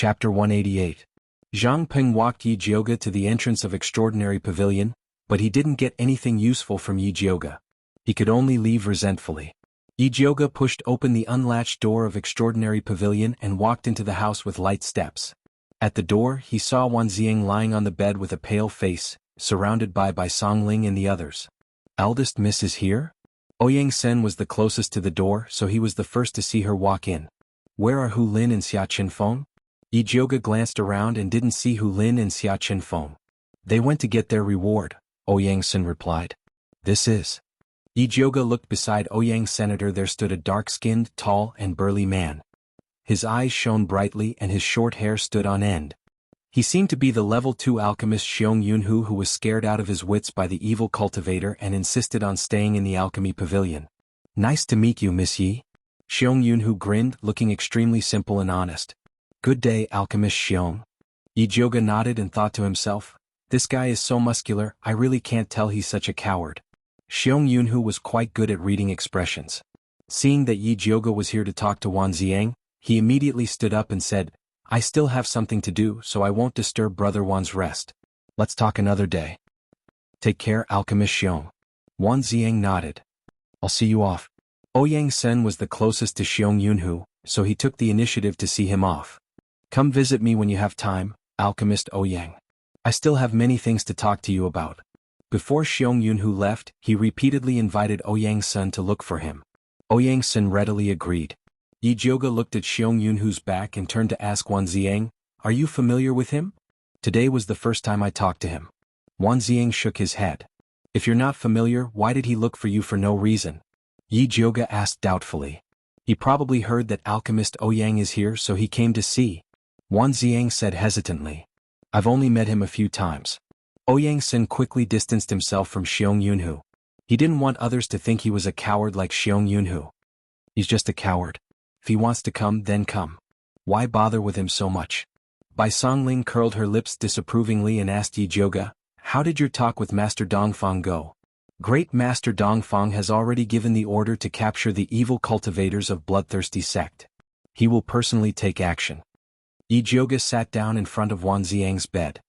Chapter 188. Zhang Peng walked Yi Jiuge to the entrance of Extraordinary Pavilion, but he didn't get anything useful from Yi Jiuge. He could only leave resentfully. Yi Jiuge pushed open the unlatched door of Extraordinary Pavilion and walked into the house with light steps. At the door, he saw Wan Zieng lying on the bed with a pale face, surrounded by Songling and the others. Eldest Miss is here? Ouyang Sen was the closest to the door, so he was the first to see her walk in. Where are Hu Lin and Xia Qinfeng? Yi Jiuge glanced around and didn't see Hu Lin and Xia Qinfeng. They went to get their reward, Ouyang Sen replied. This is. Yi Jiuge looked beside Ouyang Senator. There stood a dark-skinned, tall, and burly man. His eyes shone brightly and his short hair stood on end. He seemed to be the level 2 alchemist Xiong Yunhu, who was scared out of his wits by the evil cultivator and insisted on staying in the alchemy pavilion. Nice to meet you, Miss Yi. Xiong Yunhu grinned, looking extremely simple and honest. Good day, alchemist Xiong. Yi Jiuge nodded and thought to himself, this guy is so muscular, I really can't tell he's such a coward. Xiong Yunhu was quite good at reading expressions. Seeing that Yi Jiuge was here to talk to Wan Zieng, he immediately stood up and said, I still have something to do, so I won't disturb Brother Wan's rest. Let's talk another day. Take care, alchemist Xiong. Wan Zieng nodded. I'll see you off. Ouyang Sen was the closest to Xiong Yunhu, so he took the initiative to see him off. Come visit me when you have time, alchemist Ouyang. I still have many things to talk to you about. Before Xiong Yunhu left, he repeatedly invited Ouyang Sen to look for him. Ouyang Sen readily agreed. Yi Jiuge looked at Xiong Yunhu's back and turned to ask Wan Zieng, are you familiar with him? Today was the first time I talked to him. Wan Zieng shook his head. If you're not familiar, why did he look for you for no reason? Yi Jiuge asked doubtfully. He probably heard that alchemist Ouyang is here, so he came to see. Wan Zieng said hesitantly. I've only met him a few times. Ouyang Sen quickly distanced himself from Xiong Yunhu. He didn't want others to think he was a coward like Xiong Yunhu. He's just a coward. If he wants to come, then come. Why bother with him so much? Bai Songling curled her lips disapprovingly and asked Yi Jiuge, how did your talk with Master Dongfang go? Great Master Dongfang has already given the order to capture the evil cultivators of Bloodthirsty sect. He will personally take action. Yi Jiuge sat down in front of Wan Zieng's bed.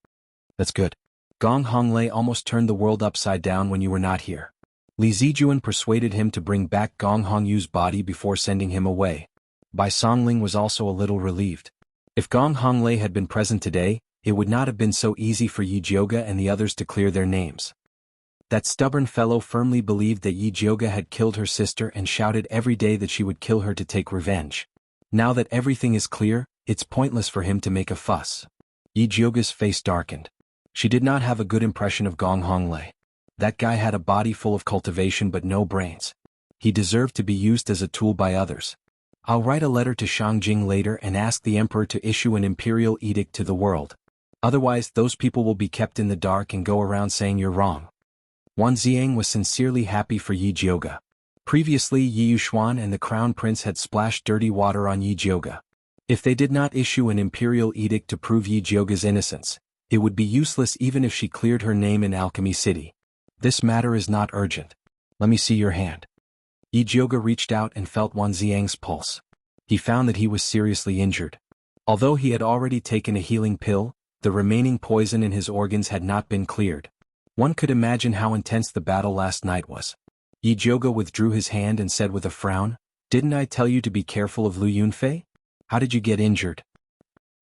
That's good. Gong Honglei almost turned the world upside down when you were not here. Li Zijuan persuaded him to bring back Gong Hongyu's body before sending him away. Bai Songling was also a little relieved. If Gong Honglei had been present today, it would not have been so easy for Yi Jiuge and the others to clear their names. That stubborn fellow firmly believed that Yi Jiuge had killed her sister and shouted every day that she would kill her to take revenge. Now that everything is clear, it's pointless for him to make a fuss. Yi Jiuge's face darkened. She did not have a good impression of Gong Honglei. That guy had a body full of cultivation but no brains. He deserved to be used as a tool by others. I'll write a letter to Shangjing later and ask the emperor to issue an imperial edict to the world. Otherwise, those people will be kept in the dark and go around saying you're wrong. Wan Zieng was sincerely happy for Yi Jiuge. Previously, Yi Yuxuan and the crown prince had splashed dirty water on Yi Jiuge. If they did not issue an imperial edict to prove Yi Jiuge's innocence, it would be useless even if she cleared her name in Alchemy City. This matter is not urgent. Let me see your hand. Yi Jiuge reached out and felt Wan Zieng's pulse. He found that he was seriously injured. Although he had already taken a healing pill, the remaining poison in his organs had not been cleared. One could imagine how intense the battle last night was. Yi Jiuge withdrew his hand and said with a frown, didn't I tell you to be careful of Lu Yunfei? How did you get injured?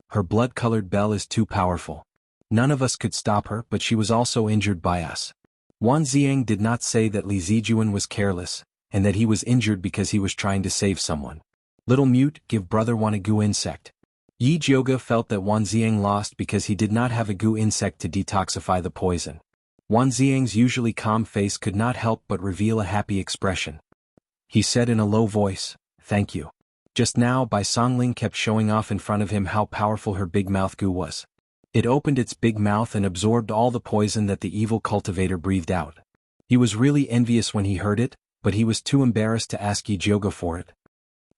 Her blood-colored bell is too powerful. None of us could stop her, but she was also injured by us. Wan Zieng did not say that Li Zijuan was careless, and that he was injured because he was trying to save someone. Little mute, give brother Wan a goo insect. Yi Jiuge felt that Wan Zieng lost because he did not have a goo insect to detoxify the poison. Wan Zieng's usually calm face could not help but reveal a happy expression. He said in a low voice, thank you. Just now, Bai Songling kept showing off in front of him how powerful her big mouth goo was. It opened its big mouth and absorbed all the poison that the evil cultivator breathed out. He was really envious when he heard it, but he was too embarrassed to ask Yi Jiuge for it.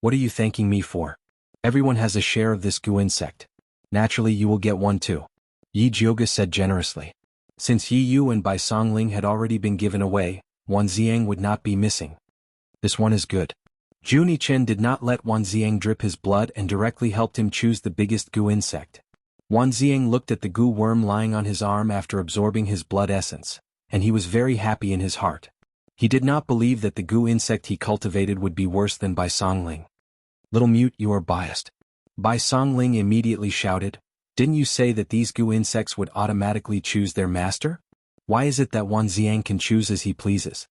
What are you thanking me for? Everyone has a share of this goo insect. Naturally you will get one too. Yi Jiuge said generously. Since Yi Yu and Bai Songling had already been given away, Wan Zieng would not be missing. This one is good. Junie Chen did not let Wan Ziang drip his blood and directly helped him choose the biggest goo insect. Wan Ziang looked at the goo worm lying on his arm after absorbing his blood essence, and he was very happy in his heart. He did not believe that the goo insect he cultivated would be worse than Bai Songling. Little mute, you are biased. Bai Songling immediately shouted, didn't you say that these goo insects would automatically choose their master? Why is it that Wan Ziang can choose as he pleases?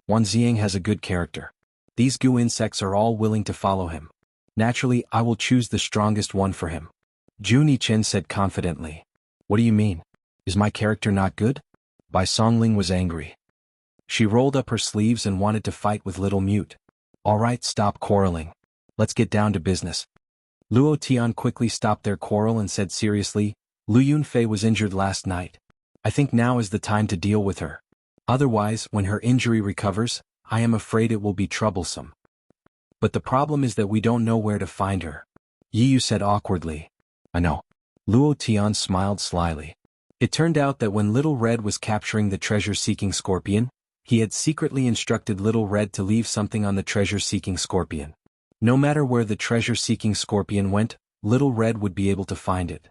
Wan Ziang has a good character. These goo insects are all willing to follow him. Naturally, I will choose the strongest one for him. Junie Chen said confidently. What do you mean? Is my character not good? Bai Songling was angry. She rolled up her sleeves and wanted to fight with Little Mute. Alright, stop quarreling. Let's get down to business. Luo Tian quickly stopped their quarrel and said seriously, Lu Yunfei was injured last night. I think now is the time to deal with her. Otherwise, when her injury recovers, I am afraid it will be troublesome. But the problem is that we don't know where to find her. Yi Yu said awkwardly. I know. Luo Tian smiled slyly. It turned out that when Little Red was capturing the treasure-seeking scorpion, he had secretly instructed Little Red to leave something on the treasure-seeking scorpion. No matter where the treasure-seeking scorpion went, Little Red would be able to find it.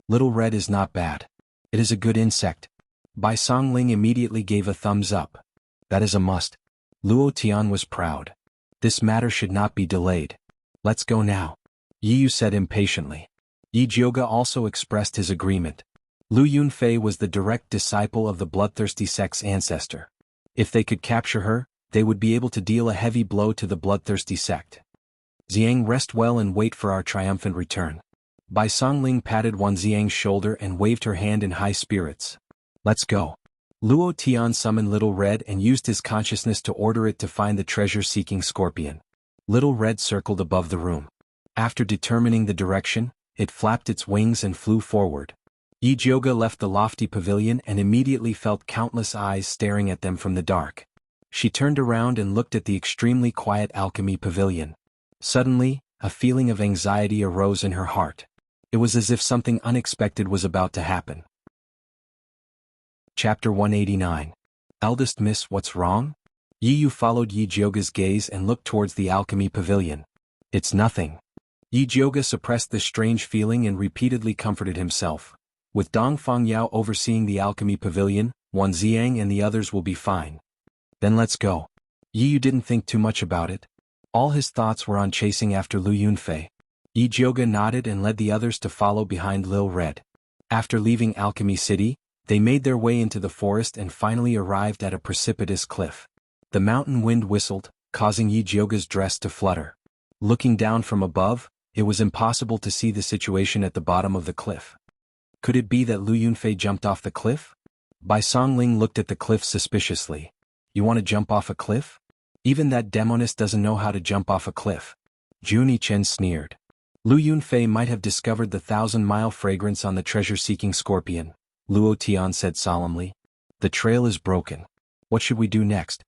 Little Red is not bad. It is a good insect. Bai Songling immediately gave a thumbs up. That is a must. Luo Tian was proud. This matter should not be delayed. Let's go now. Yi Yu said impatiently. Yi Jioga also expressed his agreement. Lu Yunfei was the direct disciple of the bloodthirsty sect's ancestor. If they could capture her, they would be able to deal a heavy blow to the bloodthirsty sect. Ziang, rest well and wait for our triumphant return. Bai Songling patted Wan Ziang's shoulder and waved her hand in high spirits. Let's go. Luo Tian summoned Little Red and used his consciousness to order it to find the treasure-seeking scorpion. Little Red circled above the room. After determining the direction, it flapped its wings and flew forward. Yi Jioga left the lofty pavilion and immediately felt countless eyes staring at them from the dark. She turned around and looked at the extremely quiet alchemy pavilion. Suddenly, a feeling of anxiety arose in her heart. It was as if something unexpected was about to happen. Chapter 189. Eldest Miss, what's wrong? Yi Yu followed Yi Jioga's gaze and looked towards the alchemy pavilion. It's nothing. Yi Jioga suppressed this strange feeling and repeatedly comforted himself. With Dong Fengyao overseeing the alchemy pavilion, Wan Ziang and the others will be fine. Then let's go. Yi Yu didn't think too much about it. All his thoughts were on chasing after Lu Yunfei. Yi Jioga nodded and led the others to follow behind Lil Red. After leaving Alchemy City, they made their way into the forest and finally arrived at a precipitous cliff. The mountain wind whistled, causing Yi Jioga's dress to flutter. Looking down from above, it was impossible to see the situation at the bottom of the cliff. Could it be that Lu Yunfei jumped off the cliff? Bai Songling looked at the cliff suspiciously. You want to jump off a cliff? Even that demonist doesn't know how to jump off a cliff. Junie Chen sneered. Lu Yunfei might have discovered the 1,000-mile fragrance on the treasure-seeking scorpion, Luo Tian said solemnly. The trail is broken. What should we do next?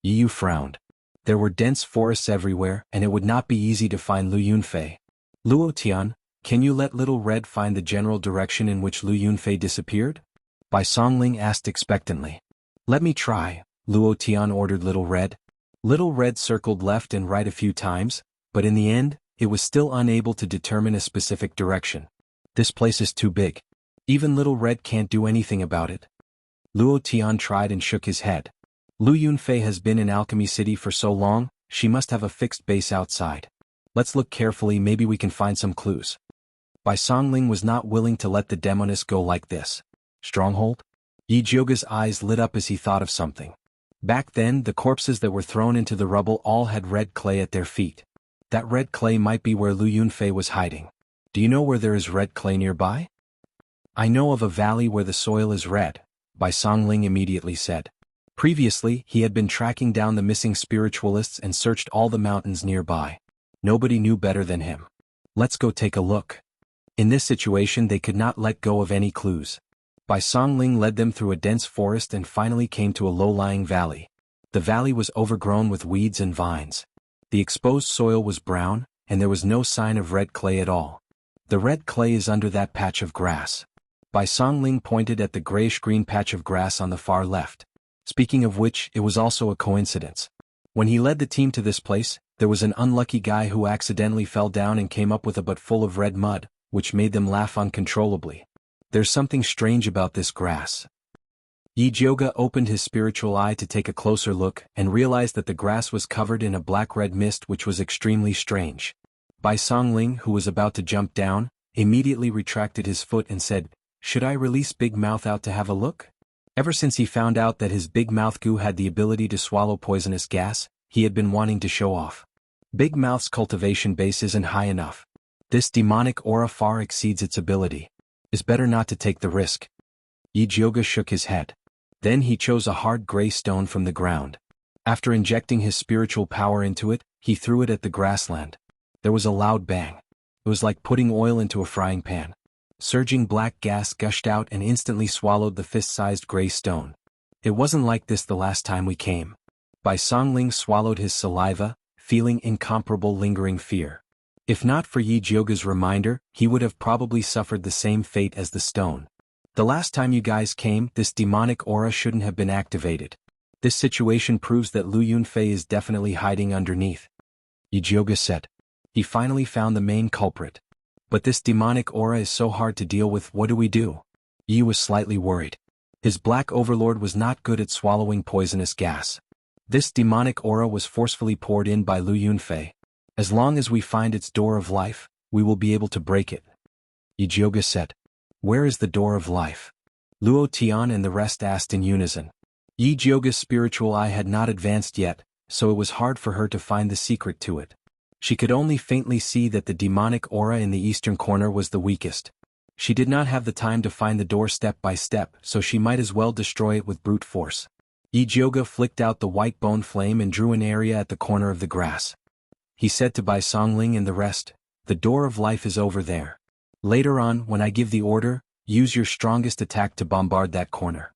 Yi Yu frowned. There were dense forests everywhere and it would not be easy to find Lu Yunfei. Luo Tian, can you let Little Red find the general direction in which Lu Yunfei disappeared? Bai Songling asked expectantly. Let me try, Luo Tian ordered Little Red. Little Red circled left and right a few times, but in the end, it was still unable to determine a specific direction. This place is too big. Even Little Red can't do anything about it. Luo Tian tried and shook his head. Lu Yunfei has been in Alchemy City for so long, she must have a fixed base outside. Let's look carefully, maybe we can find some clues. Bai Songling was not willing to let the demoness go like this. Stronghold? Yi Jioga's eyes lit up as he thought of something. Back then, the corpses that were thrown into the rubble all had red clay at their feet. That red clay might be where Lu Yunfei was hiding. Do you know where there is red clay nearby? I know of a valley where the soil is red, Bai Songling immediately said. Previously, he had been tracking down the missing spiritualists and searched all the mountains nearby. Nobody knew better than him. Let's go take a look. In this situation, they could not let go of any clues. Bai Songling led them through a dense forest and finally came to a low-lying valley. The valley was overgrown with weeds and vines. The exposed soil was brown, and there was no sign of red clay at all. The red clay is under that patch of grass. Bai Songling pointed at the grayish-green patch of grass on the far left. Speaking of which, it was also a coincidence. When he led the team to this place, There was an unlucky guy who accidentally fell down and came up with a butt full of red mud, which made them laugh uncontrollably. There's something strange about this grass. Yijioga opened his spiritual eye to take a closer look and realized that the grass was covered in a black-red mist which was extremely strange. Bai Songling, who was about to jump down, immediately retracted his foot and said, "Should I release Big Mouth out to have a look?" Ever since he found out that his Big Mouth goo had the ability to swallow poisonous gas, he had been wanting to show off. Big Mouth's cultivation base isn't high enough. This demonic aura far exceeds its ability. It's better not to take the risk. Yijioga shook his head. Then he chose a hard gray stone from the ground. After injecting his spiritual power into it, he threw it at the grassland. There was a loud bang. It was like putting oil into a frying pan. Surging black gas gushed out and instantly swallowed the fist-sized gray stone. It wasn't like this the last time we came. Bai Songling swallowed his saliva, feeling incomparable lingering fear. If not for Yijioga's reminder, he would have probably suffered the same fate as the stone. The last time you guys came, this demonic aura shouldn't have been activated. This situation proves that Lu Yunfei is definitely hiding underneath. Yijioga said. He finally found the main culprit. But this demonic aura is so hard to deal with, what do we do? Yi was slightly worried. His black overlord was not good at swallowing poisonous gas. This demonic aura was forcefully poured in by Lu Yunfei. As long as we find its door of life, we will be able to break it. Yijioga said. Where is the door of life? Luo Tian and the rest asked in unison. Yijioga's spiritual eye had not advanced yet, so it was hard for her to find the secret to it. She could only faintly see that the demonic aura in the eastern corner was the weakest. She did not have the time to find the door step by step, so she might as well destroy it with brute force. Yijioga flicked out the white bone flame and drew an area at the corner of the grass. He said to Bai Songling and the rest, "The door of life is over there. Later on, when I give the order, use your strongest attack to bombard that corner."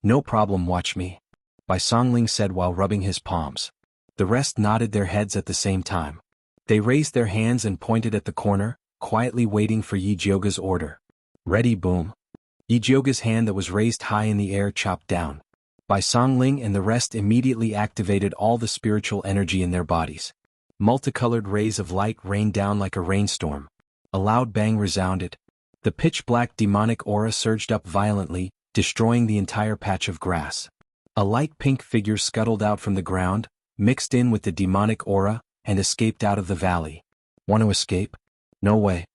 "No problem, watch me," Bai Songling said while rubbing his palms. The rest nodded their heads at the same time. They raised their hands and pointed at the corner, quietly waiting for Yijioga's order. "Ready, boom." Yijioga's hand that was raised high in the air chopped down. Bai Songling and the rest immediately activated all the spiritual energy in their bodies. Multicolored rays of light rained down like a rainstorm. A loud bang resounded. The pitch-black demonic aura surged up violently, destroying the entire patch of grass. A light pink figure scuttled out from the ground, mixed in with the demonic aura, and escaped out of the valley. Want to escape? No way.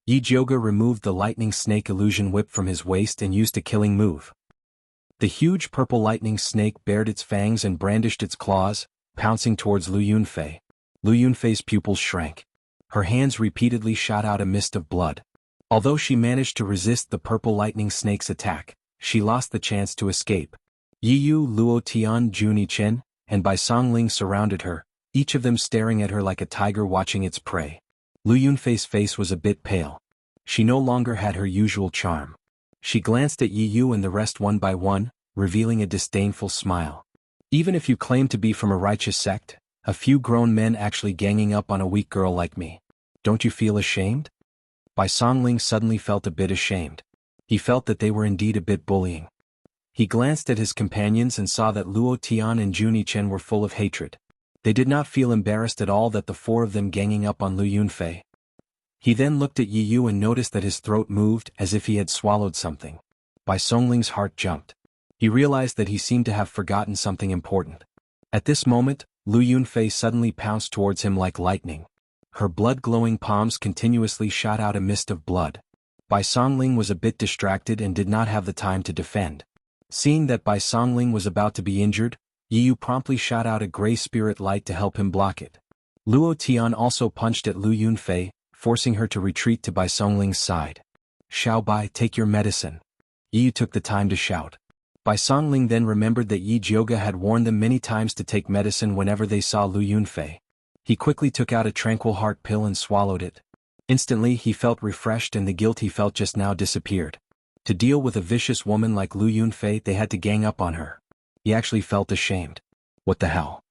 Yijioga removed the lightning snake illusion whip from his waist and used a killing move. The huge purple lightning snake bared its fangs and brandished its claws, pouncing towards Lu Yunfei. Lu Yunfei's pupils shrank. Her hands repeatedly shot out a mist of blood. Although she managed to resist the purple lightning snake's attack, she lost the chance to escape. Yiyu, Luo Tian, Juni Chen, and Bai Songling surrounded her, each of them staring at her like a tiger watching its prey. Lu Yunfei's face was a bit pale. She no longer had her usual charm. She glanced at Yiyu and the rest one by one, revealing a disdainful smile. "Even if you claim to be from a righteous sect, a few grown men actually ganging up on a weak girl like me. Don't you feel ashamed?" Bai Songling suddenly felt a bit ashamed. He felt that they were indeed a bit bullying. He glanced at his companions and saw that Luo Tian and Juni Chen were full of hatred. They did not feel embarrassed at all that the four of them ganging up on Lu Yunfei. He then looked at Yiyu and noticed that his throat moved as if he had swallowed something. Bai Songling's heart jumped. He realized that he seemed to have forgotten something important. At this moment, Lu Yunfei suddenly pounced towards him like lightning. Her blood-glowing palms continuously shot out a mist of blood. Bai Songling was a bit distracted and did not have the time to defend. Seeing that Bai Songling was about to be injured, Yiyu promptly shot out a gray spirit light to help him block it. Luo Tian also punched at Lu Yunfei, forcing her to retreat to Bai Songling's side. "Xiao Bai, take your medicine." Yiyu took the time to shout. Bai Songling then remembered that Yijioga had warned them many times to take medicine whenever they saw Lu Yunfei. He quickly took out a tranquil heart pill and swallowed it. Instantly he felt refreshed and the guilt he felt just now disappeared. To deal with a vicious woman like Lu Yunfei, they had to gang up on her. He actually felt ashamed. What the hell?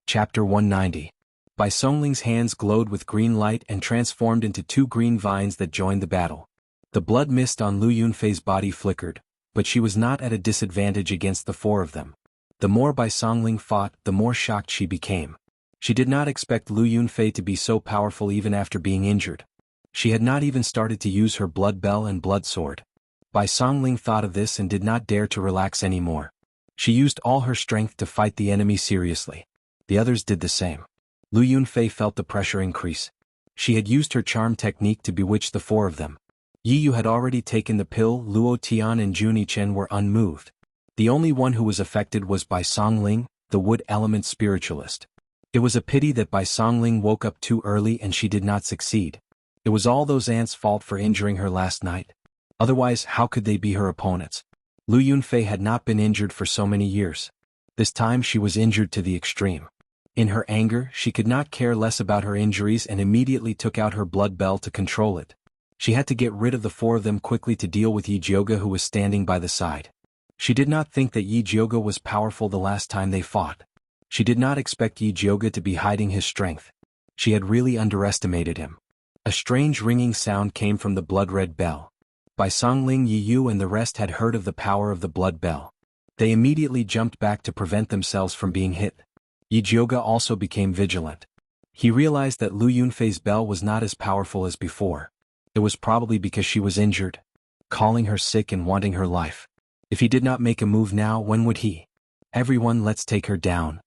Chapter 190. Bai Songling's hands glowed with green light and transformed into two green vines that joined the battle. The blood mist on Lu Yunfei's body flickered, but she was not at a disadvantage against the four of them. The more Bai Songling fought, the more shocked she became. She did not expect Lu Yunfei to be so powerful even after being injured. She had not even started to use her blood bell and blood sword. Bai Songling thought of this and did not dare to relax anymore. She used all her strength to fight the enemy seriously. The others did the same. Lu Yunfei felt the pressure increase. She had used her charm technique to bewitch the four of them. Yi Yu had already taken the pill. Luo Tian and Juni Chen were unmoved. The only one who was affected was Bai Songling, the wood element spiritualist. It was a pity that Bai Songling woke up too early and she did not succeed. It was all those ants' fault for injuring her last night. Otherwise, how could they be her opponents? Lu Yunfei had not been injured for so many years. This time she was injured to the extreme. In her anger, she could not care less about her injuries and immediately took out her blood bell to control it. She had to get rid of the four of them quickly to deal with Yi Jioga, who was standing by the side. She did not think that Yi Jioga was powerful the last time they fought. She did not expect Yi Jioga to be hiding his strength. She had really underestimated him. A strange ringing sound came from the blood-red bell. Bai Songling, Yi Yu and the rest had heard of the power of the blood bell. They immediately jumped back to prevent themselves from being hit. Yi Jioga also became vigilant. He realized that Lu Yunfei's bell was not as powerful as before. It was probably because she was injured, calling her sick and wanting her life. If he did not make a move now, when would he? Everyone, let's take her down.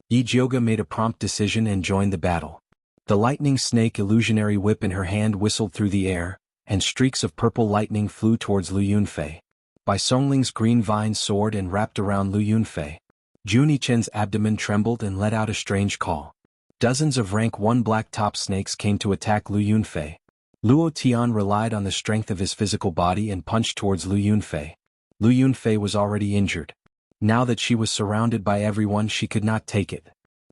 Yi Jioga made a prompt decision and joined the battle. The lightning snake illusionary whip in her hand whistled through the air, and streaks of purple lightning flew towards Lu Yunfei. Bai Songling's green vine soared and wrapped around Lu Yunfei. Juni Chen's abdomen trembled and let out a strange call. Dozens of rank 1 black top snakes came to attack Lu Yunfei. Luo Tian relied on the strength of his physical body and punched towards Lu Yunfei. Lu Yunfei was already injured. Now that she was surrounded by everyone, she could not take it.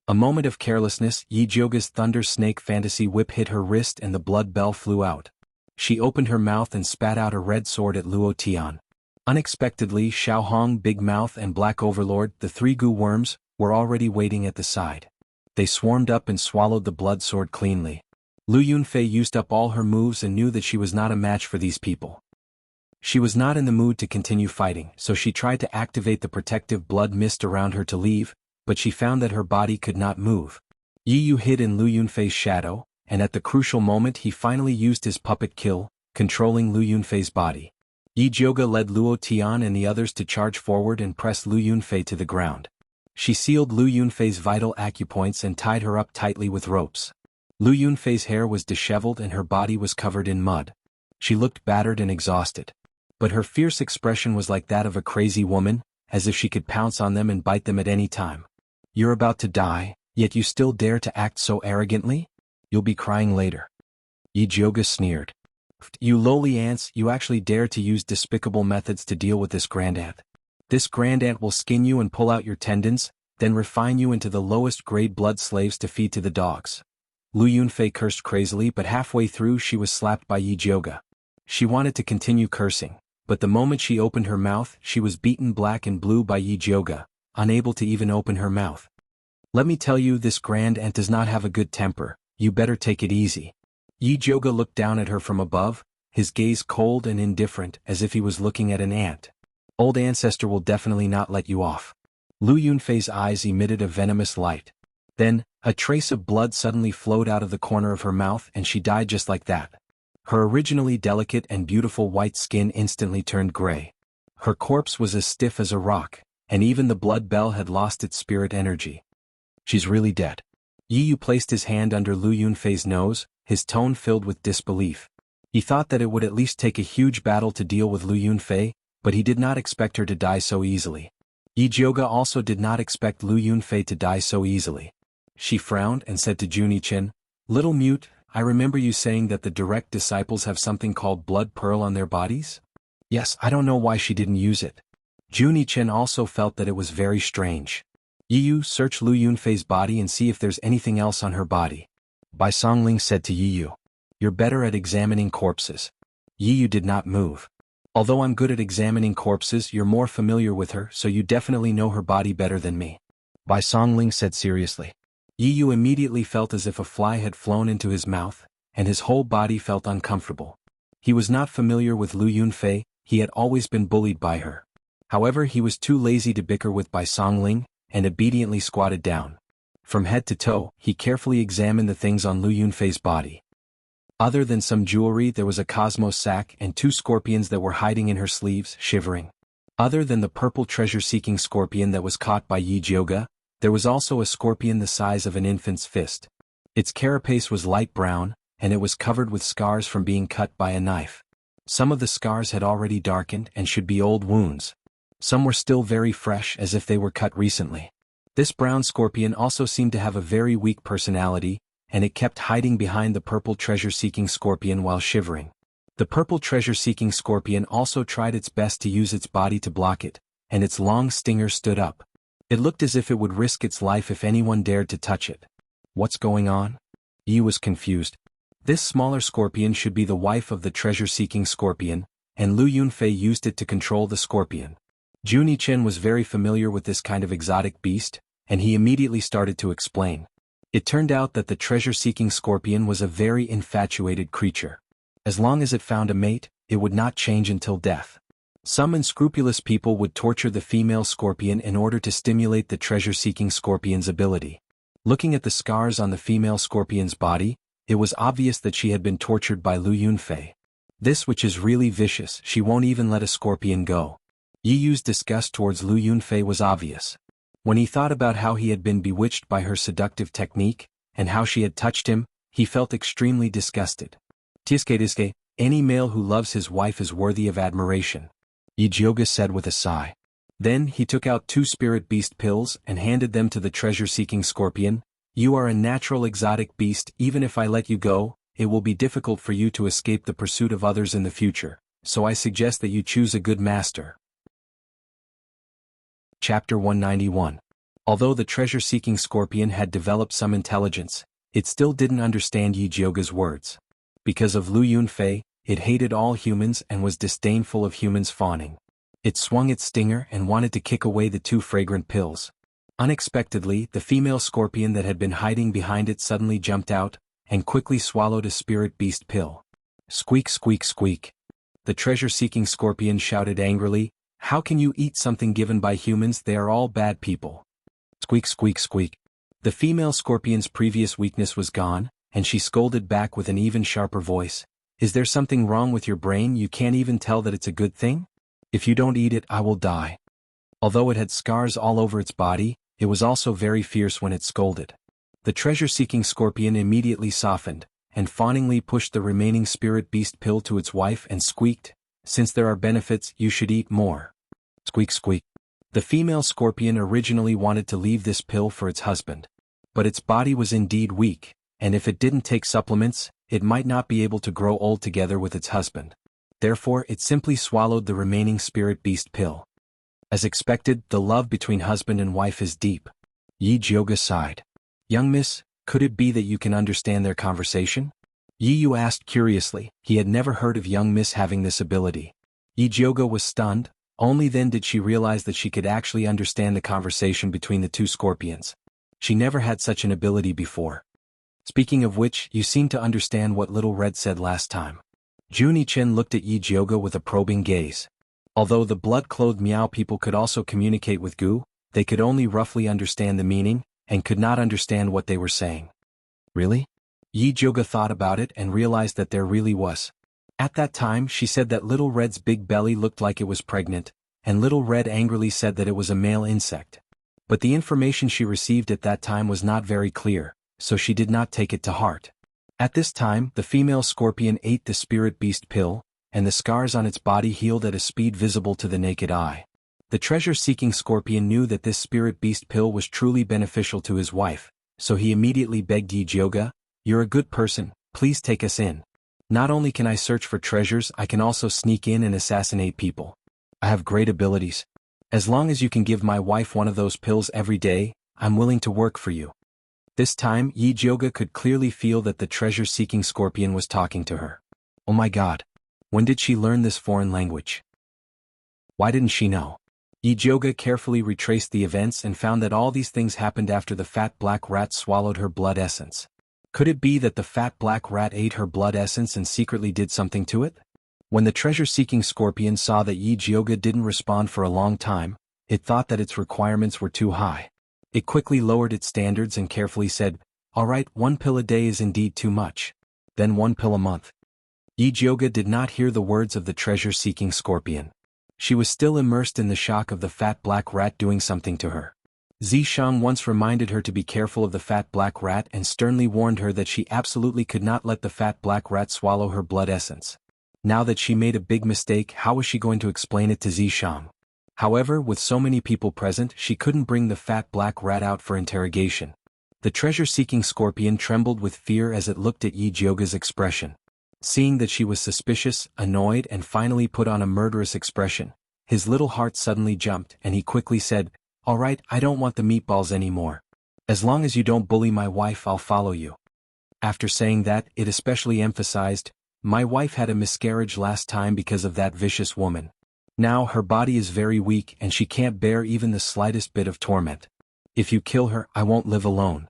A moment of carelessness, Yi Jioga's thunder snake fantasy whip hit her wrist and the blood bell flew out. She opened her mouth and spat out a red sword at Luo Tian. Unexpectedly, Xiao Hong, Big Mouth and Black Overlord, the 3 goo worms, were already waiting at the side. They swarmed up and swallowed the blood sword cleanly. Lu Yunfei used up all her moves and knew that she was not a match for these people. She was not in the mood to continue fighting, so she tried to activate the protective blood mist around her to leave, but she found that her body could not move. Yi Yu hid in Lu Yunfei's shadow, and at the crucial moment he finally used his puppet kill, controlling Lu Yunfei's body. Yi Jioga led Luo Tian and the others to charge forward and press Lu Yunfei to the ground. She sealed Lu Yunfei's vital acupoints and tied her up tightly with ropes. Lu Yunfei's hair was disheveled and her body was covered in mud. She looked battered and exhausted. But her fierce expression was like that of a crazy woman, as if she could pounce on them and bite them at any time. You're about to die, yet you still dare to act so arrogantly? You'll be crying later. Yi Jioga sneered. You lowly ants, you actually dare to use despicable methods to deal with this grand ant. This grand ant will skin you and pull out your tendons, then refine you into the lowest grade blood slaves to feed to the dogs. Lu Yunfei cursed crazily, but halfway through she was slapped by Yi Jioga. She wanted to continue cursing, but the moment she opened her mouth, she was beaten black and blue by Yi Jioga, unable to even open her mouth. Let me tell you, this grand ant does not have a good temper, you better take it easy. Yi Jioga looked down at her from above, his gaze cold and indifferent as if he was looking at an ant. Old ancestor will definitely not let you off. Lu Yunfei's eyes emitted a venomous light. Then, a trace of blood suddenly flowed out of the corner of her mouth and she died just like that. Her originally delicate and beautiful white skin instantly turned gray. Her corpse was as stiff as a rock, and even the blood bell had lost its spirit energy. She's really dead. Yi Yu placed his hand under Lu Yunfei's nose, his tone filled with disbelief. He thought that it would at least take a huge battle to deal with Lu Yunfei, but he did not expect her to die so easily. Yi Jioga also did not expect Lu Yunfei to die so easily. She frowned and said to Juni Chen, "Little mute, I remember you saying that the direct disciples have something called blood pearl on their bodies?" Yes, I don't know why she didn't use it. Juni Chen also felt that it was very strange. Yi Yu, search Lu Yunfei's body and see if there's anything else on her body. Bai Songling said to Yi Yu, "You're better at examining corpses." Yi Yu did not move. "Although I'm good at examining corpses, you're more familiar with her, so you definitely know her body better than me," Bai Songling said seriously. Yi Yu immediately felt as if a fly had flown into his mouth, and his whole body felt uncomfortable. He was not familiar with Lu Yunfei, he had always been bullied by her. However, he was too lazy to bicker with Bai Songling, and obediently squatted down. From head to toe, he carefully examined the things on Lu Yunfei's body. Other than some jewelry, there was a cosmos sack and 2 scorpions that were hiding in her sleeves, shivering. Other than the purple treasure-seeking scorpion that was caught by Yi Jioge, there was also a scorpion the size of an infant's fist. Its carapace was light brown, and it was covered with scars from being cut by a knife. Some of the scars had already darkened and should be old wounds. Some were still very fresh, as if they were cut recently. This brown scorpion also seemed to have a very weak personality, and it kept hiding behind the purple treasure-seeking scorpion while shivering. The purple treasure-seeking scorpion also tried its best to use its body to block it, and its long stinger stood up. It looked as if it would risk its life if anyone dared to touch it. What's going on? Yi was confused. This smaller scorpion should be the wife of the treasure-seeking scorpion, and Lu Yunfei used it to control the scorpion. Juni Chen was very familiar with this kind of exotic beast, and he immediately started to explain. It turned out that the treasure-seeking scorpion was a very infatuated creature. As long as it found a mate, it would not change until death. Some unscrupulous people would torture the female scorpion in order to stimulate the treasure-seeking scorpion's ability. Looking at the scars on the female scorpion's body, it was obvious that she had been tortured by Lu Yunfei. This, which is really vicious, she won't even let a scorpion go. Yi Yu's disgust towards Lu Yunfei was obvious. When he thought about how he had been bewitched by her seductive technique, and how she had touched him, he felt extremely disgusted. Tiske, any male who loves his wife is worthy of admiration, Yi Jioge said with a sigh. Then he took out 2 spirit beast pills and handed them to the treasure-seeking scorpion. You are a natural exotic beast. Even if I let you go, it will be difficult for you to escape the pursuit of others in the future, so I suggest that you choose a good master. Chapter 191. Although the treasure-seeking scorpion had developed some intelligence, it still didn't understand Yi Jioge's words. Because of Lu Yunfei, it hated all humans and was disdainful of humans fawning. It swung its stinger and wanted to kick away the 2 fragrant pills. Unexpectedly, the female scorpion that had been hiding behind it suddenly jumped out, and quickly swallowed a spirit beast pill. Squeak, squeak, squeak. The treasure-seeking scorpion shouted angrily, "How can you eat something given by humans? They are all bad people." Squeak, squeak, squeak. The female scorpion's previous weakness was gone, and she scolded back with an even sharper voice. Is there something wrong with your brain? You can't even tell that it's a good thing? If you don't eat it, I will die. Although it had scars all over its body, it was also very fierce when it scolded. The treasure-seeking scorpion immediately softened, and fawningly pushed the remaining spirit beast pill to its wife and squeaked, "Since there are benefits, you should eat more." Squeak, squeak. The female scorpion originally wanted to leave this pill for its husband. But its body was indeed weak, and if it didn't take supplements, it might not be able to grow old together with its husband. Therefore, it simply swallowed the remaining spirit beast pill. As expected, the love between husband and wife is deep. Yi Jioge sighed. Young miss, could it be that you can understand their conversation? Yi Yu asked curiously. He had never heard of young miss having this ability. Yi Jioge was stunned. Only then did she realize that she could actually understand the conversation between the 2 scorpions. She never had such an ability before. Speaking of which, you seem to understand what Little Red said last time. Juni Chen looked at Yi Jioge with a probing gaze. Although the blood-clothed Miao people could also communicate with Gu, they could only roughly understand the meaning, and could not understand what they were saying. Really? Yi Jioge thought about it and realized that there really was. At that time, she said that Little Red's big belly looked like it was pregnant, and Little Red angrily said that it was a male insect. But the information she received at that time was not very clear, so she did not take it to heart. At this time, the female scorpion ate the spirit beast pill, and the scars on its body healed at a speed visible to the naked eye. The treasure-seeking scorpion knew that this spirit beast pill was truly beneficial to his wife, so he immediately begged Yi Jioge, "You're a good person, please take us in. Not only can I search for treasures, I can also sneak in and assassinate people. I have great abilities. As long as you can give my wife one of those pills every day, I'm willing to work for you." This time, Yi Jioge could clearly feel that the treasure-seeking scorpion was talking to her. Oh my god. When did she learn this foreign language? Why didn't she know? Yi Jioge carefully retraced the events and found that all these things happened after the fat black rat swallowed her blood essence. Could it be that the fat black rat ate her blood essence and secretly did something to it? When the treasure-seeking scorpion saw that Yi Jioge didn't respond for a long time, it thought that its requirements were too high. It quickly lowered its standards and carefully said, "Alright, 1 pill a day is indeed too much. Then 1 pill a month." Yijioga did not hear the words of the treasure-seeking scorpion. She was still immersed in the shock of the fat black rat doing something to her. Zishang once reminded her to be careful of the fat black rat and sternly warned her that she absolutely could not let the fat black rat swallow her blood essence. Now that she made a big mistake, how was she going to explain it to Zishang? However, with so many people present, she couldn't bring the fat black rat out for interrogation. The treasure-seeking scorpion trembled with fear as it looked at Yijioga's expression. Seeing that she was suspicious, annoyed and finally put on a murderous expression, his little heart suddenly jumped and he quickly said, "Alright, I don't want the meatballs anymore. As long as you don't bully my wife, I'll follow you." After saying that, it especially emphasized, "My wife had a miscarriage last time because of that vicious woman. Now her body is very weak and she can't bear even the slightest bit of torment. If you kill her, I won't live alone."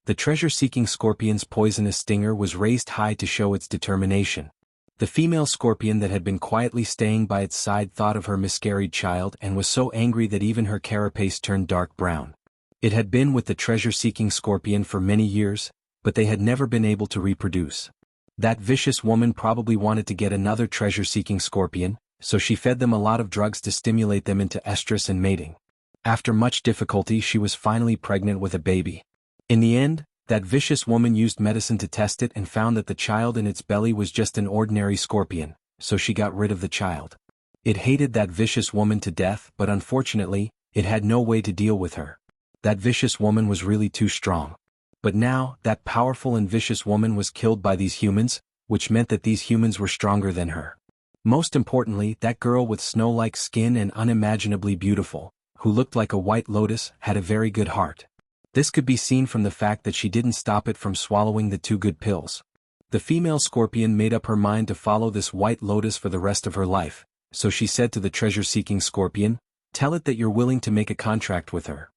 The treasure-seeking scorpion's poisonous stinger was raised high to show its determination. The female scorpion that had been quietly staying by its side thought of her miscarried child and was so angry that even her carapace turned dark brown. It had been with the treasure-seeking scorpion for many years, but they had never been able to reproduce. That vicious woman probably wanted to get another treasure-seeking scorpion, so she fed them a lot of drugs to stimulate them into estrus and mating. After much difficulty, she was finally pregnant with a baby. In the end, that vicious woman used medicine to test it and found that the child in its belly was just an ordinary scorpion, so she got rid of the child. It hated that vicious woman to death, but unfortunately, it had no way to deal with her. That vicious woman was really too strong. But now, that powerful and vicious woman was killed by these humans, which meant that these humans were stronger than her. Most importantly, that girl with snow-like skin and unimaginably beautiful, who looked like a white lotus, had a very good heart. This could be seen from the fact that she didn't stop it from swallowing the 2 good pills. The female scorpion made up her mind to follow this white lotus for the rest of her life, so she said to the treasure-seeking scorpion, "Tell it that you're willing to make a contract with her."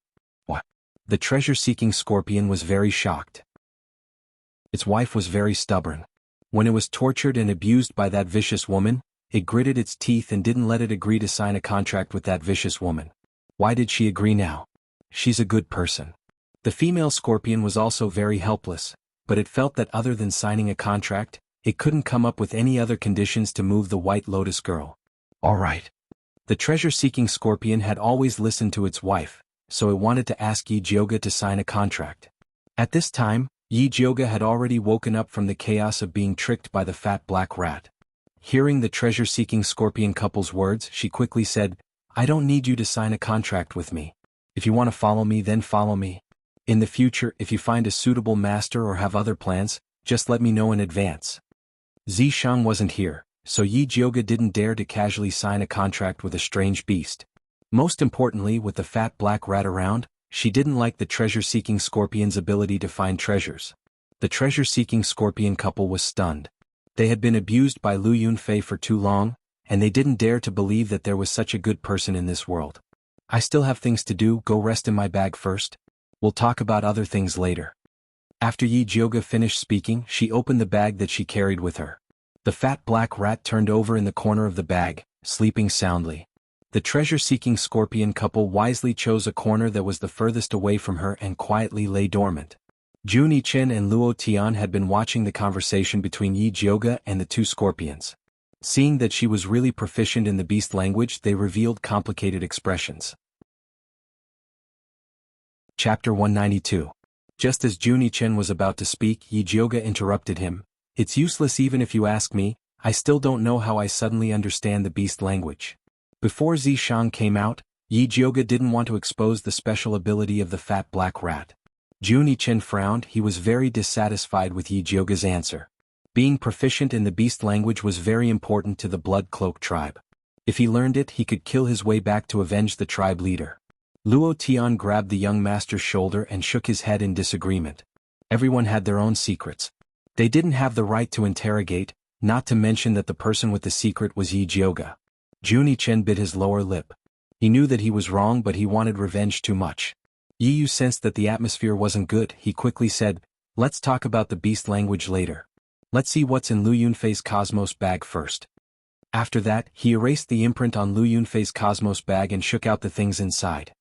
What? The treasure-seeking scorpion was very shocked. Its wife was very stubborn. When it was tortured and abused by that vicious woman, it gritted its teeth and didn't let it agree to sign a contract with that vicious woman. Why did she agree now? She's a good person. The female scorpion was also very helpless, but it felt that other than signing a contract, it couldn't come up with any other conditions to move the white lotus girl. Alright. The treasure-seeking scorpion had always listened to its wife, so it wanted to ask Yijioga to sign a contract. At this time, Yijioga had already woken up from the chaos of being tricked by the fat black rat. Hearing the treasure-seeking scorpion couple's words, she quickly said, "I don't need you to sign a contract with me. If you want to follow me, then follow me. In the future, if you find a suitable master or have other plans, just let me know in advance." Zishang wasn't here, so Yijioga didn't dare to casually sign a contract with a strange beast. Most importantly, with the fat black rat around, she didn't like the treasure-seeking scorpion's ability to find treasures. The treasure-seeking scorpion couple was stunned. They had been abused by Lu Yunfei for too long, and they didn't dare to believe that there was such a good person in this world. "I still have things to do, go rest in my bag first. We'll talk about other things later." After Yijioga finished speaking, she opened the bag that she carried with her. The fat black rat turned over in the corner of the bag, sleeping soundly. The treasure-seeking scorpion couple wisely chose a corner that was the furthest away from her and quietly lay dormant. Juni Chen and Luo Tian had been watching the conversation between Yijioga and the 2 scorpions. Seeing that she was really proficient in the beast language, they revealed complicated expressions. Chapter 192. Just as Juni Chen was about to speak, Yijioga interrupted him. "It's useless even if you ask me, I still don't know how I suddenly understand the beast language." Before Zishang came out, Yijioga didn't want to expose the special ability of the fat black rat. Juni Chen frowned. He was very dissatisfied with Yijioga's answer. Being proficient in the beast language was very important to the Blood Cloak tribe. If he learned it, he could kill his way back to avenge the tribe leader. Luo Tian grabbed the young master's shoulder and shook his head in disagreement. Everyone had their own secrets. They didn't have the right to interrogate, not to mention that the person with the secret was Yijioga. Juni Chen bit his lower lip. He knew that he was wrong, but he wanted revenge too much. Yu sensed that the atmosphere wasn't good. He quickly said, "Let's talk about the beast language later. Let's see what's in Lu Yunfei's Cosmos bag first." After that, he erased the imprint on Lu Yunfei's Cosmos bag and shook out the things inside.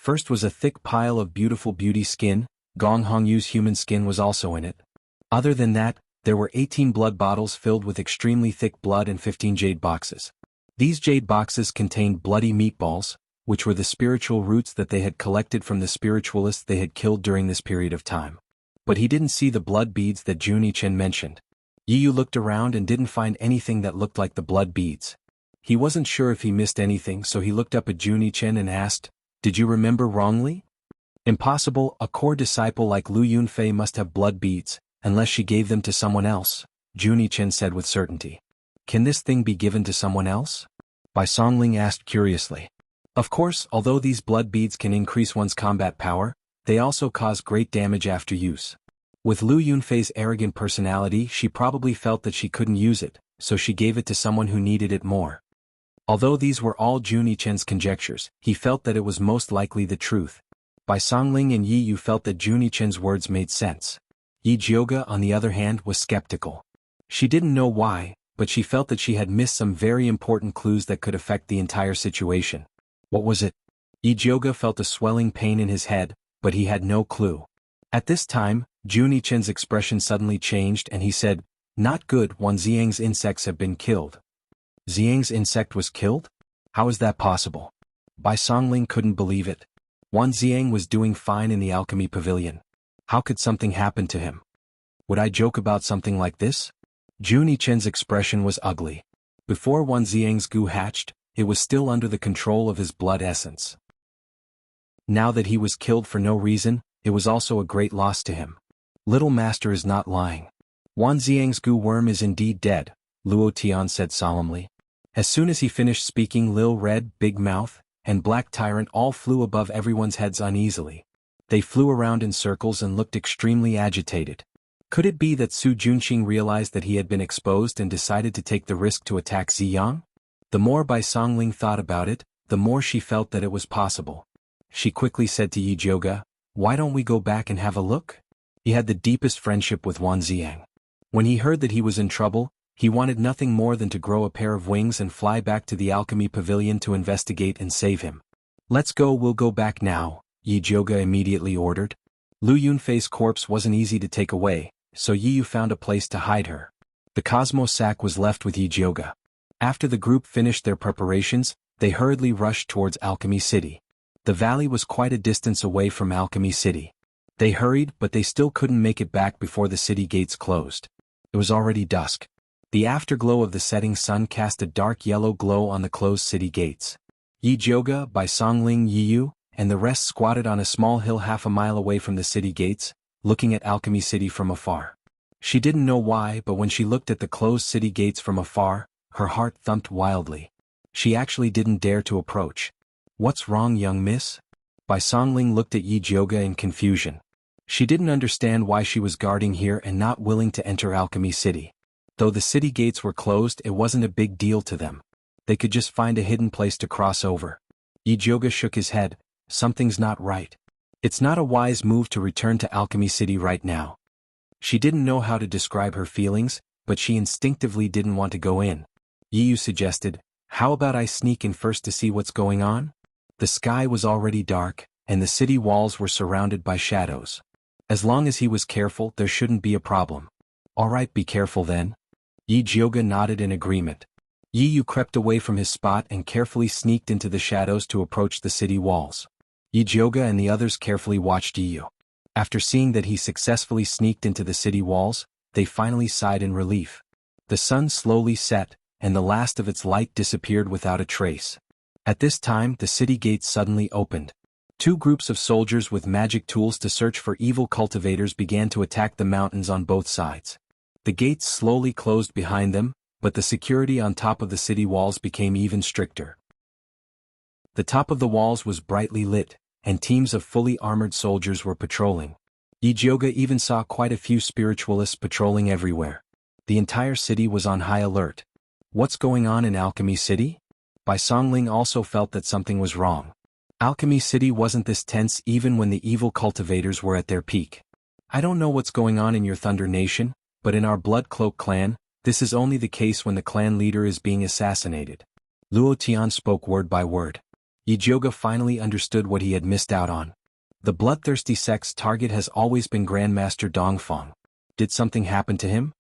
First was a thick pile of beautiful beauty skin. Gong Hongyu's human skin was also in it. Other than that, there were 18 blood bottles filled with extremely thick blood and 15 jade boxes. These jade boxes contained bloody meatballs, which were the spiritual roots that they had collected from the spiritualists they had killed during this period of time. But he didn't see the blood beads that Junie Chen mentioned. Yiyu looked around and didn't find anything that looked like the blood beads. He wasn't sure if he missed anything, so he looked up at Junie Chen and asked, "Did you remember wrongly?" "Impossible, a core disciple like Lu Yunfei must have blood beads, unless she gave them to someone else," Junie Chen said with certainty. "Can this thing be given to someone else?" Bai Songling asked curiously. Of course, although these blood beads can increase one's combat power, they also cause great damage after use. With Lu Yunfei's arrogant personality, she probably felt that she couldn't use it, so she gave it to someone who needed it more. Although these were all Junie Chen's conjectures, he felt that it was most likely the truth. Bai Songling and Yi Yu felt that Junie Chen's words made sense. Yi Jiuge, on the other hand, was skeptical. She didn't know why, but she felt that she had missed some very important clues that could affect the entire situation. What was it? Yi Jiuge felt a swelling pain in his head, but he had no clue. At this time, Junie Chen's expression suddenly changed and he said, "Not good, Wan Xiang's insects have been killed." Xiang's insect was killed? How is that possible? Bai Songling couldn't believe it. Wan Xiang was doing fine in the alchemy pavilion. How could something happen to him? Would I joke about something like this? Junie Chen's expression was ugly. Before Wan Xiang's goo hatched, it was still under the control of his blood essence. Now that he was killed for no reason, it was also a great loss to him. Little Master is not lying. Wan Xiang's goo worm is indeed dead, Luo Tian said solemnly. As soon as he finished speaking, Lil Red, Big Mouth, and Black Tyrant all flew above everyone's heads uneasily. They flew around in circles and looked extremely agitated. Could it be that Su Junqing realized that he had been exposed and decided to take the risk to attack Ziyang? The more Bai Songling thought about it, the more she felt that it was possible. She quickly said to Yi Jiuge, "Why don't we go back and have a look?" He had the deepest friendship with Wan Xiang. When he heard that he was in trouble, he wanted nothing more than to grow a pair of wings and fly back to the alchemy pavilion to investigate and save him. "Let's go, we'll go back now," Yi Jiuge immediately ordered. Lu Yunfei's corpse wasn't easy to take away, so Yi Yu found a place to hide her. The Cosmo sack was left with Yi Jiuge. After the group finished their preparations, they hurriedly rushed towards Alchemy City. The valley was quite a distance away from Alchemy City. They hurried, but they still couldn't make it back before the city gates closed. It was already dusk. The afterglow of the setting sun cast a dark yellow glow on the closed city gates. Yi Jiuge, Bai Songling, Yi Yu, and the rest squatted on a small hill half a mile away from the city gates, looking at Alchemy City from afar. She didn't know why, but when she looked at the closed city gates from afar, her heart thumped wildly. She actually didn't dare to approach. "What's wrong, young miss?" Bai Songling looked at Yi Jiuge in confusion. She didn't understand why she was guarding here and not willing to enter Alchemy City. Though the city gates were closed, it wasn't a big deal to them. They could just find a hidden place to cross over. Yi Jiuge shook his head. Something's not right. It's not a wise move to return to Alchemy City right now. She didn't know how to describe her feelings, but she instinctively didn't want to go in. Yi Yu suggested, "How about I sneak in first to see what's going on?" The sky was already dark, and the city walls were surrounded by shadows. As long as he was careful, there shouldn't be a problem. "All right, be careful then." Yi Jiuge nodded in agreement. Yi Yu crept away from his spot and carefully sneaked into the shadows to approach the city walls. Yi Jiuge and the others carefully watched Yi Yu. After seeing that he successfully sneaked into the city walls, they finally sighed in relief. The sun slowly set, and the last of its light disappeared without a trace. At this time, the city gates suddenly opened. Two groups of soldiers with magic tools to search for evil cultivators began to attack the mountains on both sides. The gates slowly closed behind them, but the security on top of the city walls became even stricter. The top of the walls was brightly lit, and teams of fully armored soldiers were patrolling. Yi Jiuge even saw quite a few spiritualists patrolling everywhere. The entire city was on high alert. What's going on in Alchemy City? Bai Songling also felt that something was wrong. Alchemy City wasn't this tense even when the evil cultivators were at their peak. "I don't know what's going on in your Thunder Nation, but in our Blood Cloak clan, this is only the case when the clan leader is being assassinated." Luo Tian spoke word by word. Yijioga finally understood what he had missed out on. The bloodthirsty sect's target has always been Grandmaster Dongfang. Did something happen to him?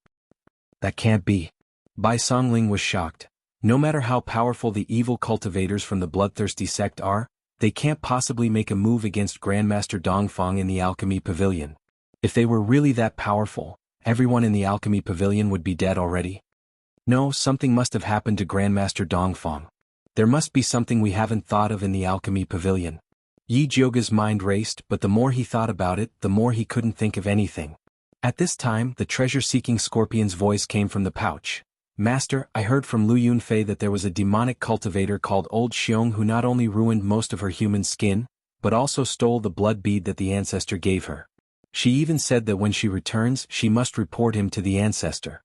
That can't be. Bai Songling was shocked. No matter how powerful the evil cultivators from the bloodthirsty sect are, they can't possibly make a move against Grandmaster Dongfang in the Alchemy Pavilion. If they were really that powerful, everyone in the Alchemy Pavilion would be dead already. No, something must have happened to Grandmaster Dongfang. There must be something we haven't thought of in the Alchemy Pavilion. Yijioga's mind raced, but the more he thought about it, the more he couldn't think of anything. At this time, the treasure-seeking scorpion's voice came from the pouch. Master, I heard from Lu Yunfei that there was a demonic cultivator called Old Xiong who not only ruined most of her human skin, but also stole the blood bead that the ancestor gave her. She even said that when she returns, she must report him to the ancestor.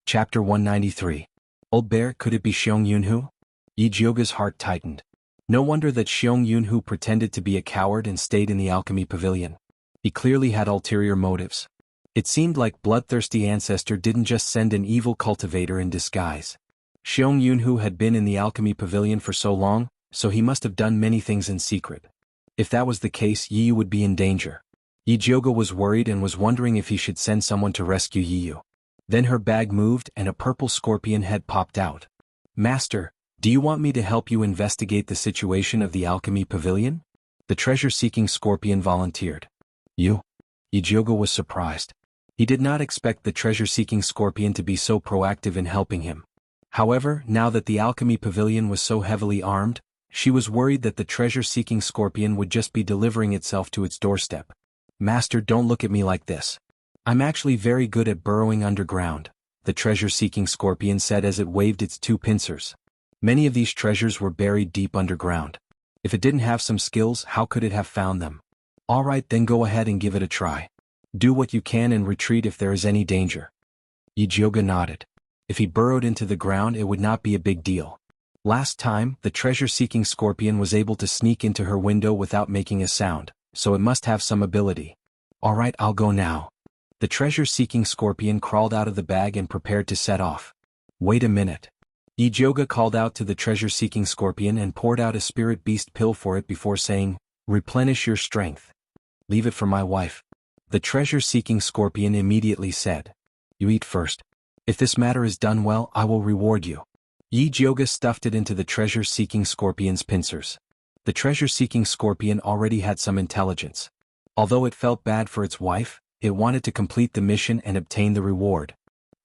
Chapter 193. Old Bear, could it be Xiong Yunhu? Yijioga's heart tightened. No wonder that Xiong Yunhu pretended to be a coward and stayed in the Alchemy Pavilion. He clearly had ulterior motives. It seemed like bloodthirsty ancestor didn't just send an evil cultivator in disguise. Xiong Yunhu had been in the Alchemy Pavilion for so long, so he must have done many things in secret. If that was the case, Yiyu would be in danger. Yijioga was worried and was wondering if he should send someone to rescue Yiyu. Then her bag moved and a purple scorpion head popped out. Master, do you want me to help you investigate the situation of the Alchemy Pavilion? The treasure-seeking scorpion volunteered. You? Yijioga was surprised. He did not expect the treasure-seeking scorpion to be so proactive in helping him. However, now that the Alchemy Pavilion was so heavily armed, she was worried that the treasure-seeking scorpion would just be delivering itself to its doorstep. Master, don't look at me like this. I'm actually very good at burrowing underground, the treasure-seeking scorpion said as it waved its two pincers. Many of these treasures were buried deep underground. If it didn't have some skills, how could it have found them? All right, then go ahead and give it a try. Do what you can and retreat if there is any danger. Yijioga nodded. If he burrowed into the ground, it would not be a big deal. Last time, the treasure-seeking scorpion was able to sneak into her window without making a sound, so it must have some ability. All right, I'll go now. The treasure-seeking scorpion crawled out of the bag and prepared to set off. Wait a minute. Yijioga called out to the treasure-seeking scorpion and poured out a spirit beast pill for it before saying, "Replenish your strength. Leave it for my wife." The treasure-seeking scorpion immediately said, "You eat first. If this matter is done well, I will reward you." Yijioga stuffed it into the treasure-seeking scorpion's pincers. The treasure-seeking scorpion already had some intelligence. Although it felt bad for its wife, it wanted to complete the mission and obtain the reward.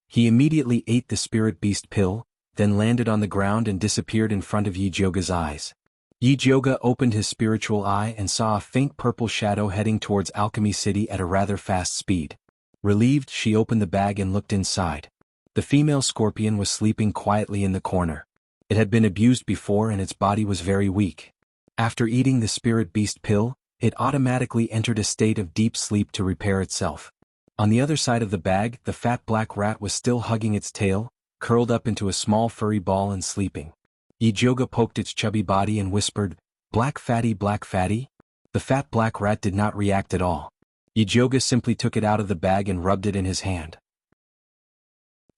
He immediately ate the spirit beast pill, then landed on the ground and disappeared in front of Yijioga's eyes. Yijioga opened his spiritual eye and saw a faint purple shadow heading towards Alchemy City at a rather fast speed. Relieved, she opened the bag and looked inside. The female scorpion was sleeping quietly in the corner. It had been abused before and its body was very weak. After eating the spirit beast pill, it automatically entered a state of deep sleep to repair itself. On the other side of the bag, the fat black rat was still hugging its tail, curled up into a small furry ball and sleeping. Yijioga poked its chubby body and whispered, black fatty." The fat black rat did not react at all. Yijioga simply took it out of the bag and rubbed it in his hand.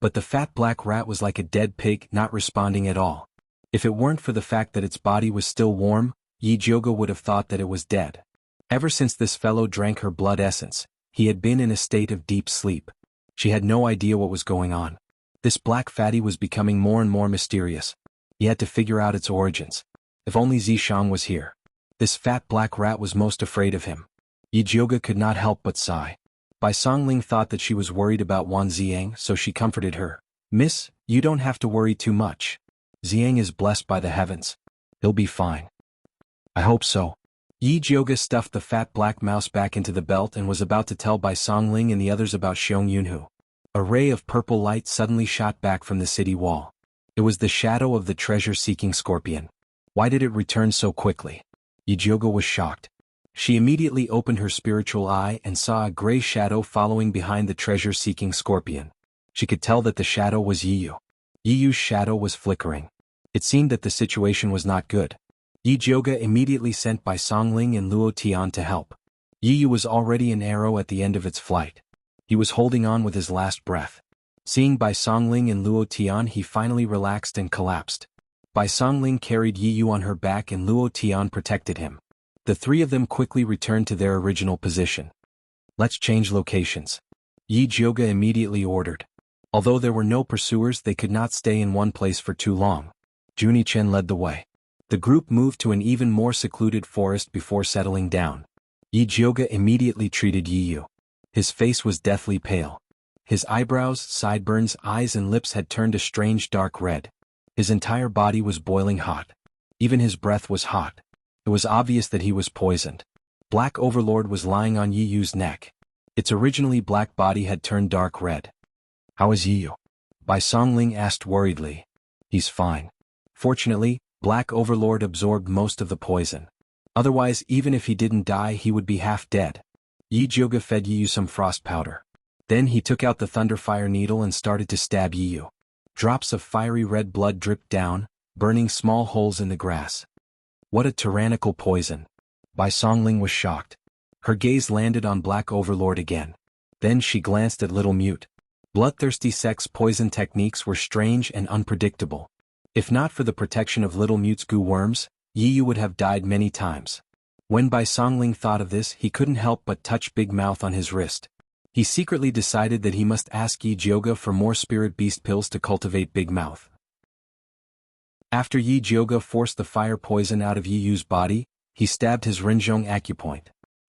But the fat black rat was like a dead pig, not responding at all. If it weren't for the fact that its body was still warm, Yijioga would have thought that it was dead. Ever since this fellow drank her blood essence, he had been in a state of deep sleep. She had no idea what was going on. This black fatty was becoming more and more mysterious. He had to figure out its origins. If only Zishang was here. This fat black rat was most afraid of him. Yijioga could not help but sigh. Bai Songling thought that she was worried about Wan Ziang, so she comforted her. Miss, you don't have to worry too much. Ziang is blessed by the heavens. He'll be fine. I hope so. Yijioga stuffed the fat black mouse back into the belt and was about to tell Bai Songling and the others about Xiong Yunhu. A ray of purple light suddenly shot back from the city wall. It was the shadow of the treasure-seeking scorpion. Why did it return so quickly? Yijioga was shocked. She immediately opened her spiritual eye and saw a gray shadow following behind the treasure-seeking scorpion. She could tell that the shadow was Yiyu. Yiyu's shadow was flickering. It seemed that the situation was not good. Yijioga immediately sent Bai Songling and Luo Tian to help. Yiyu was already an arrow at the end of its flight. He was holding on with his last breath. Seeing Bai Songling and Luo Tian, he finally relaxed and collapsed. Bai Songling carried Yi Yu on her back and Luo Tian protected him. The three of them quickly returned to their original position. Let's change locations. Yi Jioga immediately ordered. Although there were no pursuers, they could not stay in one place for too long. Junie Chen led the way. The group moved to an even more secluded forest before settling down. Yi Jioga immediately treated Yi Yu. His face was deathly pale. His eyebrows, sideburns, eyes and lips had turned a strange dark red. His entire body was boiling hot. Even his breath was hot. It was obvious that he was poisoned. Black Overlord was lying on Yi Yu's neck. Its originally black body had turned dark red. How is Yi Yu? Bai Songling asked worriedly. He's fine. Fortunately, Black Overlord absorbed most of the poison. Otherwise, even if he didn't die, he would be half dead. Yi Jioga fed Yi Yu some frost powder. Then he took out the Thunderfire needle and started to stab Yi Yu. Drops of fiery red blood dripped down, burning small holes in the grass. What a tyrannical poison. Bai Songling was shocked. Her gaze landed on Black Overlord again. Then she glanced at Little Mute. Bloodthirsty sex poison techniques were strange and unpredictable. If not for the protection of Little Mute's goo worms, Yi Yu would have died many times. When Bai Songling thought of this, he couldn't help but touch Big Mouth on his wrist. He secretly decided that he must ask Yi Jioga for more spirit beast pills to cultivate Big Mouth. After Yi Jioga forced the fire poison out of Yi Yu's body, he stabbed his Renzhong acupoint.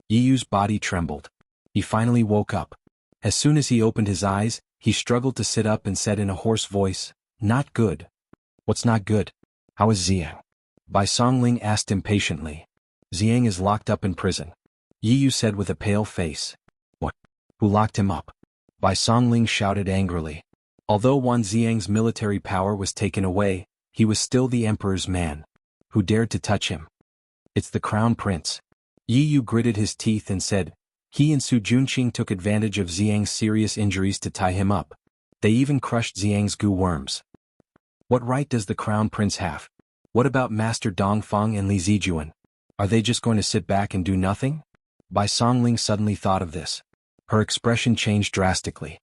Yi Yu's body trembled. He finally woke up. As soon as he opened his eyes, he struggled to sit up and said in a hoarse voice, "Not good." "What's not good? How is Xiang?" Bai Songling asked impatiently. "Xiang is locked up in prison," Yi Yu said with a pale face. "What? Who locked him up?" Bai Songling shouted angrily. Although Wan Xiang's military power was taken away, he was still the emperor's man. Who dared to touch him? "It's the crown prince." Yi Yu gritted his teeth and said, he and Su Junqing took advantage of Xiang's serious injuries to tie him up. They even crushed Xiang's goo worms. What right does the crown prince have? What about Master Dongfang and Li Zijuan? Are they just going to sit back and do nothing? Bai Songling suddenly thought of this. Her expression changed drastically.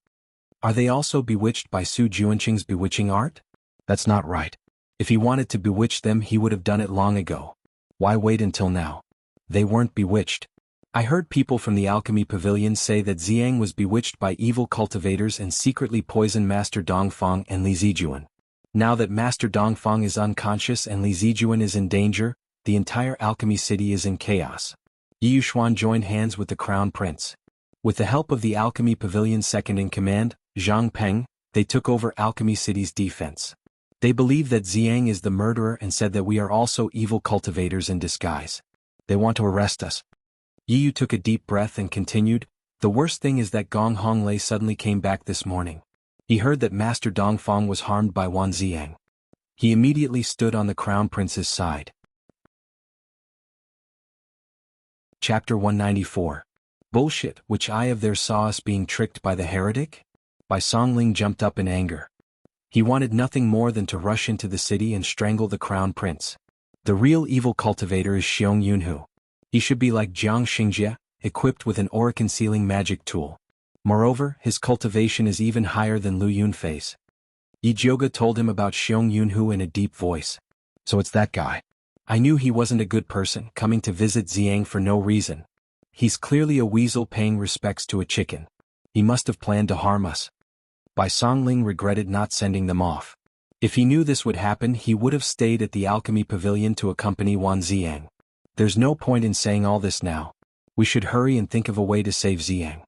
Are they also bewitched by Su Junqing's bewitching art? That's not right. If he wanted to bewitch them, he would have done it long ago. Why wait until now? They weren't bewitched. I heard people from the alchemy pavilion say that Xiang was bewitched by evil cultivators and secretly poisoned Master Dongfang and Li Zijuan. Now that Master Dongfang is unconscious and Li Zijuan is in danger, the entire alchemy city is in chaos. Yi Yuxuan joined hands with the crown prince. With the help of the alchemy pavilion's second-in-command, Zhang Peng, they took over alchemy city's defense. They believe that Xiang is the murderer and said that we are also evil cultivators in disguise. They want to arrest us. Yi Yu took a deep breath and continued, the worst thing is that Gong Honglei suddenly came back this morning. He heard that Master Dongfang was harmed by Wan Xiang. He immediately stood on the crown prince's side. Chapter 194. Bullshit, which eye of theirs saw us being tricked by the heretic? Bai Songling jumped up in anger. He wanted nothing more than to rush into the city and strangle the crown prince. The real evil cultivator is Xiong Yunhu. He should be like Jiang Xingjie, equipped with an aura-concealing magic tool. Moreover, his cultivation is even higher than Lu Yunfei's. Yi Jioga told him about Xiong Yunhu in a deep voice. So it's that guy. I knew he wasn't a good person, coming to visit Xiang for no reason. He's clearly a weasel paying respects to a chicken. He must have planned to harm us. Bai Songling regretted not sending them off. If he knew this would happen, he would have stayed at the alchemy pavilion to accompany Wan Xiang. There's no point in saying all this now. We should hurry and think of a way to save Xiang.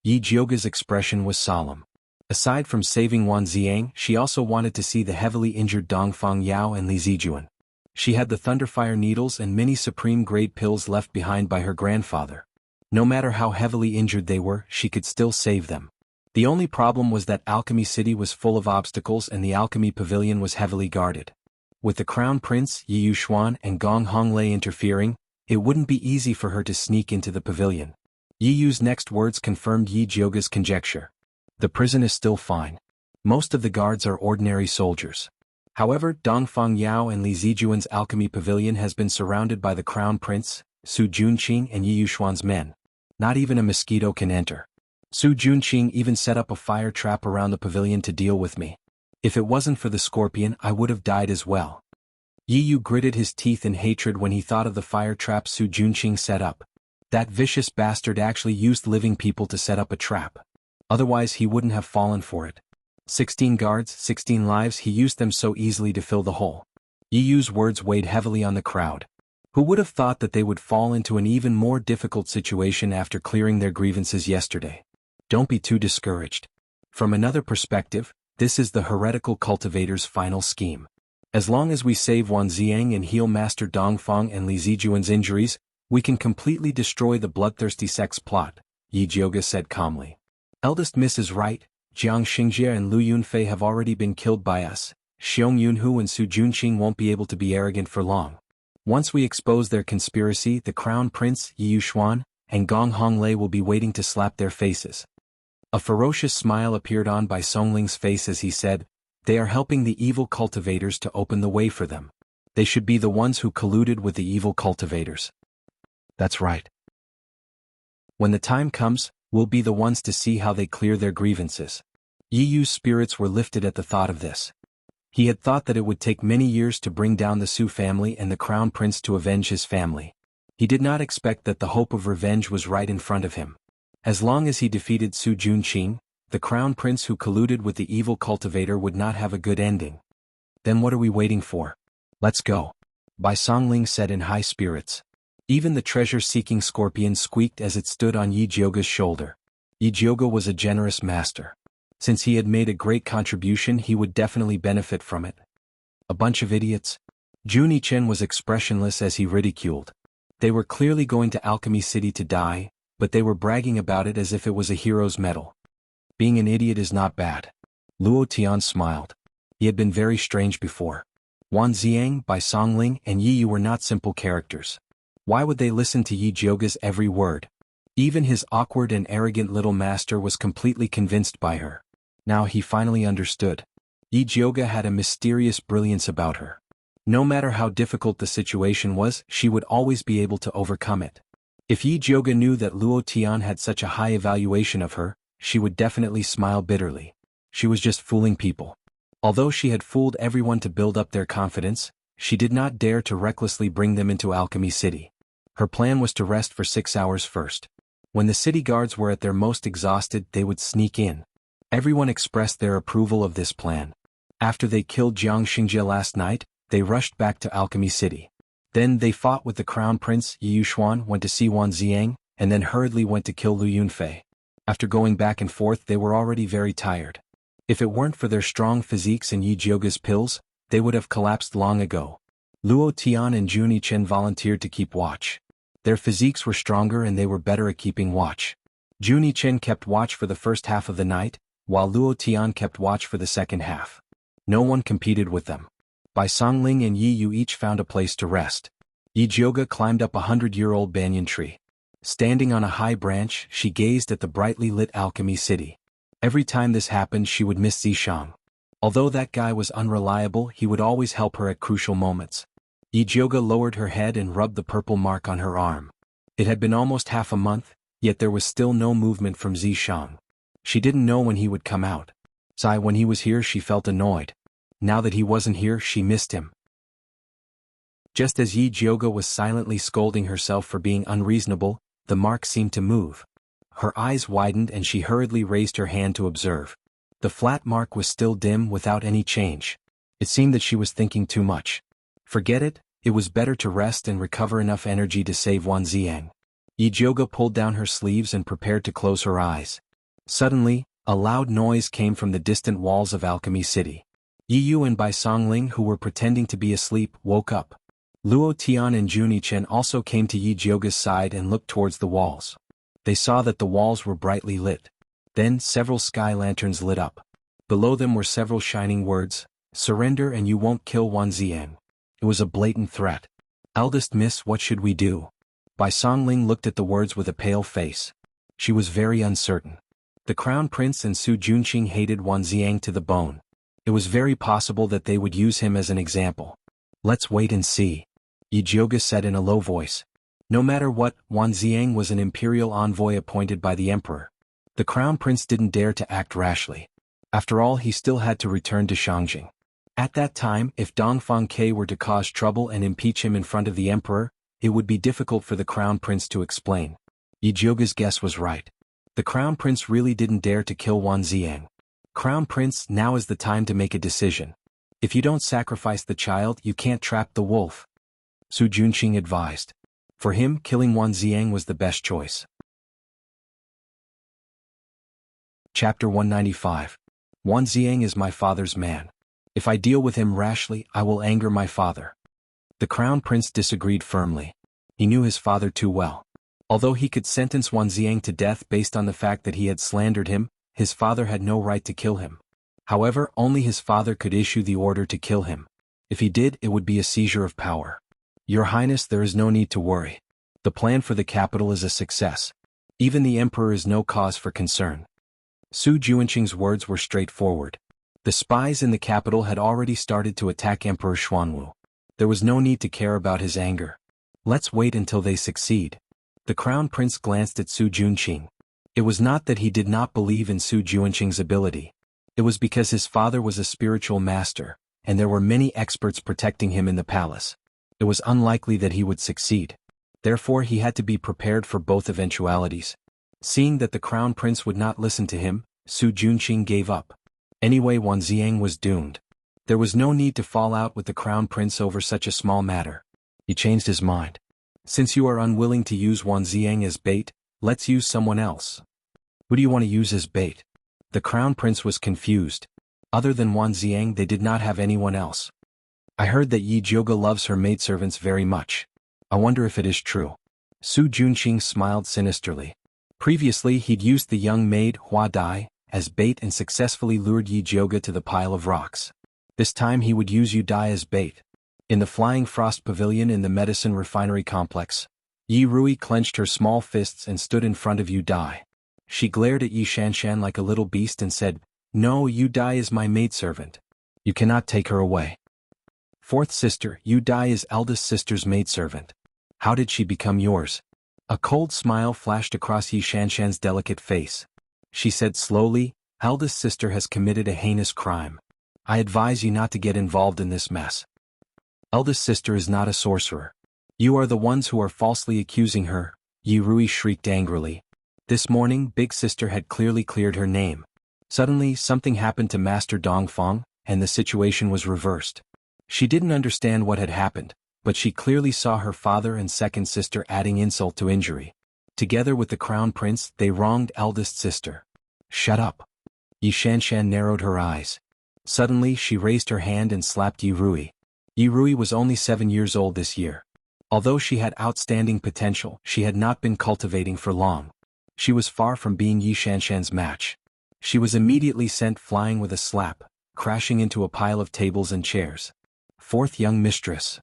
Yi Jioga's expression was solemn. Aside from saving Wan Xiang, she also wanted to see the heavily injured Dongfang Yao and Li Zijuan. She had the Thunderfire needles and many supreme-grade pills left behind by her grandfather. No matter how heavily injured they were, she could still save them. The only problem was that Alchemy City was full of obstacles and the Alchemy Pavilion was heavily guarded. With the Crown Prince, Yi Yuxuan and Gong Honglei interfering, it wouldn't be easy for her to sneak into the pavilion. Yi Yu's next words confirmed Yi Jioga's conjecture. The prison is still fine. Most of the guards are ordinary soldiers. However, Dongfang Yao and Li Zijuan's alchemy pavilion has been surrounded by the Crown Prince, Su Junqing and Yi Yuxuan's men. Not even a mosquito can enter. Su Junqing even set up a fire trap around the pavilion to deal with me. If it wasn't for the scorpion, I would have died as well. Yi Yu gritted his teeth in hatred when he thought of the fire trap Su Junqing set up. That vicious bastard actually used living people to set up a trap. Otherwise he wouldn't have fallen for it. 16 guards, 16 lives, he used them so easily to fill the hole. Yi Yu's words weighed heavily on the crowd. Who would have thought that they would fall into an even more difficult situation after clearing their grievances yesterday? Don't be too discouraged. From another perspective, this is the heretical cultivator's final scheme. As long as we save Wan Ziang and heal Master Dongfang and Li Zijuan's injuries, we can completely destroy the bloodthirsty sex plot, Yi Jioge said calmly. Eldest Miss is right, Jiang Xingjie and Lu Yunfei have already been killed by us. Xiong Yunhu and Su Junqing won't be able to be arrogant for long. Once we expose their conspiracy, the Crown Prince, Yi Yuxuan, and Gong Honglei will be waiting to slap their faces. A ferocious smile appeared on Bai Songling's face as he said, "They are helping the evil cultivators to open the way for them. They should be the ones who colluded with the evil cultivators." That's right. When the time comes, we'll be the ones to see how they clear their grievances. Yi Yu's spirits were lifted at the thought of this. He had thought that it would take many years to bring down the Su family and the Crown Prince to avenge his family. He did not expect that the hope of revenge was right in front of him. As long as he defeated Su Junqing, the Crown Prince who colluded with the evil cultivator would not have a good ending. Then what are we waiting for? Let's go. Bai Songling said in high spirits. Even the treasure-seeking scorpion squeaked as it stood on Yi Jioge's shoulder. Yi Jioge was a generous master. Since he had made a great contribution, he would definitely benefit from it. A bunch of idiots. Juni Chen was expressionless as he ridiculed. They were clearly going to Alchemy City to die, but they were bragging about it as if it was a hero's medal. Being an idiot is not bad. Luo Tian smiled. He had been very strange before. Wan Ziang, Bai Songling, and Yi Yu were not simple characters. Why would they listen to Yi Jioge's every word? Even his awkward and arrogant little master was completely convinced by her. Now he finally understood. Yi Jioge had a mysterious brilliance about her. No matter how difficult the situation was, she would always be able to overcome it. If Yi Jioge knew that Luo Tian had such a high evaluation of her, she would definitely smile bitterly. She was just fooling people. Although she had fooled everyone to build up their confidence, she did not dare to recklessly bring them into Alchemy City. Her plan was to rest for 6 hours first. When the city guards were at their most exhausted, they would sneak in. Everyone expressed their approval of this plan. After they killed Jiang Xingjie last night, they rushed back to Alchemy City. Then they fought with the Crown Prince, Yi Yuxuan went to see Wan Ziang, and then hurriedly went to kill Lu Yunfei. After going back and forth, they were already very tired. If it weren't for their strong physiques and Yi Jioge's pills, they would have collapsed long ago. Luo Tian and Juni Chen volunteered to keep watch. Their physiques were stronger and they were better at keeping watch. Juni Chen kept watch for the first half of the night, while Luo Tian kept watch for the second half. No one competed with them. Bai Songling and Yi Yu each found a place to rest. Yi Jioge climbed up a 100-year-old banyan tree. Standing on a high branch, she gazed at the brightly lit Alchemy City. Every time this happened, she would miss Zishang. Although that guy was unreliable, he would always help her at crucial moments. Yi Jioge lowered her head and rubbed the purple mark on her arm. It had been almost half a month, yet there was still no movement from Zishang. She didn't know when he would come out. When he was here, she felt annoyed. Now that he wasn't here, she missed him. Just as Yi Jioge was silently scolding herself for being unreasonable, the mark seemed to move. Her eyes widened and she hurriedly raised her hand to observe. The flat mark was still dim without any change. It seemed that she was thinking too much. Forget it, it was better to rest and recover enough energy to save Wan Ziang. Yi Jioge pulled down her sleeves and prepared to close her eyes. Suddenly, a loud noise came from the distant walls of Alchemy City. Yi Yu and Bai Songling, who were pretending to be asleep, woke up. Luo Tian and Juni Chen also came to Yi Jioge's side and looked towards the walls. They saw that the walls were brightly lit. Then several sky lanterns lit up. Below them were several shining words, "Surrender and you won't kill Wan Ziang." It was a blatant threat. "Eldest Miss, what should we do?" Bai Songling looked at the words with a pale face. She was very uncertain. The Crown Prince and Su Junqing hated Wan Ziang to the bone. It was very possible that they would use him as an example. "Let's wait and see," Yi Jioge said in a low voice. No matter what, Wan Ziang was an imperial envoy appointed by the emperor. The Crown Prince didn't dare to act rashly. After all, he still had to return to Shangjing. At that time, if Dongfang Ke were to cause trouble and impeach him in front of the emperor, it would be difficult for the crown prince to explain. Yi Jioge's guess was right. The crown prince really didn't dare to kill Wan Ziang. Crown prince, now is the time to make a decision. If you don't sacrifice the child, you can't trap the wolf, Su Junqing advised. For him, killing Wan Ziang was the best choice. Chapter 195. Wan Ziang is my father's man. If I deal with him rashly, I will anger my father. The crown prince disagreed firmly. He knew his father too well. Although he could sentence Wan Ziang to death based on the fact that he had slandered him, his father had no right to kill him. However, only his father could issue the order to kill him. If he did, it would be a seizure of power. Your Highness, there is no need to worry. The plan for the capital is a success. Even the emperor is no cause for concern. Su Junqing's words were straightforward. The spies in the capital had already started to attack Emperor Xuanwu. There was no need to care about his anger. Let's wait until they succeed. The crown prince glanced at Su Junqing. It was not that he did not believe in Su Junqing's ability. It was because his father was a spiritual master, and there were many experts protecting him in the palace. It was unlikely that he would succeed. Therefore he had to be prepared for both eventualities. Seeing that the crown prince would not listen to him, Su Junqing gave up. Anyway, Wan Ziang was doomed. There was no need to fall out with the crown prince over such a small matter. He changed his mind. Since you are unwilling to use Wan Ziang as bait, let's use someone else. Who do you want to use as bait? The crown prince was confused. Other than Wan Ziang, they did not have anyone else. I heard that Yi Jioge loves her maidservants very much. I wonder if it is true. Su Junqing smiled sinisterly. Previously he'd used the young maid, Hua Dai, as bait and successfully lured Yi Jioge to the pile of rocks. This time he would use Yu Dai as bait. In the Flying Frost Pavilion in the Medicine Refinery Complex, Yi Rui clenched her small fists and stood in front of Yu Dai. She glared at Yi Shanshan like a little beast and said, "No, Yu Dai is my maidservant. You cannot take her away." Fourth sister, Yu Dai is eldest sister's maidservant. How did she become yours? A cold smile flashed across Yi Shanshan's delicate face. She said slowly, "Eldest sister has committed a heinous crime. I advise you not to get involved in this mess. Eldest sister is not a sorcerer. You are the ones who are falsely accusing her," Yi Rui shrieked angrily. This morning, big sister had clearly cleared her name. Suddenly, something happened to Master Dongfang, and the situation was reversed. She didn't understand what had happened, but she clearly saw her father and second sister adding insult to injury. Together with the crown prince, they wronged eldest sister. "Shut up." Yi Shanshan narrowed her eyes. Suddenly, she raised her hand and slapped Yi Rui. Yi Rui was only 7 years old this year. Although she had outstanding potential, she had not been cultivating for long. She was far from being Yi Shanshan's match. She was immediately sent flying with a slap, crashing into a pile of tables and chairs. Fourth young mistress.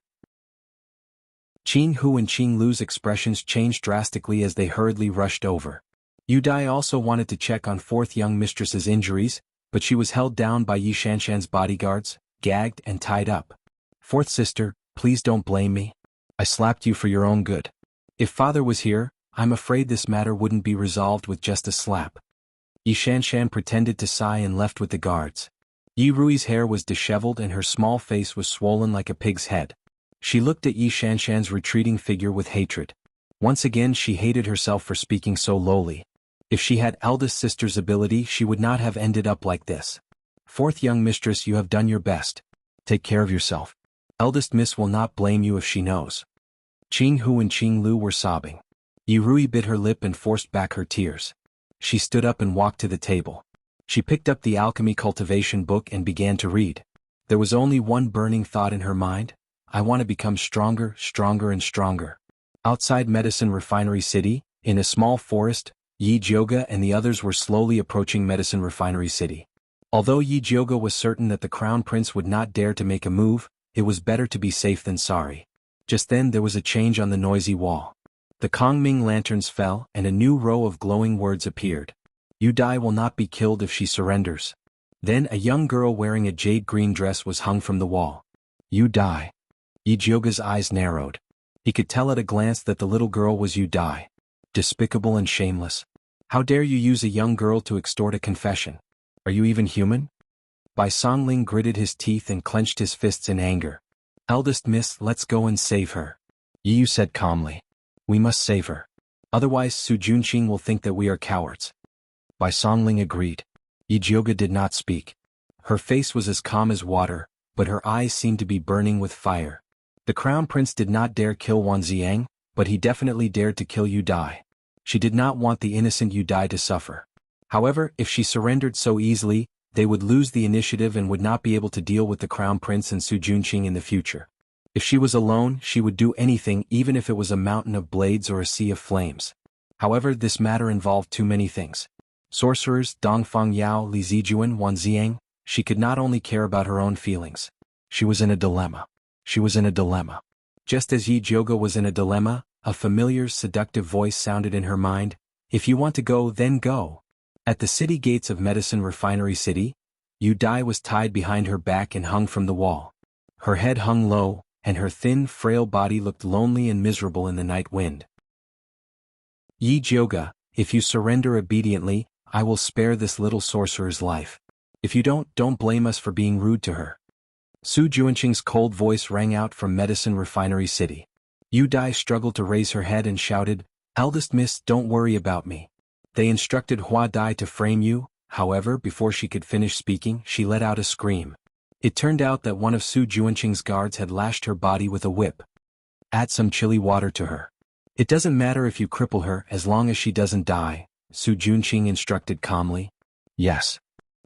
Qing Hu and Qing Lu's expressions changed drastically as they hurriedly rushed over. Yu Dai also wanted to check on fourth young mistress's injuries, but she was held down by Yi Shanshan's bodyguards, gagged and tied up. "Fourth sister, please don't blame me. I slapped you for your own good. If father was here, I'm afraid this matter wouldn't be resolved with just a slap." Yi Shanshan pretended to sigh and left with the guards. Yi Rui's hair was disheveled and her small face was swollen like a pig's head. She looked at Yi Shanshan's retreating figure with hatred. Once again she hated herself for speaking so lowly. If she had eldest sister's ability, she would not have ended up like this. "Fourth young mistress, you have done your best. Take care of yourself. Eldest miss will not blame you if she knows." Qing Hu and Qing Lu were sobbing. Yi Rui bit her lip and forced back her tears. She stood up and walked to the table. She picked up the alchemy cultivation book and began to read. There was only one burning thought in her mind: I want to become stronger, stronger and stronger. Outside Medicine Refinery City, in a small forest, Yi Jioge and the others were slowly approaching Medicine Refinery City. Although Yi Jioge was certain that the crown prince would not dare to make a move, it was better to be safe than sorry. Just then there was a change on the noisy wall. The Kongming lanterns fell and a new row of glowing words appeared. "Yu Dai will not be killed if she surrenders." Then a young girl wearing a jade green dress was hung from the wall. "Yu Dai." Yi Jioge's eyes narrowed. He could tell at a glance that the little girl was Yu Dai. Despicable and shameless. How dare you use a young girl to extort a confession? Are you even human? Bai Songling gritted his teeth and clenched his fists in anger. Eldest miss, let's go and save her. Yi Yu said calmly. We must save her. Otherwise Su Junqing will think that we are cowards. Bai Songling agreed. Yi Jioga did not speak. Her face was as calm as water, but her eyes seemed to be burning with fire. The crown prince did not dare kill Wan Ziang, but he definitely dared to kill Yu Dai. She did not want the innocent Yu Dai to suffer. However, if she surrendered so easily, they would lose the initiative and would not be able to deal with the crown prince and Su Junqing in the future. If she was alone, she would do anything, even if it was a mountain of blades or a sea of flames. However, this matter involved too many things. Sorcerers, Dongfang Yao, Li Zijuan, Wan Ziang. She could not only care about her own feelings. She was in a dilemma. She was in a dilemma. Just as Yi Jioga was in a dilemma, a familiar, seductive voice sounded in her mind. If you want to go, then go. At the city gates of Medicine Refinery City, Yu Dai was tied behind her back and hung from the wall. Her head hung low, and her thin, frail body looked lonely and miserable in the night wind. Yi Jioga, if you surrender obediently, I will spare this little sorcerer's life. If you don't blame us for being rude to her. Su Junqing's cold voice rang out from Medicine Refinery City. Yu Dai struggled to raise her head and shouted, Eldest miss, don't worry about me. They instructed Hua Dai to frame you. However, before she could finish speaking, she let out a scream. It turned out that one of Su Junqing's guards had lashed her body with a whip. Add some chili water to her. It doesn't matter if you cripple her as long as she doesn't die, Su Junqing instructed calmly. Yes.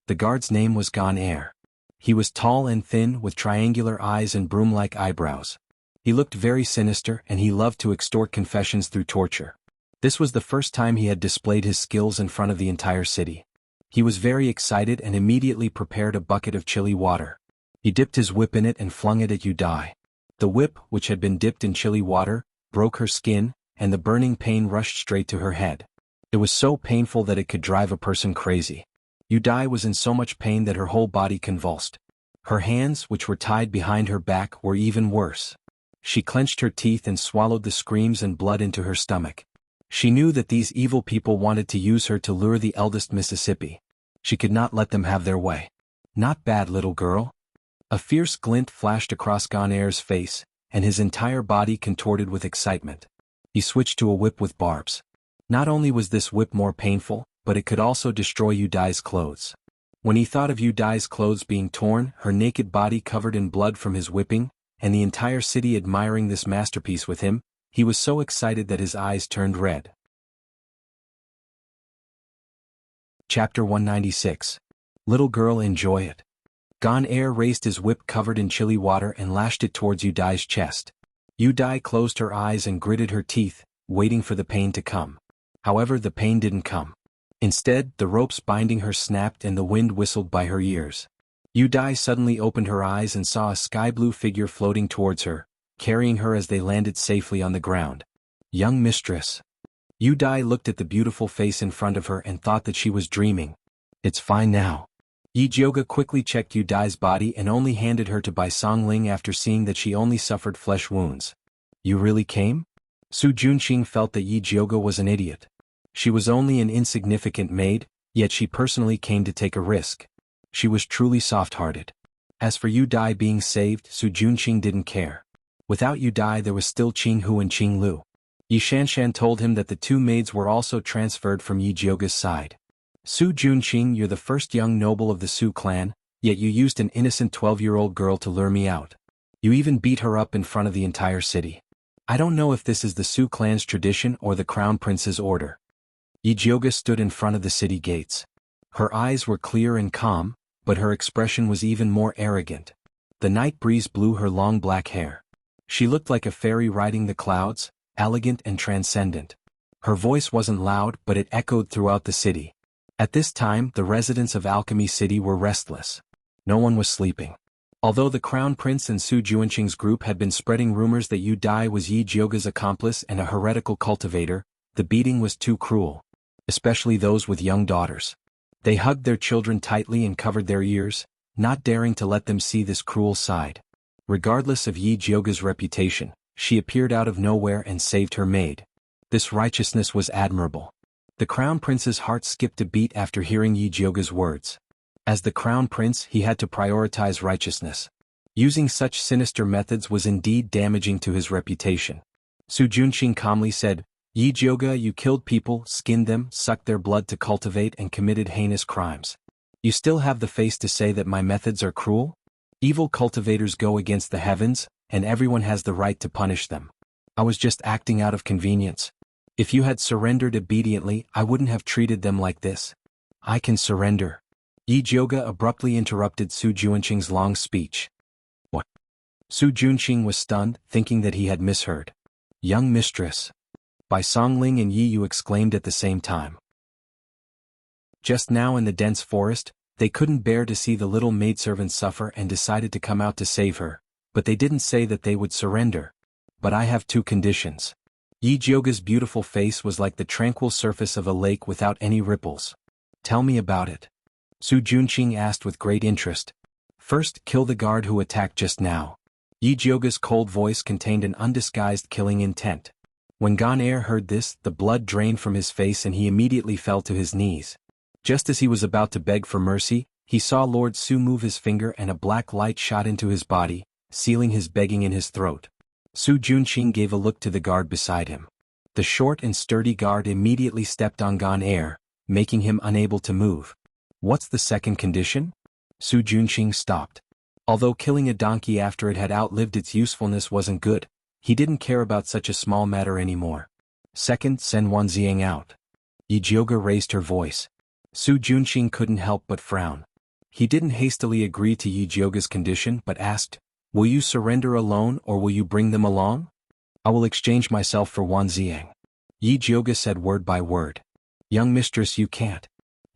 The guard's name was Gan Er. He was tall and thin with triangular eyes and broom-like eyebrows. He looked very sinister and he loved to extort confessions through torture. This was the first time he had displayed his skills in front of the entire city. He was very excited and immediately prepared a bucket of chili water. He dipped his whip in it and flung it at Yu Dai. The whip, which had been dipped in chili water, broke her skin, and the burning pain rushed straight to her head. It was so painful that it could drive a person crazy. Yu Dai was in so much pain that her whole body convulsed. Her hands, which were tied behind her back, were even worse. She clenched her teeth and swallowed the screams and blood into her stomach. She knew that these evil people wanted to use her to lure the eldest Mississippi. She could not let them have their way. Not bad, little girl. A fierce glint flashed across Gan Er's face, and his entire body contorted with excitement. He switched to a whip with barbs. Not only was this whip more painful, but it could also destroy Yu Dai's clothes. When he thought of Yu Dai's clothes being torn, her naked body covered in blood from his whipping, and the entire city admiring this masterpiece with him, he was so excited that his eyes turned red. Chapter 196. Little girl, enjoy it. Gan Er raised his whip covered in chili water and lashed it towards Yu Dai's chest. Yu Dai closed her eyes and gritted her teeth, waiting for the pain to come. However, the pain didn't come. Instead, the ropes binding her snapped and the wind whistled by her ears. Yu Dai suddenly opened her eyes and saw a sky-blue figure floating towards her, carrying her as they landed safely on the ground. Young mistress. Yu Dai looked at the beautiful face in front of her and thought that she was dreaming. It's fine now. Yi Jioga quickly checked Yu Dai's body and only handed her to Bai Songling after seeing that she only suffered flesh wounds. You really came? Su Junqing felt that Yi Jioga was an idiot. She was only an insignificant maid, yet she personally came to take a risk. She was truly soft-hearted. As for Yu Dai being saved, Su Junqing didn't care. Without Yu Dai there was still Qing Hu and Qing Lu. Yi Shanshan told him that the two maids were also transferred from Yi Jioga's side. Su Junqing, you're the first young noble of the Su clan, yet you used an innocent 12-year-old girl to lure me out. You even beat her up in front of the entire city. I don't know if this is the Su clan's tradition or the crown prince's order. Yi Jioga stood in front of the city gates. Her eyes were clear and calm, but her expression was even more arrogant. The night breeze blew her long black hair. She looked like a fairy riding the clouds, elegant and transcendent. Her voice wasn't loud, but it echoed throughout the city. At this time, the residents of Alchemy City were restless. No one was sleeping. Although the Crown Prince and Su Junqing's group had been spreading rumors that Yu Dai was Yi Jioga's accomplice and a heretical cultivator, the beating was too cruel. Especially those with young daughters. They hugged their children tightly and covered their ears, not daring to let them see this cruel side. Regardless of Yi Jioga's reputation, she appeared out of nowhere and saved her maid. This righteousness was admirable. The Crown Prince's heart skipped a beat after hearing Yi Jioga's words. As the crown prince, he had to prioritize righteousness. Using such sinister methods was indeed damaging to his reputation. Su Junqing calmly said, "Yi Jioge, you killed people, skinned them, sucked their blood to cultivate, and committed heinous crimes. You still have the face to say that my methods are cruel? Evil cultivators go against the heavens, and everyone has the right to punish them. I was just acting out of convenience. If you had surrendered obediently, I wouldn't have treated them like this. I can surrender." Yi Jioge abruptly interrupted Su Junqing's long speech. "What?" Su Junqing was stunned, thinking that he had misheard. "Young mistress." Bai Songling and Yi Yu exclaimed at the same time. Just now in the dense forest, they couldn't bear to see the little maidservant suffer and decided to come out to save her, but they didn't say that they would surrender. "But I have two conditions." Yi Jioge's beautiful face was like the tranquil surface of a lake without any ripples. "Tell me about it." Su Junqing asked with great interest. "First, kill the guard who attacked just now." Yi Jioge's cold voice contained an undisguised killing intent. When Ganair heard this, the blood drained from his face and he immediately fell to his knees. Just as he was about to beg for mercy, he saw Lord Su move his finger and a black light shot into his body, sealing his begging in his throat. Su Junqing gave a look to the guard beside him. The short and sturdy guard immediately stepped on Ganair, making him unable to move. "What's the second condition?" Su Junqing stopped. Although killing a donkey after it had outlived its usefulness wasn't good, he didn't care about such a small matter anymore. "Second, send Wanxiang out." Yi Jioge raised her voice. Su Junqing couldn't help but frown. He didn't hastily agree to Yi Jioge's condition but asked, "Will you surrender alone or will you bring them along?" "I will exchange myself for Wanxiang." Yi Jioge said word by word. "Young mistress, you can't."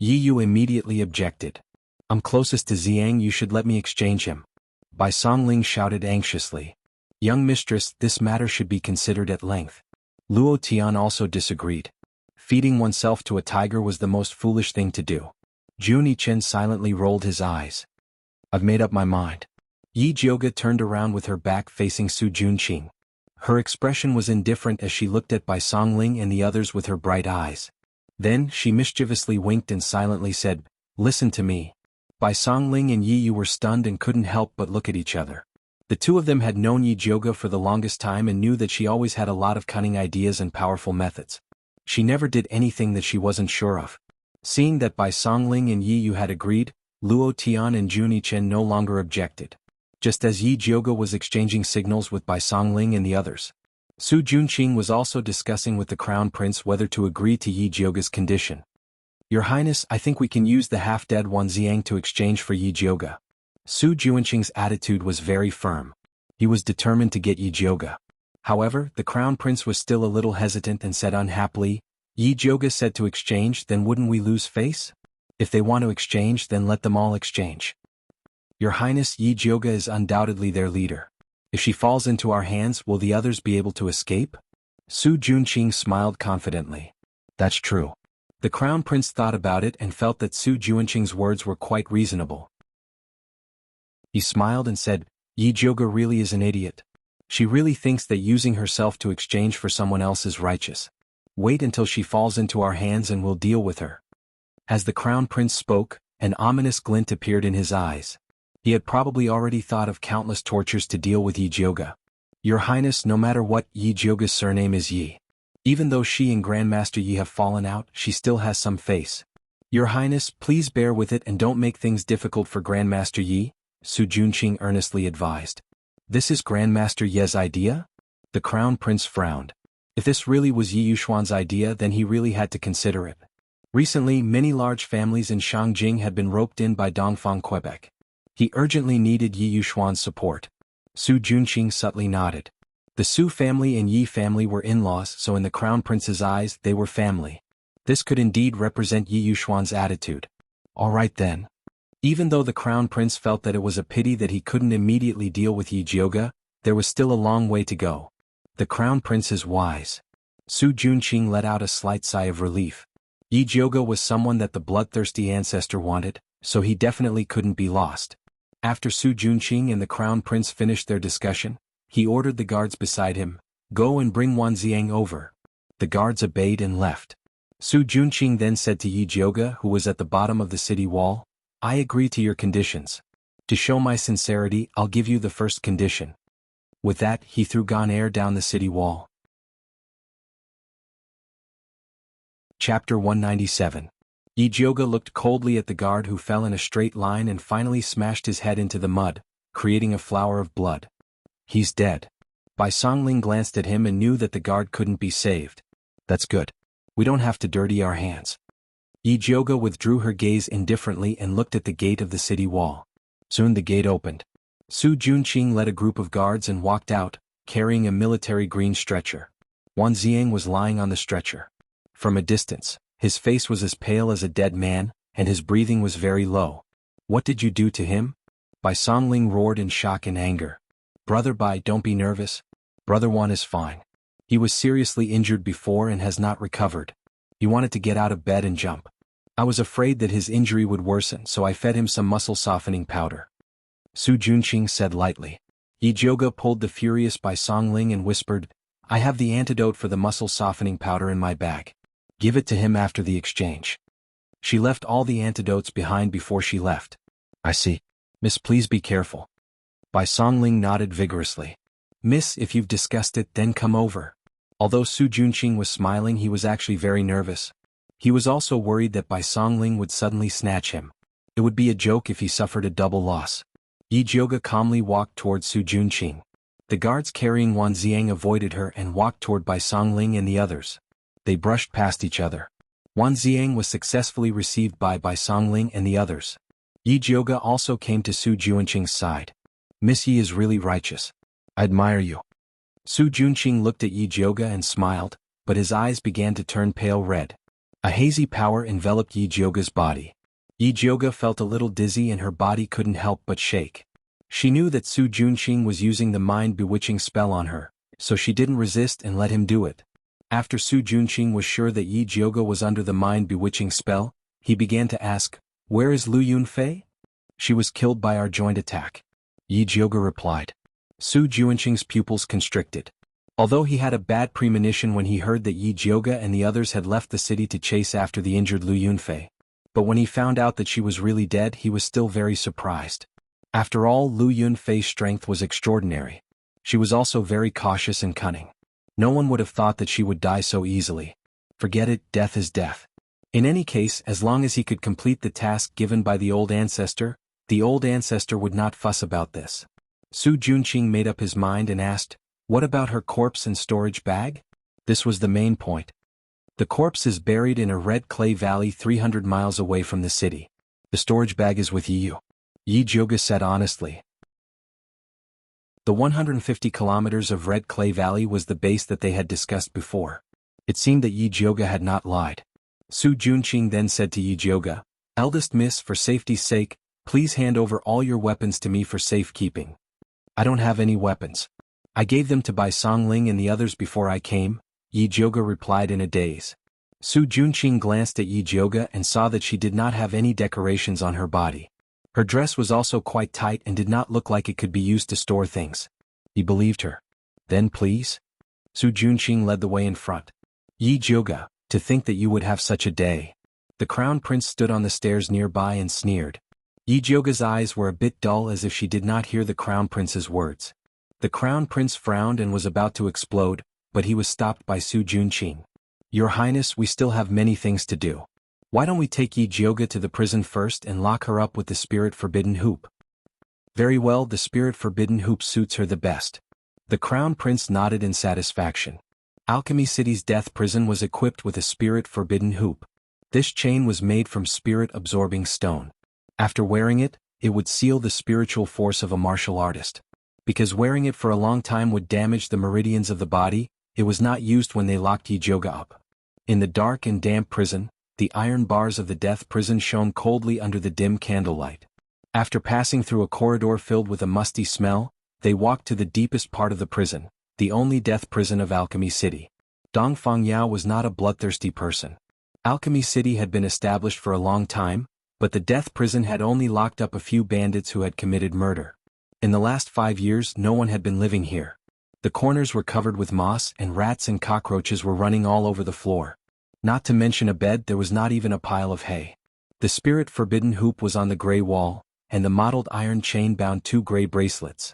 Yi Yu immediately objected. "I'm closest to Xiang, you should let me exchange him." Bai Songling shouted anxiously. "Young mistress, this matter should be considered at length." Luo Tian also disagreed. Feeding oneself to a tiger was the most foolish thing to do. Juni Chen silently rolled his eyes. "I've made up my mind." Yi Jioge turned around with her back facing Su Junqing. Her expression was indifferent as she looked at Bai Songling and the others with her bright eyes. Then she mischievously winked and silently said, "Listen to me." Bai Songling and Yi Yu were stunned and couldn't help but look at each other. The two of them had known Yi Jioge for the longest time and knew that she always had a lot of cunning ideas and powerful methods. She never did anything that she wasn't sure of. Seeing that Bai Songling and Yi Yu had agreed, Luo Tian and Juni Chen no longer objected. Just as Yi Jioge was exchanging signals with Bai Songling and the others, Su Junqing was also discussing with the crown prince whether to agree to Yi Jioge's condition. "Your Highness, I think we can use the half-dead Wanxiang to exchange for Yi Jioge." Su Junqing's attitude was very firm. He was determined to get Yi Jioge. However, the crown prince was still a little hesitant and said unhappily, "Yi Jioge said to exchange, then wouldn't we lose face? If they want to exchange, then let them all exchange." "Your Highness, Yi Jioge is undoubtedly their leader. If she falls into our hands, will the others be able to escape?" Su Junqing smiled confidently. "That's true." The crown prince thought about it and felt that Su Junqing's words were quite reasonable. He smiled and said, "Yi Jioge really is an idiot. She really thinks that using herself to exchange for someone else is righteous. Wait until she falls into our hands and we'll deal with her." As the crown prince spoke, an ominous glint appeared in his eyes. He had probably already thought of countless tortures to deal with Yi Jioge. "Your Highness, no matter what, Yi Jioge's surname is Yi. Even though she and Grandmaster Yi have fallen out, she still has some face. Your Highness, please bear with it and don't make things difficult for Grandmaster Yi," Su Junqing earnestly advised. "This is Grandmaster Ye's idea?" The crown prince frowned. If this really was Yi Yuxuan's idea, then he really had to consider it. Recently, many large families in Shangjing had been roped in by Dongfang Quebec. He urgently needed Yi Yuxuan's support. Su Junqing subtly nodded. The Su family and Yi family were in-laws, so in the crown prince's eyes, they were family. This could indeed represent Yi Yuxuan's attitude. All right then. Even though the crown prince felt that it was a pity that he couldn't immediately deal with Yi Jioge, there was still a long way to go. The crown prince is wise. Su Junqing let out a slight sigh of relief. Yi Jioge was someone that the bloodthirsty ancestor wanted, so he definitely couldn't be lost. After Su Junqing and the crown prince finished their discussion, he ordered the guards beside him, "Go and bring Wanxiang over." The guards obeyed and left. Su Junqing then said to Yi Jioge, who was at the bottom of the city wall, I agree to your conditions. To show my sincerity, I'll give you the first condition. With that, he threw Ganair down the city wall. Chapter 197. Ijioga looked coldly at the guard who fell in a straight line and finally smashed his head into the mud, creating a flower of blood. He's dead. Bai Songling glanced at him and knew that the guard couldn't be saved. That's good. We don't have to dirty our hands. Ijioga withdrew her gaze indifferently and looked at the gate of the city wall. Soon the gate opened. Su Junqing led a group of guards and walked out, carrying a military green stretcher. Wan Ziang was lying on the stretcher. From a distance, his face was as pale as a dead man, and his breathing was very low. What did you do to him? Bai Songling roared in shock and anger. Brother Bai, don't be nervous. Brother Wan is fine. He was seriously injured before and has not recovered. He wanted to get out of bed and jump. I was afraid that his injury would worsen, so I fed him some muscle-softening powder. Su Junqing said lightly. Ijioga pulled the furious Bai Songling and whispered, I have the antidote for the muscle-softening powder in my bag. Give it to him after the exchange. She left all the antidotes behind before she left. I see. Miss, please be careful. Bai Songling nodded vigorously. Miss, if you've discussed it, then come over. Although Su Junqing was smiling, he was actually very nervous. He was also worried that Bai Songling would suddenly snatch him. It would be a joke if he suffered a double loss. Ijioga calmly walked toward Su Junqing. The guards carrying Wan Ziang avoided her and walked toward Bai Songling and the others. They brushed past each other. Wan Ziang was successfully received by Bai Songling and the others. Ijioga also came to Su Junqing's side. Miss Yi is really righteous. I admire you. Su Junqing looked at Ijioga and smiled, but his eyes began to turn pale red. A hazy power enveloped Ijioga's body. Ijioga felt a little dizzy and her body couldn't help but shake. She knew that Su Junqing was using the mind-bewitching spell on her, so she didn't resist and let him do it. After Su Junqing was sure that Ijioga was under the mind-bewitching spell, he began to ask, Where is Lu Yunfei? She was killed by our joint attack. Ijioga replied. Su Junqing's pupils constricted. Although he had a bad premonition when he heard that Ijioga and the others had left the city to chase after the injured Lu Yunfei. But when he found out that she was really dead, he was still very surprised. After all, Lu Yunfei's strength was extraordinary. She was also very cautious and cunning. No one would have thought that she would die so easily. Forget it, death is death. In any case, as long as he could complete the task given by the old ancestor would not fuss about this. Su Junqing made up his mind and asked, What about her corpse and storage bag? This was the main point. The corpse is buried in a red clay valley 300 miles away from the city. The storage bag is with you. Ijioga said honestly. The 150 kilometers of red clay valley was the base that they had discussed before. It seemed that Ijioga had not lied. Su Junqing then said to Ijioga, Eldest miss, for safety's sake, please hand over all your weapons to me for safekeeping. I don't have any weapons. I gave them to Bai Songling and the others before I came, Ijioga replied in a daze. Su Junqing glanced at Ijioga and saw that she did not have any decorations on her body. Her dress was also quite tight and did not look like it could be used to store things. He believed her. Then please? Su Junqing led the way in front. Ijioga, to think that you would have such a day. The crown prince stood on the stairs nearby and sneered. Ijioga's eyes were a bit dull as if she did not hear the crown prince's words. The crown prince frowned and was about to explode, but he was stopped by Su Junqing. Your Highness, we still have many things to do. Why don't we take Ijioga to the prison first and lock her up with the Spirit Forbidden Hoop? Very well, the Spirit Forbidden Hoop suits her the best. The crown prince nodded in satisfaction. Alchemy City's death prison was equipped with a Spirit Forbidden Hoop. This chain was made from spirit-absorbing stone. After wearing it, it would seal the spiritual force of a martial artist. Because wearing it for a long time would damage the meridians of the body, it was not used when they locked Ijioga up. In the dark and damp prison, the iron bars of the death prison shone coldly under the dim candlelight. After passing through a corridor filled with a musty smell, they walked to the deepest part of the prison, the only death prison of Alchemy City. Dong Fengyao was not a bloodthirsty person. Alchemy City had been established for a long time, but the death prison had only locked up a few bandits who had committed murder. In the last 5 years, no one had been living here. The corners were covered with moss and rats and cockroaches were running all over the floor. Not to mention a bed, there was not even a pile of hay. The spirit forbidden hoop was on the gray wall, and the mottled iron chain bound 2 gray bracelets.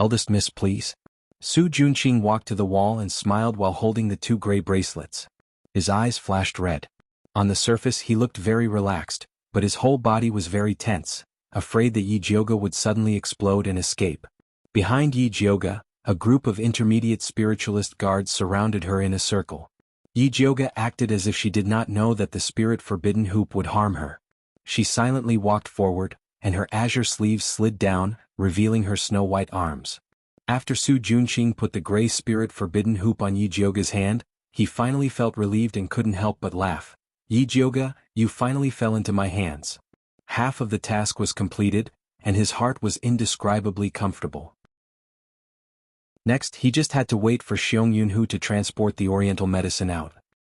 Eldest miss, please. Su Junqing walked to the wall and smiled while holding the 2 gray bracelets. His eyes flashed red. On the surface he looked very relaxed, but his whole body was very tense, afraid that Yi Jioge would suddenly explode and escape. Behind Yi Jioge, a group of intermediate spiritualist guards surrounded her in a circle. Yi Jioge acted as if she did not know that the spirit forbidden hoop would harm her. She silently walked forward, and her azure sleeves slid down, revealing her snow-white arms. After Su Junqing put the gray spirit forbidden hoop on Yi Jioge's hand, he finally felt relieved and couldn't help but laugh. Yi Jioge, you finally fell into my hands. Half of the task was completed, and his heart was indescribably comfortable. Next, he just had to wait for Xiong Yunhu to transport the Oriental medicine out.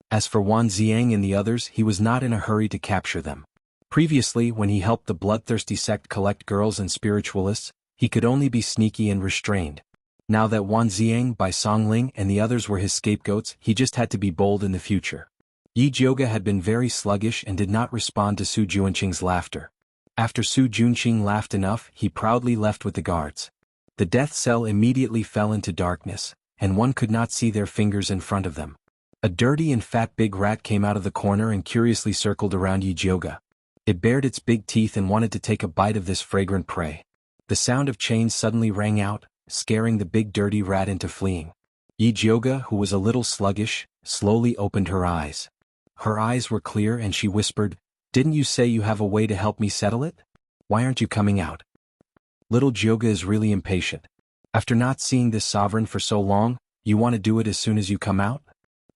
As for Wan Ziang and the others, he was not in a hurry to capture them. Previously, when he helped the bloodthirsty sect collect girls and spiritualists, he could only be sneaky and restrained. Now that Wan Ziang, Bai Songling and the others were his scapegoats, he just had to be bold in the future. Yi Jioge had been very sluggish and did not respond to Su Junqing's laughter. After Su Junqing laughed enough, he proudly left with the guards. The death cell immediately fell into darkness, and one could not see their fingers in front of them. A dirty and fat big rat came out of the corner and curiously circled around Yi Jioge. It bared its big teeth and wanted to take a bite of this fragrant prey. The sound of chains suddenly rang out, scaring the big dirty rat into fleeing. Yi Jioge, who was a little sluggish, slowly opened her eyes. Her eyes were clear and she whispered, "Didn't you say you have a way to help me settle it? Why aren't you coming out?" Little Jioge is really impatient. After not seeing this sovereign for so long, you want to do it as soon as you come out?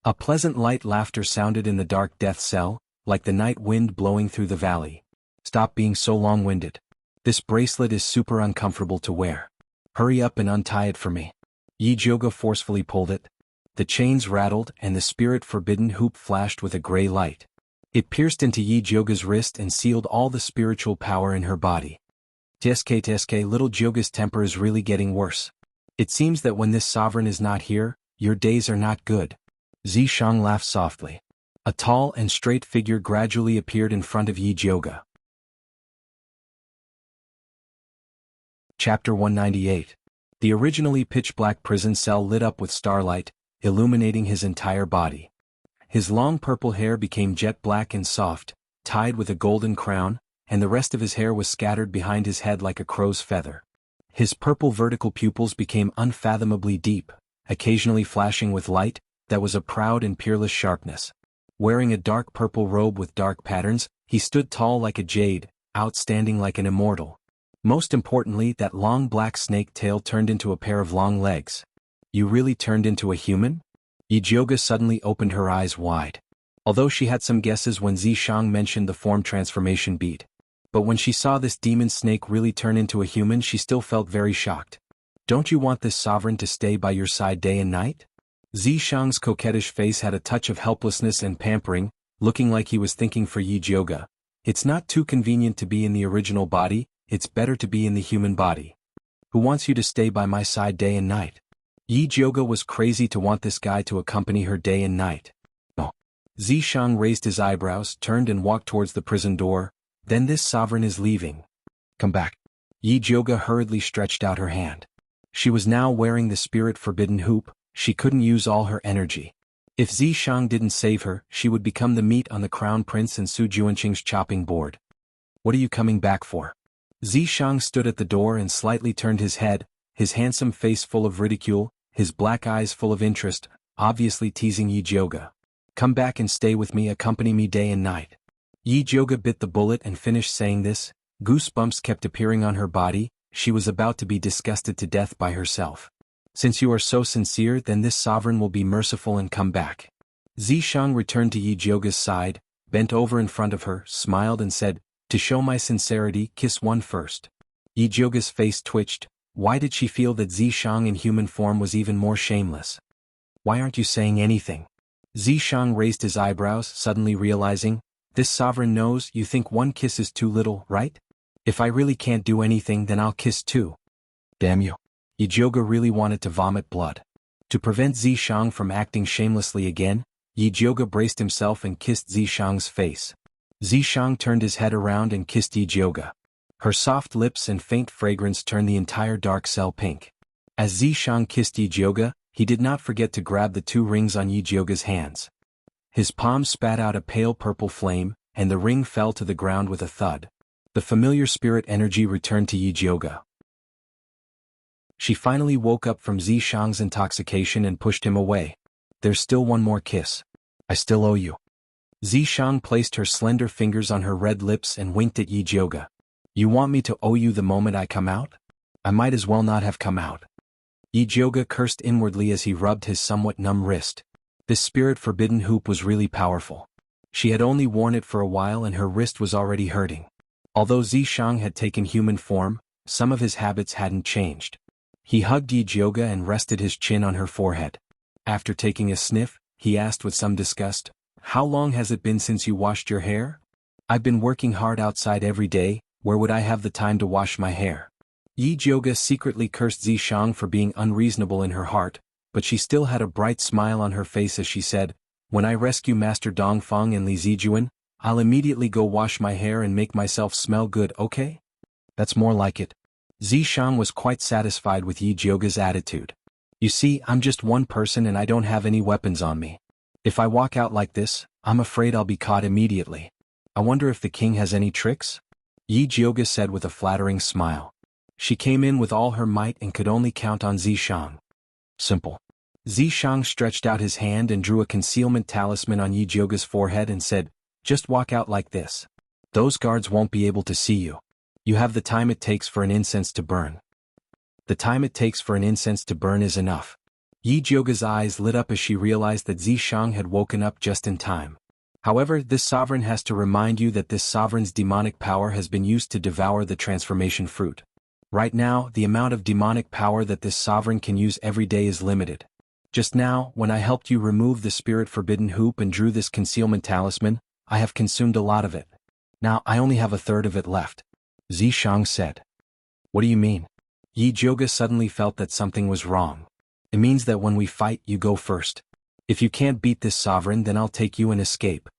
A pleasant light laughter sounded in the dark death cell, like the night wind blowing through the valley. Stop being so long-winded. This bracelet is super uncomfortable to wear. Hurry up and untie it for me. Yi Jioge forcefully pulled it. The chains rattled and the spirit forbidden hoop flashed with a gray light. It pierced into Yi Jioge's wrist and sealed all the spiritual power in her body. TSK, little Jioge's temper is really getting worse. It seems that when this sovereign is not here, your days are not good. Zishang laughed softly. A tall and straight figure gradually appeared in front of Yi Jioge. Chapter 198. The originally pitch-black prison cell lit up with starlight, illuminating his entire body. His long purple hair became jet black and soft, tied with a golden crown, and the rest of his hair was scattered behind his head like a crow's feather. His purple vertical pupils became unfathomably deep, occasionally flashing with light that was a proud and peerless sharpness. Wearing a dark purple robe with dark patterns, he stood tall like a jade, outstanding like an immortal. Most importantly, that long black snake tail turned into a pair of long legs. You really turned into a human? Yi Jioge suddenly opened her eyes wide. Although she had some guesses when Zishang mentioned the form transformation beat. But when she saw this demon snake really turn into a human, she still felt very shocked. Don't you want this sovereign to stay by your side day and night? Zishang's coquettish face had a touch of helplessness and pampering, looking like he was thinking for Yi Jioge. It's not too convenient to be in the original body, it's better to be in the human body. Who wants you to stay by my side day and night? Yi Jioge was crazy to want this guy to accompany her day and night. No. Zishang raised his eyebrows, turned and walked towards the prison door. Then this sovereign is leaving. Come back. Yi Jioge hurriedly stretched out her hand. She was now wearing the spirit forbidden hoop, she couldn't use all her energy. If Zishang didn't save her, she would become the meat on the Crown Prince and Su Junqing's chopping board. What are you coming back for? Zishang stood at the door and slightly turned his head, his handsome face full of ridicule, his black eyes full of interest, obviously teasing Yi Jioge. Come back and stay with me, accompany me day and night. Yi Jioge bit the bullet and finished saying this. Goosebumps kept appearing on her body, she was about to be disgusted to death by herself. Since you are so sincere, then this sovereign will be merciful and come back. Zishang returned to Yi Jioge's side, bent over in front of her, smiled and said, To show my sincerity, kiss one first. Yi Jioge's face twitched. Why did she feel that Zishang in human form was even more shameless? Why aren't you saying anything? Zishang raised his eyebrows, suddenly realizing, this sovereign knows you think one kiss is too little, right? If I really can't do anything, then I'll kiss too. Damn you. Yi Jioge really wanted to vomit blood. To prevent Zishang from acting shamelessly again, Yi Jioge braced himself and kissed Zishang's face. Zishang turned his head around and kissed Yi Jioge. Her soft lips and faint fragrance turned the entire dark cell pink. As Zishang kissed Yi Jioge, he did not forget to grab the 2 rings on Yi Jioge's hands. His palms spat out a pale purple flame, and the ring fell to the ground with a thud. The familiar spirit energy returned to Yi Jioge. She finally woke up from Zishang's intoxication and pushed him away. There's still one more kiss. I still owe you. Zishang placed her slender fingers on her red lips and winked at Yi Jioge. You want me to owe you the moment I come out? I might as well not have come out. Yi Jioge cursed inwardly as he rubbed his somewhat numb wrist. This spirit-forbidden hoop was really powerful. She had only worn it for a while and her wrist was already hurting. Although Zishang had taken human form, some of his habits hadn't changed. He hugged Yi Jioge and rested his chin on her forehead. After taking a sniff, he asked with some disgust, "How long has it been since you washed your hair?" "I've been working hard outside every day, where would I have the time to wash my hair?" Yi Jioge secretly cursed Zishang for being unreasonable in her heart, but she still had a bright smile on her face as she said, "When I rescue Master Dongfang and Li Zijuan, I'll immediately go wash my hair and make myself smell good, okay?" "That's more like it." Zishang was quite satisfied with Yi Jioge's attitude. "You see, I'm just one person and I don't have any weapons on me. If I walk out like this, I'm afraid I'll be caught immediately. I wonder if the king has any tricks?" Yi Jioge said with a flattering smile. She came in with all her might and could only count on Zishang. Simple. Zishang stretched out his hand and drew a concealment talisman on Yi Jioge's forehead and said, "Just walk out like this. Those guards won't be able to see you. You have the time it takes for an incense to burn. The time it takes for an incense to burn is enough." Yi Jioge's eyes lit up as she realized that Zishang had woken up just in time. "However, this sovereign has to remind you that this sovereign's demonic power has been used to devour the transformation fruit. Right now, the amount of demonic power that this sovereign can use every day is limited. Just now, when I helped you remove the spirit-forbidden hoop and drew this concealment talisman, I have consumed a lot of it. Now I only have a third of it left," Zishang said. "What do you mean?" Yi Jioge suddenly felt that something was wrong. "It means that when we fight, you go first. If you can't beat this sovereign, then I'll take you and escape."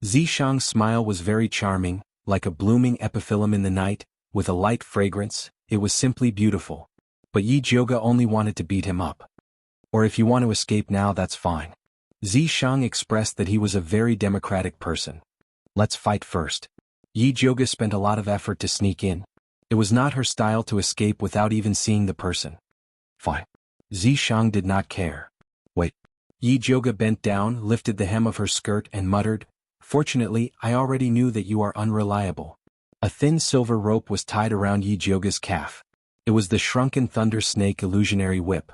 Zishang's smile was very charming, like a blooming epiphyllum in the night, with a light fragrance. It was simply beautiful. But Yi Jioge only wanted to beat him up. "Or if you want to escape now, that's fine." Zishang expressed that he was a very democratic person. "Let's fight first." Yi Jioge spent a lot of effort to sneak in. It was not her style to escape without even seeing the person. "Fine." Zishang did not care. "Wait." Yi Jioge bent down, lifted the hem of her skirt and muttered, "Fortunately, I already knew that you are unreliable." A thin silver rope was tied around Yi Jioge's calf. It was the shrunken thunder snake illusionary whip.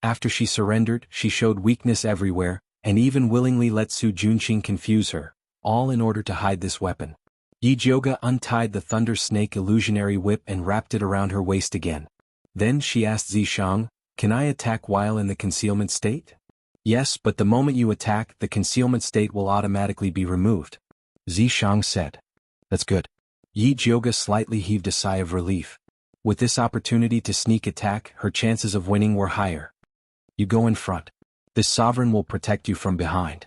After she surrendered, she showed weakness everywhere, and even willingly let Su Junqing confuse her, all in order to hide this weapon. Yi Jioge untied the thunder snake illusionary whip and wrapped it around her waist again. Then she asked Zishang, "Can I attack while in the concealment state?" "Yes, but the moment you attack, the concealment state will automatically be removed," Zishang said. "That's good." Yi Jioge slightly heaved a sigh of relief. With this opportunity to sneak attack, her chances of winning were higher. "You go in front. This sovereign will protect you from behind."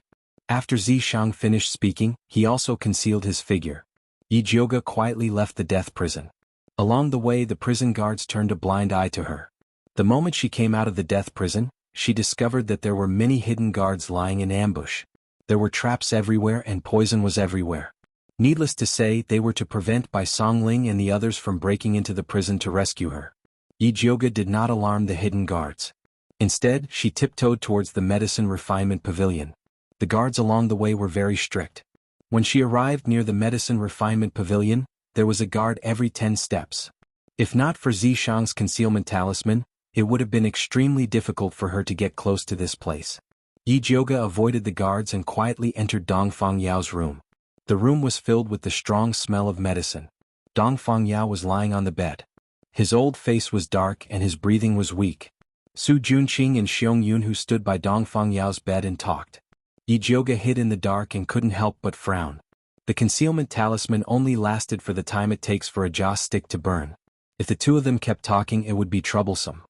After Zishang finished speaking, he also concealed his figure. Yi Jioge quietly left the death prison. Along the way, the prison guards turned a blind eye to her. The moment she came out of the death prison, she discovered that there were many hidden guards lying in ambush. There were traps everywhere and poison was everywhere. Needless to say, they were to prevent Bai Songling and the others from breaking into the prison to rescue her. Yi Jioge did not alarm the hidden guards. Instead, she tiptoed towards the medicine refinement pavilion. The guards along the way were very strict. When she arrived near the medicine refinement pavilion, there was a guard every 10 steps. If not for Zishang's concealment talisman, it would have been extremely difficult for her to get close to this place. Yi Jioge avoided the guards and quietly entered Dongfang Yao's room. The room was filled with the strong smell of medicine. Dongfang Yao was lying on the bed. His old face was dark and his breathing was weak. Su Junqing and Xiong Yunhu stood by Dongfang Yao's bed and talked. Yi Jioge hid in the dark and couldn't help but frown. The concealment talisman only lasted for the time it takes for a joss stick to burn. If the two of them kept talking, it would be troublesome.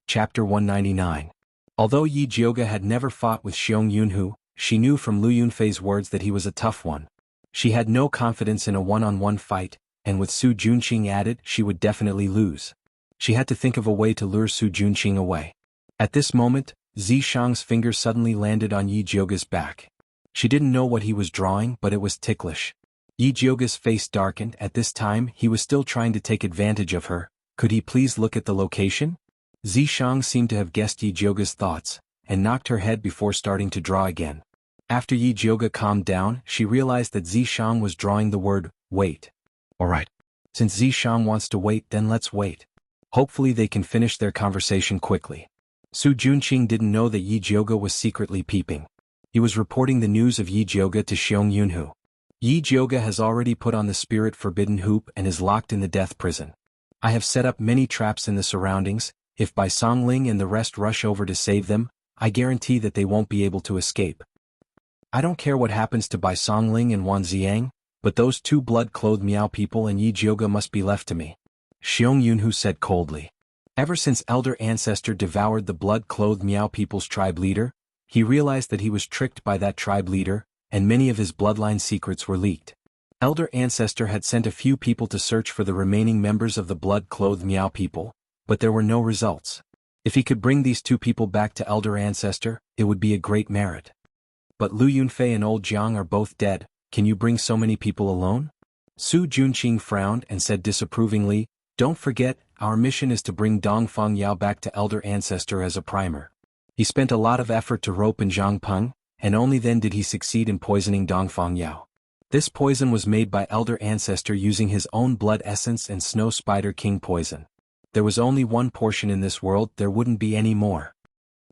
Chapter 199. Although Yi Jioga had never fought with Xiong Yunhu, she knew from Lu Yunfei's words that he was a tough one. She had no confidence in a one-on-one fight, and with Su Junqing added, she would definitely lose. She had to think of a way to lure Su Junqing away. At this moment, Zishang's finger suddenly landed on Yi Jioga's back. She didn't know what he was drawing, but it was ticklish. Yi Jioga's face darkened. At this time he was still trying to take advantage of her. Could he please look at the location? Zishang seemed to have guessed Yi Jioga's thoughts, and knocked her head before starting to draw again. After Yi Jioga calmed down, she realized that Zishang was drawing the word, wait. Alright. Since Zishang wants to wait, then let's wait. Hopefully they can finish their conversation quickly. Su Junqing didn't know that Yi Jioga was secretly peeping. He was reporting the news of Yi Jioga to Xiong Yunhu. Yi Jioga has already put on the spirit forbidden hoop and is locked in the death prison. I have set up many traps in the surroundings. If Bai Songling and the rest rush over to save them, I guarantee that they won't be able to escape. I don't care what happens to Bai Songling and Wan Ziang, but those two blood-clothed Miao people and Yi Jioga must be left to me. Xiong Yunhu said coldly. Ever since Elder Ancestor devoured the blood-clothed Miao people's tribe leader, he realized that he was tricked by that tribe leader, and many of his bloodline secrets were leaked. Elder Ancestor had sent a few people to search for the remaining members of the blood-clothed Miao people, but there were no results. If he could bring these two people back to Elder Ancestor, it would be a great merit. But Lu Yunfei and Old Jiang are both dead. Can you bring so many people alone? Su Junqing frowned and said disapprovingly, don't forget, our mission is to bring Dongfang Yao back to Elder Ancestor as a primer. He spent a lot of effort to rope in Zhang Peng, and only then did he succeed in poisoning Dongfang Yao. This poison was made by Elder Ancestor using his own blood essence and Snow Spider King poison. There was only one portion in this world, there wouldn't be any more.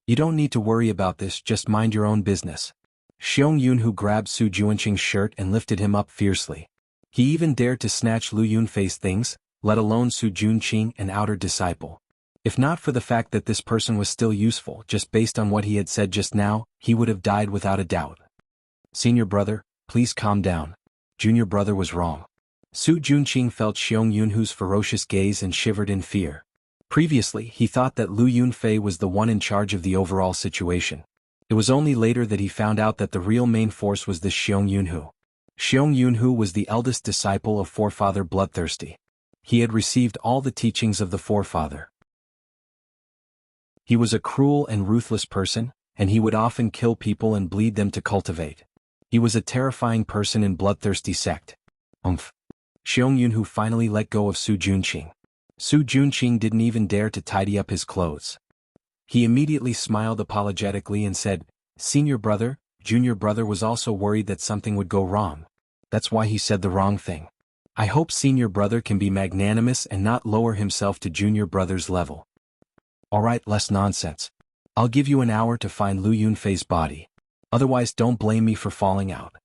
You don't need to worry about this, just mind your own business. Xiong Yunhu grabbed Su Junqing's shirt and lifted him up fiercely. He even dared to snatch Lu Yunfei's things, let alone Su Junqing, an outer disciple. If not for the fact that this person was still useful, just based on what he had said just now, he would have died without a doubt. Senior brother, please calm down. Junior brother was wrong. Su Junqing felt Xiong Yunhu's ferocious gaze and shivered in fear. Previously, he thought that Lu Yunfei was the one in charge of the overall situation. It was only later that he found out that the real main force was this Xiong Yunhu. Xiong Yunhu was the eldest disciple of Forefather Bloodthirsty. He had received all the teachings of the Forefather. He was a cruel and ruthless person, and he would often kill people and bleed them to cultivate. He was a terrifying person in Bloodthirsty sect. Xiong Yunhu finally let go of Su Junqing. Su Junqing didn't even dare to tidy up his clothes. He immediately smiled apologetically and said, Senior brother, Junior brother was also worried that something would go wrong. That's why he said the wrong thing. I hope Senior brother can be magnanimous and not lower himself to Junior brother's level. Alright, less nonsense. I'll give you an hour to find Lu Yunfei's body. Otherwise don't blame me for falling out.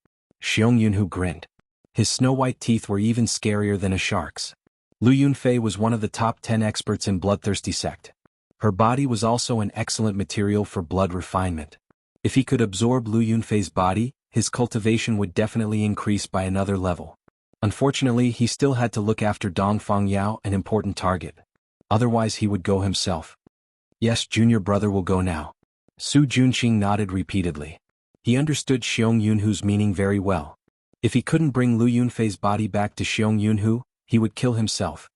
Xiong Yunhu grinned. His snow-white teeth were even scarier than a shark's. Lu Yunfei was one of the top 10 experts in Bloodthirsty sect. Her body was also an excellent material for blood refinement. If he could absorb Lu Yunfei's body, his cultivation would definitely increase by another level. Unfortunately, he still had to look after Dongfang Yao, an important target. Otherwise he would go himself. Yes, Junior brother will go now. Su Junqing nodded repeatedly. He understood Xiong Yunhu's meaning very well. If he couldn't bring Lu Yunfei's body back to Xiong Yunhu, he would kill himself.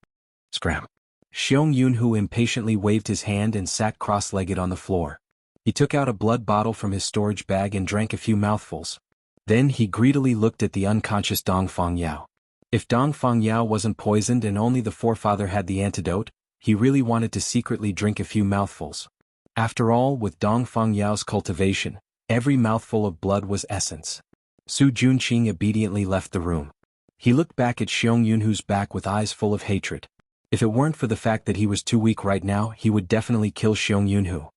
Scram. Xiong Yunhu impatiently waved his hand and sat cross-legged on the floor. He took out a blood bottle from his storage bag and drank a few mouthfuls. Then he greedily looked at the unconscious Dongfang Yao. If Dongfang Yao wasn't poisoned and only the Forefather had the antidote, he really wanted to secretly drink a few mouthfuls. After all, with Dongfang Yao's cultivation, every mouthful of blood was essence. Su Junqing obediently left the room. He looked back at Xiong Yunhu's back with eyes full of hatred. If it weren't for the fact that he was too weak right now, he would definitely kill Xiong Yunhu.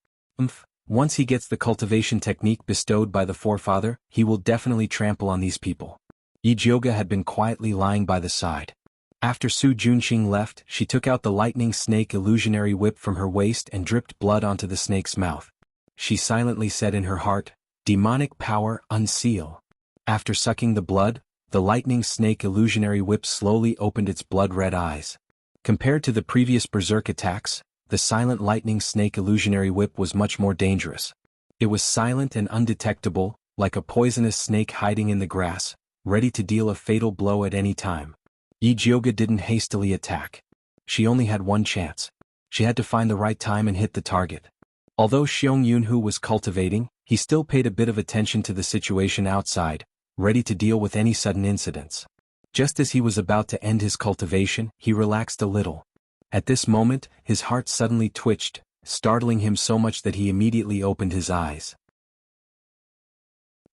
Once he gets the cultivation technique bestowed by the Forefather, he will definitely trample on these people. Yi Jioga had been quietly lying by the side. After Su Junqing left, she took out the lightning snake illusionary whip from her waist and dripped blood onto the snake's mouth. She silently said in her heart, Demonic power, unseal. After sucking the blood, the lightning snake illusionary whip slowly opened its blood-red eyes. Compared to the previous berserk attacks, the silent lightning snake illusionary whip was much more dangerous. It was silent and undetectable, like a poisonous snake hiding in the grass, ready to deal a fatal blow at any time. Yijioga didn't hastily attack. She only had one chance. She had to find the right time and hit the target. Although Xiong Yunhu was cultivating, he still paid a bit of attention to the situation outside, ready to deal with any sudden incidents. Just as he was about to end his cultivation, he relaxed a little. At this moment, his heart suddenly twitched, startling him so much that he immediately opened his eyes.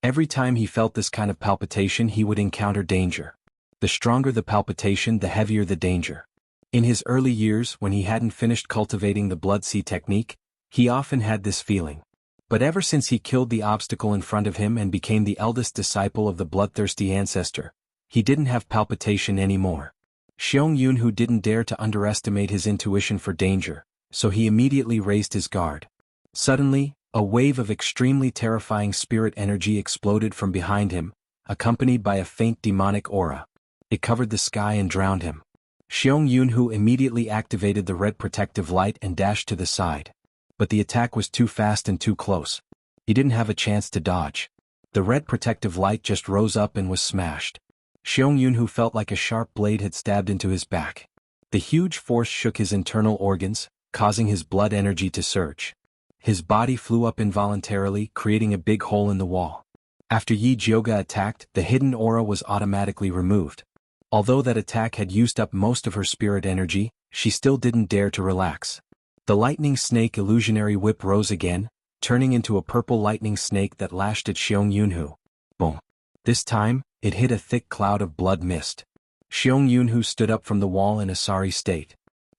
Every time he felt this kind of palpitation, he would encounter danger. The stronger the palpitation, the heavier the danger. In his early years, when he hadn't finished cultivating the blood sea technique, he often had this feeling. But ever since he killed the obstacle in front of him and became the eldest disciple of the bloodthirsty ancestor, he didn't have palpitation anymore. Xiong Yunhu didn't dare to underestimate his intuition for danger, so he immediately raised his guard. Suddenly, a wave of extremely terrifying spirit energy exploded from behind him, accompanied by a faint demonic aura. It covered the sky and drowned him. Xiong Yunhu immediately activated the red protective light and dashed to the side. But the attack was too fast and too close. He didn't have a chance to dodge. The red protective light just rose up and was smashed. Xiong Yunhu felt like a sharp blade had stabbed into his back. The huge force shook his internal organs, causing his blood energy to surge. His body flew up involuntarily, creating a big hole in the wall. After Yijioga attacked, the hidden aura was automatically removed. Although that attack had used up most of her spirit energy, she still didn't dare to relax. The lightning snake illusionary whip rose again, turning into a purple lightning snake that lashed at Xiong Yunhu. Boom. This time, it hit a thick cloud of blood mist. Xiong Yunhu stood up from the wall in a sorry state.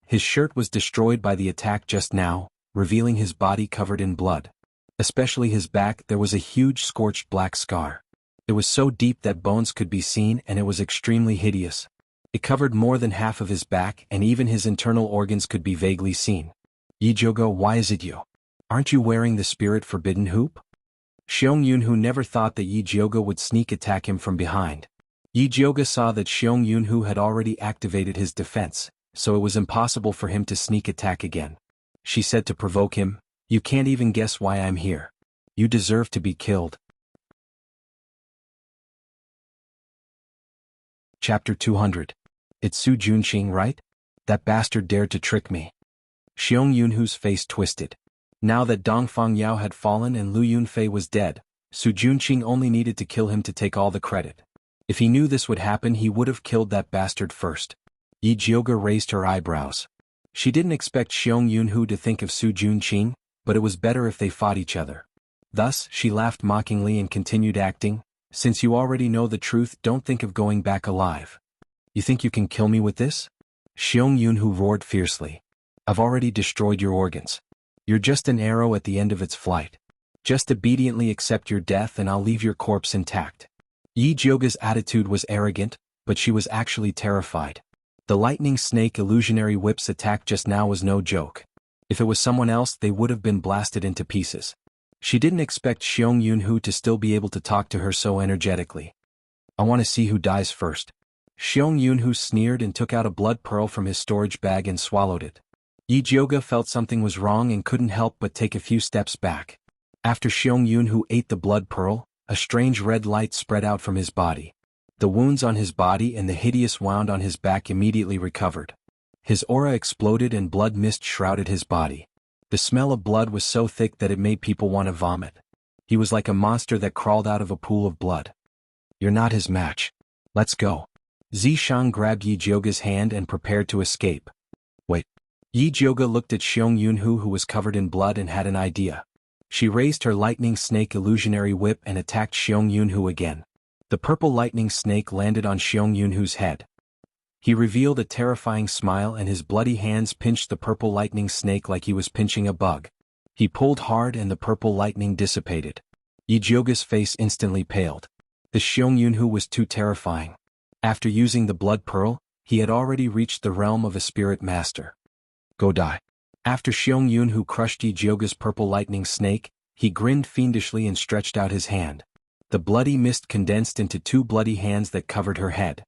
His shirt was destroyed by the attack just now, revealing his body covered in blood. Especially his back, there was a huge scorched black scar. It was so deep that bones could be seen, and it was extremely hideous. It covered more than half of his back, and even his internal organs could be vaguely seen. Yijioga, why is it you? Aren't you wearing the spirit forbidden hoop? Xiong Yunhu never thought that Yijioga would sneak attack him from behind. Yijioga saw that Xiong Yunhu had already activated his defense, so it was impossible for him to sneak attack again. She said to provoke him, "You can't even guess why I'm here. You deserve to be killed." Chapter 200. It's Su Junqing, right? That bastard dared to trick me. Xiong Yunhu's face twisted. Now that Dongfang Yao had fallen and Lu Yunfei was dead, Su Junqing only needed to kill him to take all the credit. If he knew this would happen, he would have killed that bastard first. Yijioga raised her eyebrows. She didn't expect Xiong Yunhu to think of Su Junqing, but it was better if they fought each other. Thus, she laughed mockingly and continued acting, "Since you already know the truth, don't think of going back alive. You think you can kill me with this?" Xiong Yunhu roared fiercely. "I've already destroyed your organs. You're just an arrow at the end of its flight. Just obediently accept your death and I'll leave your corpse intact." Yijioga's attitude was arrogant, but she was actually terrified. The lightning snake illusionary whip's attack just now was no joke. If it was someone else, they would have been blasted into pieces. She didn't expect Xiong Yunhu to still be able to talk to her so energetically. "I want to see who dies first." Xiong Yunhu sneered and took out a blood pearl from his storage bag and swallowed it. Yijioga felt something was wrong and couldn't help but take a few steps back. After Xiong Yunhu ate the blood pearl, a strange red light spread out from his body. The wounds on his body and the hideous wound on his back immediately recovered. His aura exploded and blood mist shrouded his body. The smell of blood was so thick that it made people want to vomit. He was like a monster that crawled out of a pool of blood. "You're not his match. Let's go." Zishang grabbed Yijioga's hand and prepared to escape. "Wait." Yijioga looked at Xiong Yunhu, who was covered in blood, and had an idea. She raised her lightning snake illusionary whip and attacked Xiong Yunhu again. The purple lightning snake landed on Xiong Yunhu's head. He revealed a terrifying smile and his bloody hands pinched the purple lightning snake like he was pinching a bug. He pulled hard and the purple lightning dissipated. Yijioga's face instantly paled. The Xiong Yunhu was too terrifying. After using the blood pearl, he had already reached the realm of a spirit master. "Go die." After Xiong Yunhu crushed Yijioga's purple lightning snake, he grinned fiendishly and stretched out his hand. The bloody mist condensed into two bloody hands that covered her head.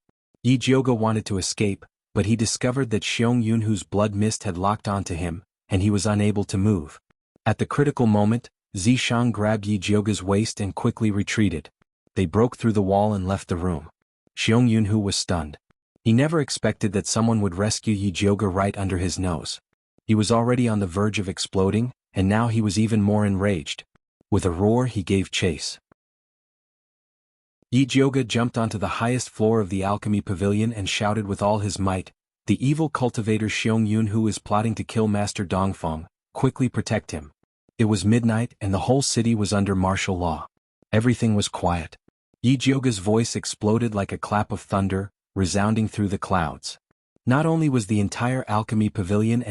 Yijioga wanted to escape, but he discovered that Xiong Yunhu's blood mist had locked onto him, and he was unable to move. At the critical moment, Zishang grabbed Yi Jioga's waist and quickly retreated. They broke through the wall and left the room. Xiong Yunhu was stunned. He never expected that someone would rescue Yi Jioga right under his nose. He was already on the verge of exploding, and now he was even more enraged. With a roar, he gave chase. Yi Jioga jumped onto the highest floor of the alchemy pavilion and shouted with all his might, "The evil cultivator Xiong Yunhu is plotting to kill Master Dongfeng, quickly protect him." It was midnight and the whole city was under martial law. Everything was quiet. Yi Jioga's voice exploded like a clap of thunder, resounding through the clouds. Not only was the entire alchemy pavilion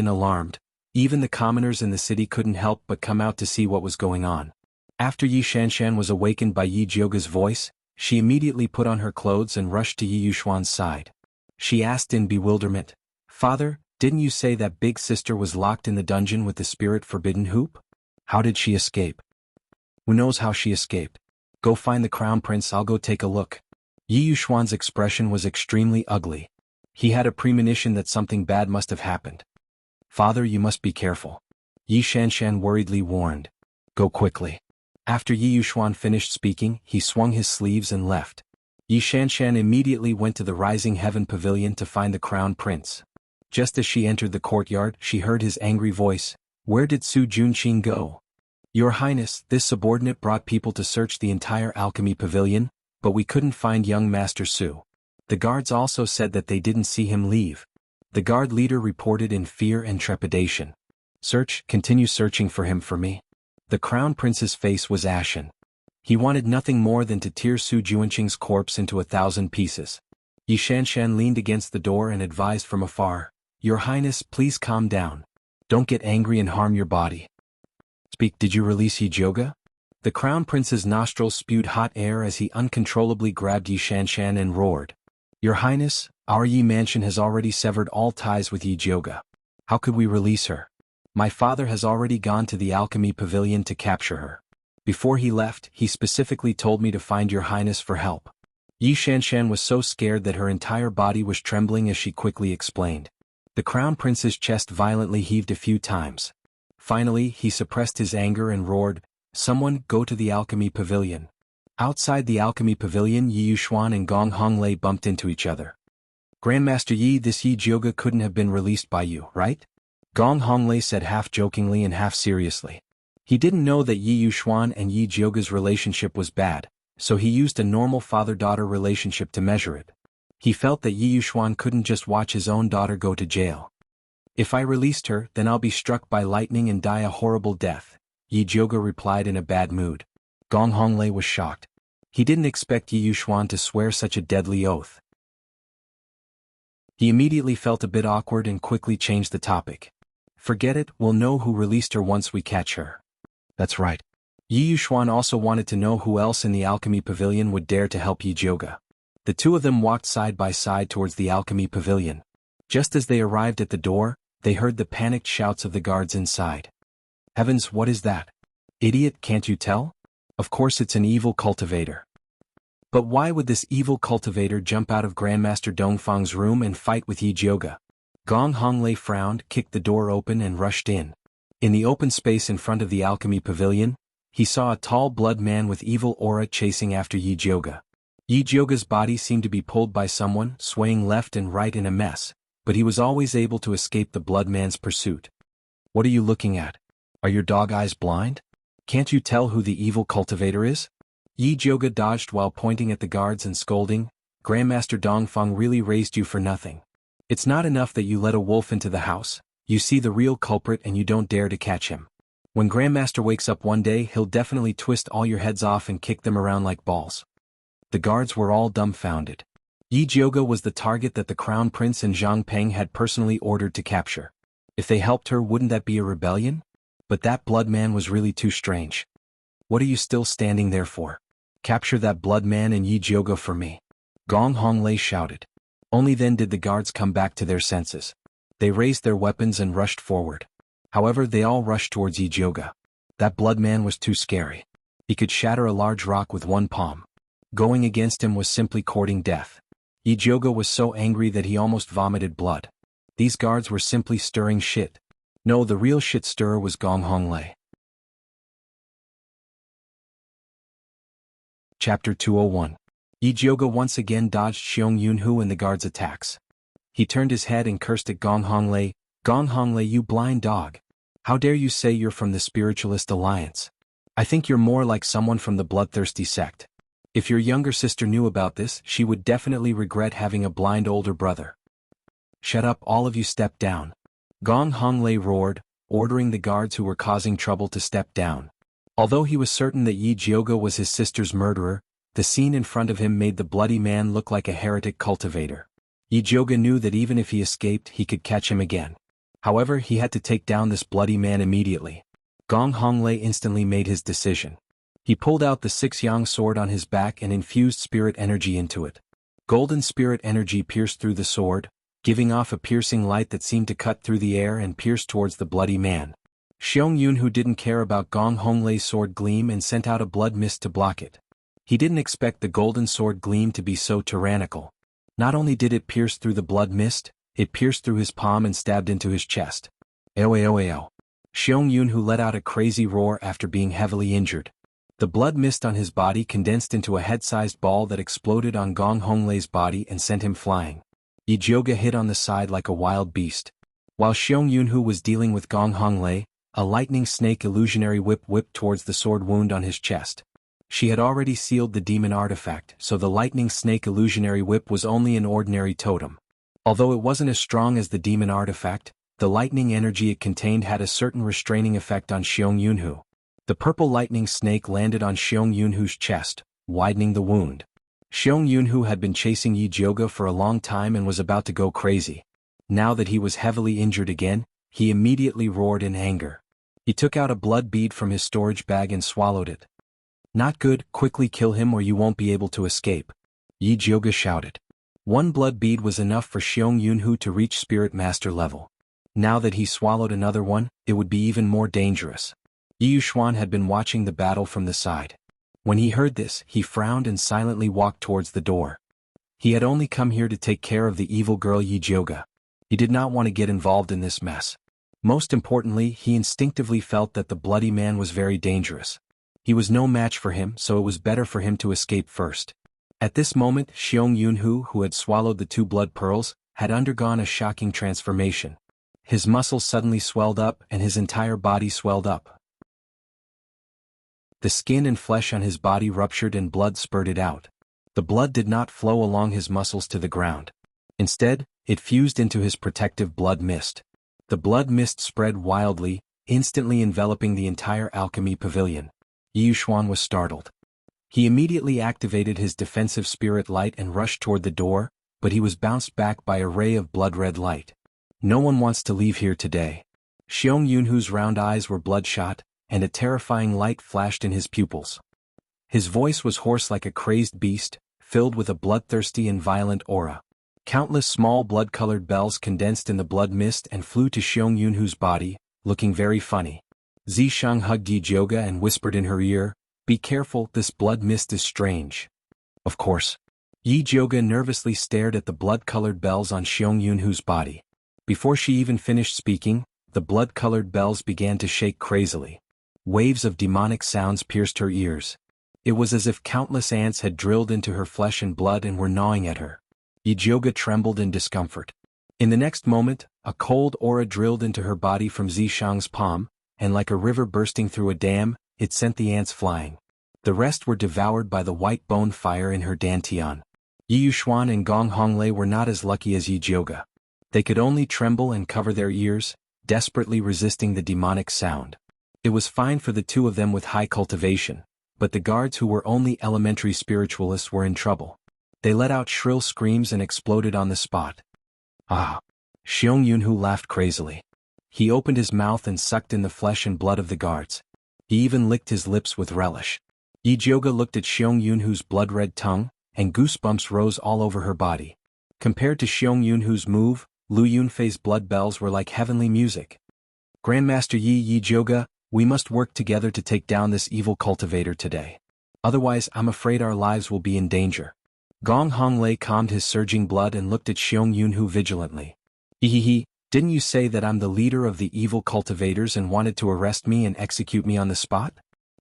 alarmed, even the commoners in the city couldn't help but come out to see what was going on. After Yi Shanshan was awakened by Yi Jioga's voice, she immediately put on her clothes and rushed to Yi Yuxuan's side. She asked in bewilderment, "Father, didn't you say that big sister was locked in the dungeon with the spirit forbidden hoop? How did she escape?" "Who knows how she escaped? Go find the crown prince, I'll go take a look." Yi Yuxuan's expression was extremely ugly. He had a premonition that something bad must have happened. "Father, you must be careful," Yi Shanshan worriedly warned. "Go quickly." After Yi Yuxuan finished speaking, he swung his sleeves and left. Yi Shanshan immediately went to the Rising Heaven Pavilion to find the crown prince. Just as she entered the courtyard, she heard his angry voice, "Where did Su Junqing go?" "Your Highness, this subordinate brought people to search the entire alchemy pavilion, but we couldn't find young Master Su. The guards also said that they didn't see him leave." The guard leader reported in fear and trepidation. Continue searching for him for me." The crown prince's face was ashen. He wanted nothing more than to tear Su Junqing's corpse into 1,000 pieces. Yi Shanshan leaned against the door and advised from afar, "Your Highness, please calm down. Don't get angry and harm your body." "Speak, did you release Yi Jioga?" The crown prince's nostrils spewed hot air as he uncontrollably grabbed Yi Shanshan and roared, "Your Highness, our Yi mansion has already severed all ties with Yi Jioga. How could we release her? My father has already gone to the alchemy pavilion to capture her. Before he left, he specifically told me to find your Highness for help." Yi Shanshan was so scared that her entire body was trembling as she quickly explained. The crown prince's chest violently heaved a few times. Finally, he suppressed his anger and roared, "Someone, go to the alchemy pavilion." Outside the alchemy pavilion, Yi Yuxuan and Gong Honglei bumped into each other. "Grandmaster Yi, this Yi Jioga couldn't have been released by you, right?" Gong Honglei said half jokingly and half seriously. He didn't know that Yi Yuxuan and Yi Jioga's relationship was bad, so he used a normal father-daughter relationship to measure it. He felt that Yi Yuxuan couldn't just watch his own daughter go to jail. "If I released her, then I'll be struck by lightning and die a horrible death," Yi Jioga replied in a bad mood. Gong Honglei was shocked. He didn't expect Yi Yuxuan to swear such a deadly oath. He immediately felt a bit awkward and quickly changed the topic. "Forget it, we'll know who released her once we catch her." "That's right." Yi Yuxuan also wanted to know who else in the alchemy pavilion would dare to help Yi Jioga. The two of them walked side by side towards the alchemy pavilion. Just as they arrived at the door, they heard the panicked shouts of the guards inside. "Heavens, what is that? Idiot, can't you tell? Of course it's an evil cultivator." But why would this evil cultivator jump out of Grandmaster Dongfang's room and fight with Yi Jioga? Gong Honglei frowned, kicked the door open and rushed in. In the open space in front of the alchemy pavilion, he saw a tall blood man with evil aura chasing after Yi Jioga. Yi Jioga's body seemed to be pulled by someone, swaying left and right in a mess, but he was always able to escape the blood man's pursuit. "What are you looking at? Are your dog eyes blind? Can't you tell who the evil cultivator is?" Yi Jioga dodged while pointing at the guards and scolding, "Grandmaster Dongfeng really raised you for nothing. It's not enough that you let a wolf into the house, you see the real culprit and you don't dare to catch him. When Grandmaster wakes up one day, he'll definitely twist all your heads off and kick them around like balls." The guards were all dumbfounded. Yi Jioga was the target that the Crown Prince and Zhang Peng had personally ordered to capture. If they helped her, wouldn't that be a rebellion? But that blood man was really too strange. "What are you still standing there for? Capture that blood man and Yi Jioga for me," Gong Honglei shouted. Only then did the guards come back to their senses. They raised their weapons and rushed forward. However, they all rushed towards Yi Jioga. That blood man was too scary. He could shatter a large rock with one palm. Going against him was simply courting death. Yi Jioga was so angry that he almost vomited blood. These guards were simply stirring shit. No, the real shit stirrer was Gong Honglei. Chapter 201. Ijioga once again dodged Xiong Yunhu and the guard's attacks. He turned his head and cursed at Gong Honglei. Gong Honglei, you blind dog. How dare you say you're from the Spiritualist Alliance? I think you're more like someone from the bloodthirsty sect. If your younger sister knew about this, she would definitely regret having a blind older brother. Shut up, all of you, step down. Gong Honglei roared, ordering the guards who were causing trouble to step down. Although he was certain that Yi Jioga was his sister's murderer, the scene in front of him made the bloody man look like a heretic cultivator. Yi Jioga knew that even if he escaped, he could catch him again. However, he had to take down this bloody man immediately. Gong Honglei instantly made his decision. He pulled out the 6-yang sword on his back and infused spirit energy into it. Golden spirit energy pierced through the sword, giving off a piercing light that seemed to cut through the air and pierce towards the bloody man. Xiong Yunhu didn't care about Gong Honglei's sword gleam and sent out a blood mist to block it. He didn't expect the golden sword gleam to be so tyrannical. Not only did it pierce through the blood mist, it pierced through his palm and stabbed into his chest. Ow. Xiong Yunhu let out a crazy roar after being heavily injured. The blood mist on his body condensed into a head-sized ball that exploded on Gong Honglei's body and sent him flying. Yi Jioga hit on the side like a wild beast. While Xiong Yunhu was dealing with Gong Honglei, a lightning snake illusionary whip whipped towards the sword wound on his chest. She had already sealed the demon artifact, so the lightning snake illusionary whip was only an ordinary totem. Although it wasn't as strong as the demon artifact, the lightning energy it contained had a certain restraining effect on Xiong Yunhu. The purple lightning snake landed on Xiong Yunhu's chest, widening the wound. Xiong Yunhu had been chasing Yi Jioga for a long time and was about to go crazy. Now that he was heavily injured again, he immediately roared in anger. He took out a blood bead from his storage bag and swallowed it. Not good, quickly kill him or you won't be able to escape. Yi Jioga shouted. One blood bead was enough for Xiong Yunhu to reach Spirit Master level. Now that he swallowed another one, it would be even more dangerous. Yi Yuxuan had been watching the battle from the side. When he heard this, he frowned and silently walked towards the door. He had only come here to take care of the evil girl Yi Jioga. He did not want to get involved in this mess. Most importantly, he instinctively felt that the bloody man was very dangerous. He was no match for him, so it was better for him to escape first. At this moment, Xiong Yunhu, who had swallowed the 2 blood pearls, had undergone a shocking transformation. His muscles suddenly swelled up and his entire body swelled up. The skin and flesh on his body ruptured and blood spurted out. The blood did not flow along his muscles to the ground. Instead, it fused into his protective blood mist. The blood mist spread wildly, instantly enveloping the entire alchemy pavilion. Yi Yuxuan was startled. He immediately activated his defensive spirit light and rushed toward the door, but he was bounced back by a ray of blood-red light. No one wants to leave here today. Xiong Yunhu's round eyes were bloodshot, and a terrifying light flashed in his pupils. His voice was hoarse like a crazed beast, filled with a bloodthirsty and violent aura. Countless small blood-colored bells condensed in the blood mist and flew to Xiong Yunhu's body, looking very funny. Zishang hugged Yi Jioga and whispered in her ear, "Be careful, this blood mist is strange." Of course. Yi Jioga nervously stared at the blood-colored bells on Xiong Yunhu's body. Before she even finished speaking, the blood-colored bells began to shake crazily. Waves of demonic sounds pierced her ears. It was as if countless ants had drilled into her flesh and blood and were gnawing at her. Yi Jioga trembled in discomfort. In the next moment, a cold aura drilled into her body from Zishang's palm, and like a river bursting through a dam, it sent the ants flying. The rest were devoured by the white bone fire in her dantian. Yi Yuxuan and Gong Honglei were not as lucky as Yi Jioga. They could only tremble and cover their ears, desperately resisting the demonic sound. It was fine for the 2 of them with high cultivation, but the guards who were only elementary spiritualists were in trouble. They let out shrill screams and exploded on the spot. Ah! Xiong Yunhu laughed crazily. He opened his mouth and sucked in the flesh and blood of the guards. He even licked his lips with relish. Yi Jioga looked at Xiong Yunhu's blood-red tongue, and goosebumps rose all over her body. Compared to Xiong Yunhu's move, Lu Yunfei's blood bells were like heavenly music. Grandmaster Yi Jioga, we must work together to take down this evil cultivator today. Otherwise, I'm afraid our lives will be in danger. Gong Honglei calmed his surging blood and looked at Xiong Yunhu vigilantly. Hehehe, Didn't you say that I'm the leader of the evil cultivators and wanted to arrest me and execute me on the spot?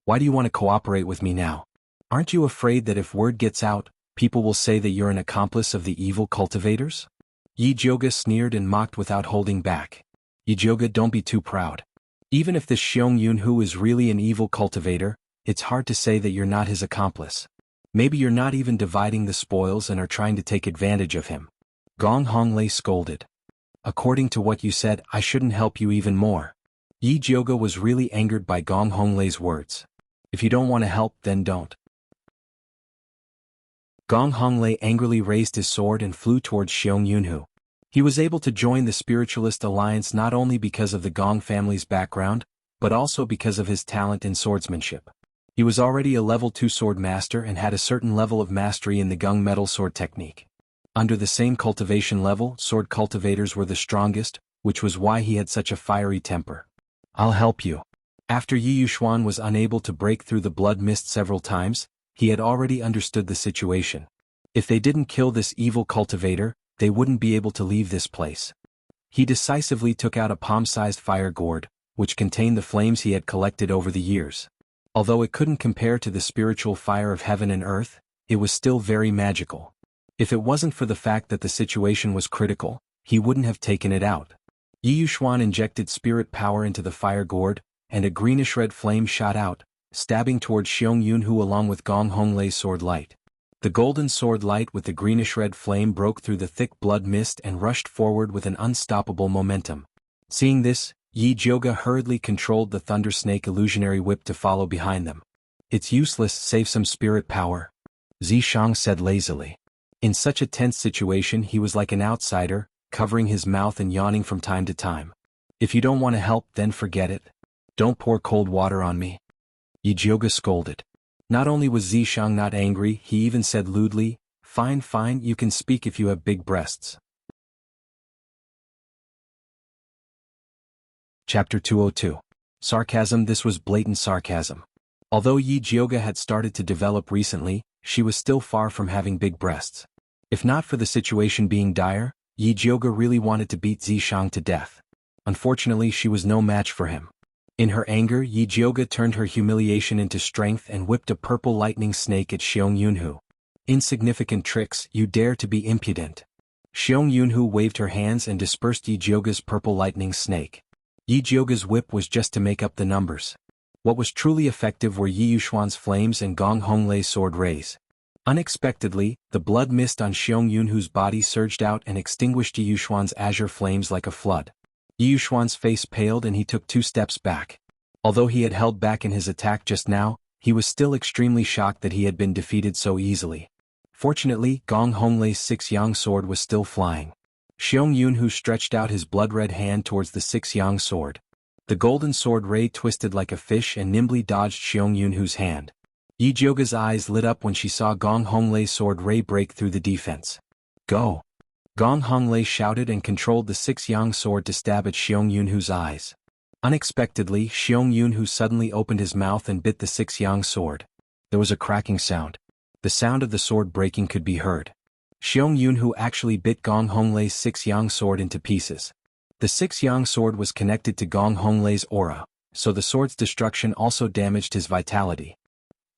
Why do you want to cooperate with me now? Aren't you afraid that if word gets out, people will say that you're an accomplice of the evil cultivators? Yi Jioga sneered and mocked without holding back. Yi Jioga, don't be too proud. Even if this Xiong Yunhu is really an evil cultivator, it's hard to say that you're not his accomplice. Maybe you're not even dividing the spoils and are trying to take advantage of him. Gong Honglei scolded. According to what you said, I shouldn't help you even more. Yi Jioga was really angered by Gong Honglei's words. If you don't want to help, then don't. Gong Honglei angrily raised his sword and flew towards Xiong Yunhu. He was able to join the Spiritualist Alliance not only because of the Gong family's background, but also because of his talent in swordsmanship. He was already a level 2 sword master and had a certain level of mastery in the Gung metal sword technique. Under the same cultivation level, sword cultivators were the strongest, which was why he had such a fiery temper. I'll help you. After Yi Yuxuan was unable to break through the blood mist several times, he had already understood the situation. If they didn't kill this evil cultivator, they wouldn't be able to leave this place. He decisively took out a palm-sized fire gourd, which contained the flames he had collected over the years. Although it couldn't compare to the spiritual fire of heaven and earth, it was still very magical. If it wasn't for the fact that the situation was critical, he wouldn't have taken it out. Yi Yuxuan injected spirit power into the fire gourd, and a greenish-red flame shot out, stabbing towards Xiong Yunhu along with Gong Honglei's sword light. The golden sword light with the greenish-red flame broke through the thick blood mist and rushed forward with an unstoppable momentum. Seeing this, Yi Jioga hurriedly controlled the Thunder Snake illusionary whip to follow behind them. It's useless, save some spirit power. Zishang said lazily. In such a tense situation he was like an outsider, covering his mouth and yawning from time to time. If you don't want to help, then forget it. Don't pour cold water on me. Yi Jioga scolded. Not only was Zishang not angry, he even said lewdly, Fine, you can speak if you have big breasts. Chapter 202. Sarcasm. This was blatant sarcasm. Although Yi Jioga had started to develop recently, she was still far from having big breasts. If not for the situation being dire, Yi Jioga really wanted to beat Zishang to death. Unfortunately, she was no match for him. In her anger, Yi Jioga turned her humiliation into strength and whipped a purple lightning snake at Xiong Yunhu. Insignificant tricks, you dare to be impudent. Xiong Yunhu waved her hands and dispersed Yi Jioga's purple lightning snake. Yi Jioga's whip was just to make up the numbers. What was truly effective were Yi Yuxuan's flames and Gong Honglei's sword rays. Unexpectedly, the blood mist on Xiong Yunhu's body surged out and extinguished Yi Yuxuan's azure flames like a flood. Yi Yuxuan's face paled and he took 2 steps back. Although he had held back in his attack just now, he was still extremely shocked that he had been defeated so easily. Fortunately, Gong Honglei's 6-yang sword was still flying. Xiong Yunhu stretched out his blood-red hand towards the 6-yang sword. The golden sword ray twisted like a fish and nimbly dodged Xiong Yunhu's hand. Yi Jioga's eyes lit up when she saw Gong Honglei's sword ray break through the defense. Go! Gong Honglei shouted and controlled the 6-yang sword to stab at Xiong Yunhu's eyes. Unexpectedly, Xiong Yunhu suddenly opened his mouth and bit the 6-yang sword. There was a cracking sound. The sound of the sword breaking could be heard. Xiong Yunhu actually bit Gong Honglei's 6-yang sword into pieces. The 6-yang sword was connected to Gong Honglei's aura, so the sword's destruction also damaged his vitality.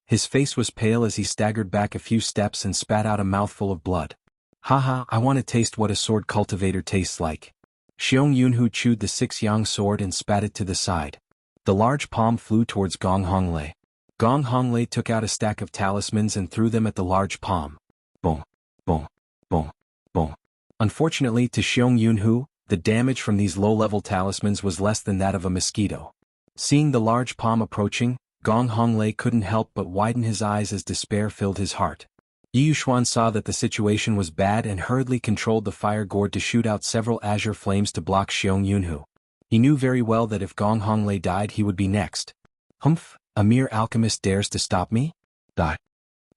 His face was pale as he staggered back a few steps and spat out a mouthful of blood. Haha, I want to taste what a sword cultivator tastes like. Xiong Yunhu chewed the 6-yang sword and spat it to the side. The large palm flew towards Gong Honglei. Gong Honglei took out a stack of talismans and threw them at the large palm. Boom, boom, boom, boom. Unfortunately to Xiong Yunhu, the damage from these low-level talismans was less than that of a mosquito. Seeing the large palm approaching, Gong Honglei couldn't help but widen his eyes as despair filled his heart. Yi Yuxuan saw that the situation was bad and hurriedly controlled the fire gourd to shoot out several azure flames to block Xiong Yunhu. He knew very well that if Gong Honglei died he would be next. Humph, a mere alchemist dares to stop me? Die.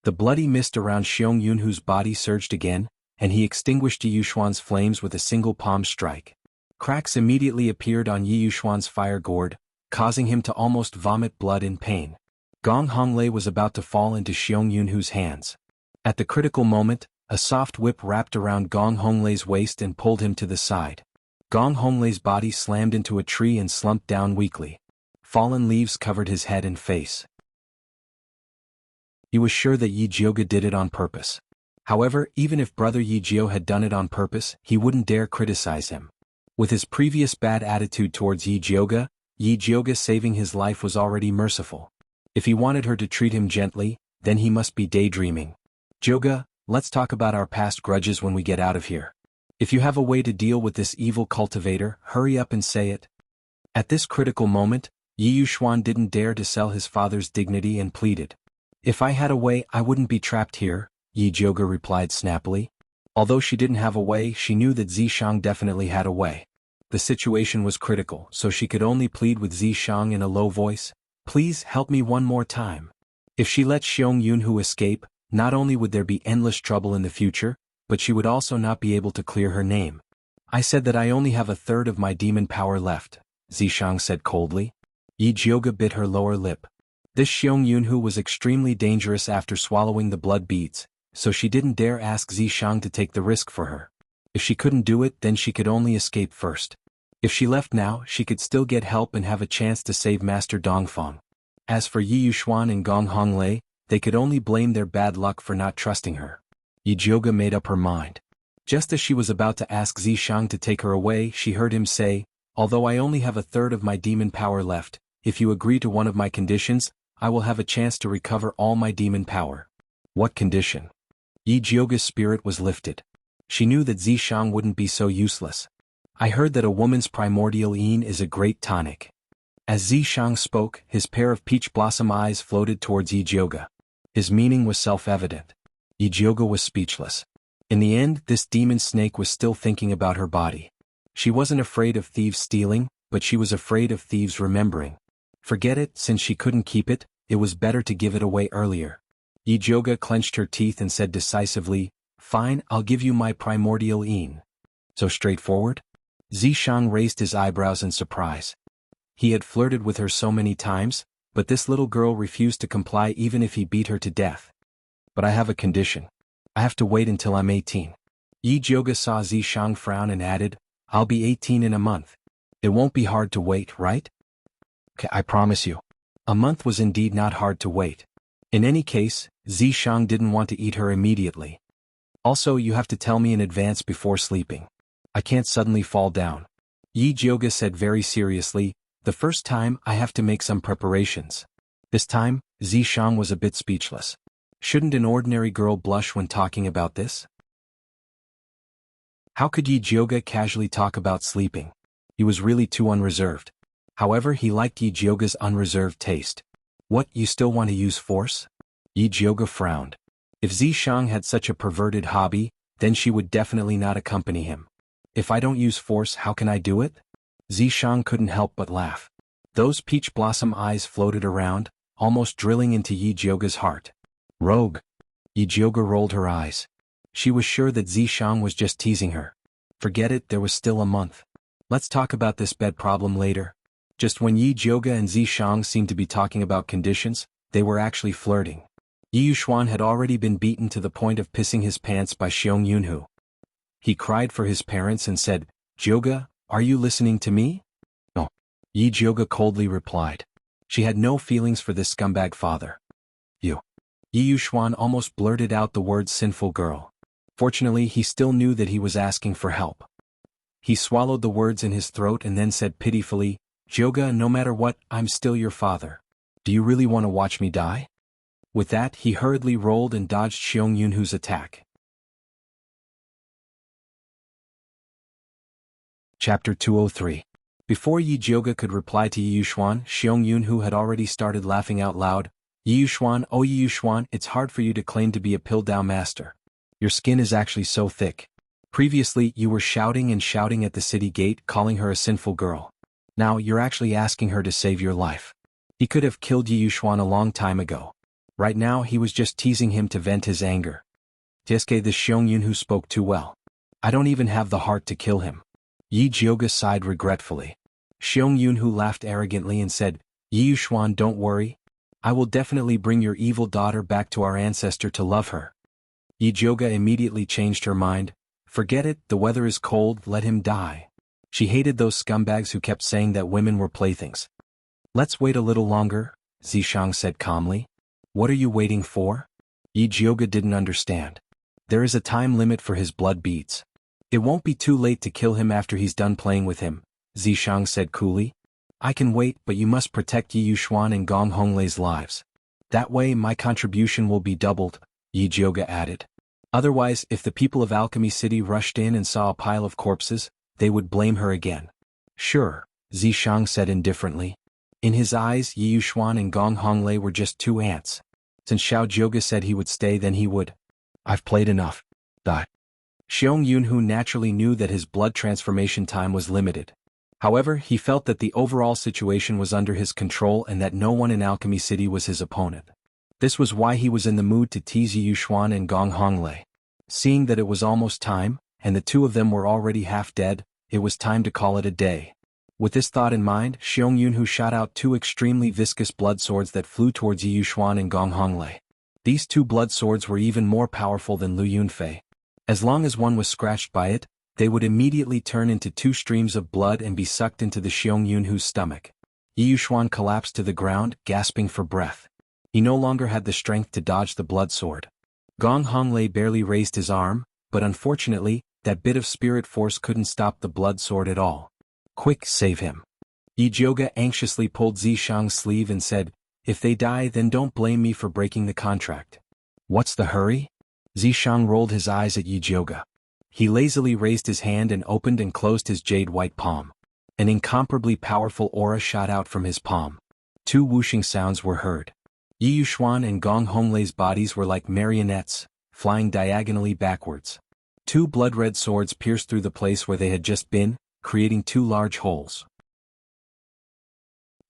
The bloody mist around Xiong Yunhu's body surged again, and he extinguished Yi Yuxuan's flames with a single palm strike. Cracks immediately appeared on Yi Yuxuan's fire gourd, causing him to almost vomit blood in pain. Gong Honglei was about to fall into Xiong Yunhu's hands. At the critical moment, a soft whip wrapped around Gong Honglei's waist and pulled him to the side. Gong Honglei's body slammed into a tree and slumped down weakly. Fallen leaves covered his head and face. He was sure that Yi Jiuge did it on purpose. However, even if brother Yi Jiu had done it on purpose, he wouldn't dare criticize him. With his previous bad attitude towards Yi Jiuge saving his life was already merciful. If he wanted her to treat him gently, then he must be daydreaming. Jiuge, let's talk about our past grudges when we get out of here. If you have a way to deal with this evil cultivator, hurry up and say it. At this critical moment, Yi Yuxuan didn't dare to sell his father's dignity and pleaded. If I had a way, I wouldn't be trapped here, Yi Jiuge replied snappily. Although she didn't have a way, she knew that Zishang definitely had a way. The situation was critical, so she could only plead with Zishang in a low voice, "Please help me one more time." If she let Xiong Yunhu escape, not only would there be endless trouble in the future, but she would also not be able to clear her name. I said that I only have a third of my demon power left, Zishang said coldly. Yi Jiuge bit her lower lip. This Xiong Yunhu was extremely dangerous after swallowing the blood beads, so she didn't dare ask Zishang to take the risk for her. If she couldn't do it, then she could only escape first. If she left now, she could still get help and have a chance to save Master Dongfang. As for Yi Yuxuan and Gong Honglei, they could only blame their bad luck for not trusting her. Yi Jiuge made up her mind. Just as she was about to ask Zishang to take her away, she heard him say, "Although I only have a third of my demon power left, if you agree to one of my conditions, I will have a chance to recover all my demon power." What condition? Yi Jiuge's spirit was lifted. She knew that Zishang wouldn't be so useless. I heard that a woman's primordial yin is a great tonic. As Zishang spoke, his pair of peach blossom eyes floated towards Yi Jiuge. His meaning was self-evident. Yi Jiuge was speechless. In the end, this demon snake was still thinking about her body. She wasn't afraid of thieves stealing, but she was afraid of thieves remembering. Forget it, since she couldn't keep it, it was better to give it away earlier. Yi Jiuge clenched her teeth and said decisively, "Fine, I'll give you my primordial yin." So straightforward? Zishang raised his eyebrows in surprise. He had flirted with her so many times, but this little girl refused to comply even if he beat her to death. "But I have a condition. I have to wait until I'm 18. Yi Jiuge saw Zishang frown and added, "I'll be 18 in a month. It won't be hard to wait, right?" "Okay, I promise you." A month was indeed not hard to wait. In any case, Zishang didn't want to eat her immediately. "Also, you have to tell me in advance before sleeping. I can't suddenly fall down." Yi Jiuge said very seriously, "The first time, I have to make some preparations." This time, Zishang was a bit speechless. Shouldn't an ordinary girl blush when talking about this? How could Yi Jiuge casually talk about sleeping? He was really too unreserved. However, he liked Yi Jiuge's unreserved taste. "What, you still want to use force?" Yi Jiuge frowned. If Zishang had such a perverted hobby, then she would definitely not accompany him. "If I don't use force, how can I do it?" Zishang couldn't help but laugh. Those peach blossom eyes floated around, almost drilling into Yi Jiuge's heart. "Rogue." Yi Jiuge rolled her eyes. She was sure that Zishang was just teasing her. Forget it, there was still a month. Let's talk about this bed problem later. Just when Yi Jiuge and Zishang seemed to be talking about conditions, they were actually flirting. Yi Yuxuan had already been beaten to the point of pissing his pants by Xiong Yunhu. He cried for his parents and said, "Jiuge, are you listening to me?" "No." Yi Jiuge coldly replied. She had no feelings for this scumbag father. "You." Yi Yuxuan almost blurted out the word sinful girl. Fortunately, he still knew that he was asking for help. He swallowed the words in his throat and then said pitifully, "Jiuge, no matter what, I'm still your father. Do you really want to watch me die?" With that, he hurriedly rolled and dodged Xiong Yunhu's attack. Chapter 203. Before Yi Jiuge could reply to Yi Yuxuan, Xiong Yunhu had already started laughing out loud. "Yi Yuxuan, oh Yi Yuxuan, it's hard for you to claim to be a Pildao master. Your skin is actually so thick. Previously, you were shouting and shouting at the city gate, calling her a sinful girl. Now, you're actually asking her to save your life." He could have killed Yi Yuxuan a long time ago. Right now, he was just teasing him to vent his anger. Tieske, the Xiong Yunhu spoke too well. I don't even have the heart to kill him. Yi Jiuge sighed regretfully. Xiong Yunhu laughed arrogantly and said, "Yi Yuxuan, don't worry. I will definitely bring your evil daughter back to our ancestor to love her." Yi Jiuge immediately changed her mind. "Forget it, the weather is cold, let him die." She hated those scumbags who kept saying that women were playthings. Let's wait a little longer, Zishang said calmly. What are you waiting for? Yi Jioga didn't understand. There is a time limit for his blood beads. It won't be too late to kill him after he's done playing with him, Zishang said coolly. I can wait, but you must protect Yi Yuxuan and Gong Honglei's lives. That way my contribution will be doubled, Yi Jioga added. Otherwise, if the people of Alchemy City rushed in and saw a pile of corpses, they would blame her again. Sure, Zishang said indifferently. In his eyes, Yi Yuxuan and Gong Honglei were just two ants. Since Xiao Jioga said he would stay, then he would. I've played enough. Xiong Yunhu naturally knew that his blood transformation time was limited. However, he felt that the overall situation was under his control and that no one in Alchemy City was his opponent. This was why he was in the mood to tease Yi Yuxuan and Gong Honglei. Seeing that it was almost time, and the two of them were already half dead, it was time to call it a day. With this thought in mind, Xiong Yunhu shot out two extremely viscous blood swords that flew towards Yi Yuxuan and Gong Honglei. These two blood swords were even more powerful than Lu Yunfei. As long as one was scratched by it, they would immediately turn into two streams of blood and be sucked into the Xiong Yunhu's stomach. Yi Yuxuan collapsed to the ground, gasping for breath. He no longer had the strength to dodge the blood sword. Gong Honglei barely raised his arm, but unfortunately, that bit of spirit force couldn't stop the blood sword at all. Quick, save him. Yi Jioga anxiously pulled Zishang's sleeve and said, If they die, then don't blame me for breaking the contract. What's the hurry? Zishang rolled his eyes at Yi Jioga. He lazily raised his hand and opened and closed his jade-white palm. An incomparably powerful aura shot out from his palm. Two whooshing sounds were heard. Yi Yuxuan and Gong Honglei's bodies were like marionettes, flying diagonally backwards. Two blood-red swords pierced through the place where they had just been, creating two large holes.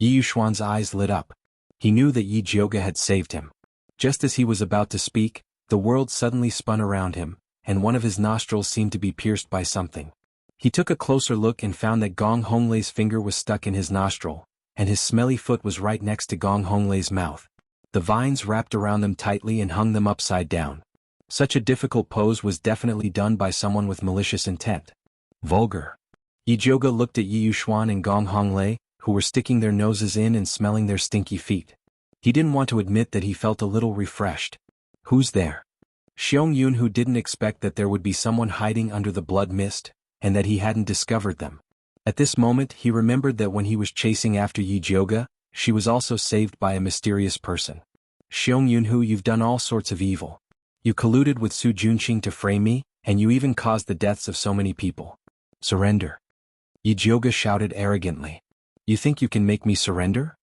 Yi Yuxuan's eyes lit up. He knew that Yi Jioga had saved him. Just as he was about to speak, the world suddenly spun around him, and one of his nostrils seemed to be pierced by something. He took a closer look and found that Gong Honglei's finger was stuck in his nostril, and his smelly foot was right next to Gong Honglei's mouth. The vines wrapped around them tightly and hung them upside down. Such a difficult pose was definitely done by someone with malicious intent. Vulgar. Yi Jioga looked at Yi Yuxuan and Gong Honglei, who were sticking their noses in and smelling their stinky feet. He didn't want to admit that he felt a little refreshed. Who's there? Xiong Yunhu didn't expect that there would be someone hiding under the blood mist, and that he hadn't discovered them. At this moment he remembered that when he was chasing after Yi Jioga, she was also saved by a mysterious person. Xiong Yunhu, you've done all sorts of evil. You colluded with Su Junqing to frame me, and you even caused the deaths of so many people. Surrender. Yi Jioga shouted arrogantly. You think you can make me surrender?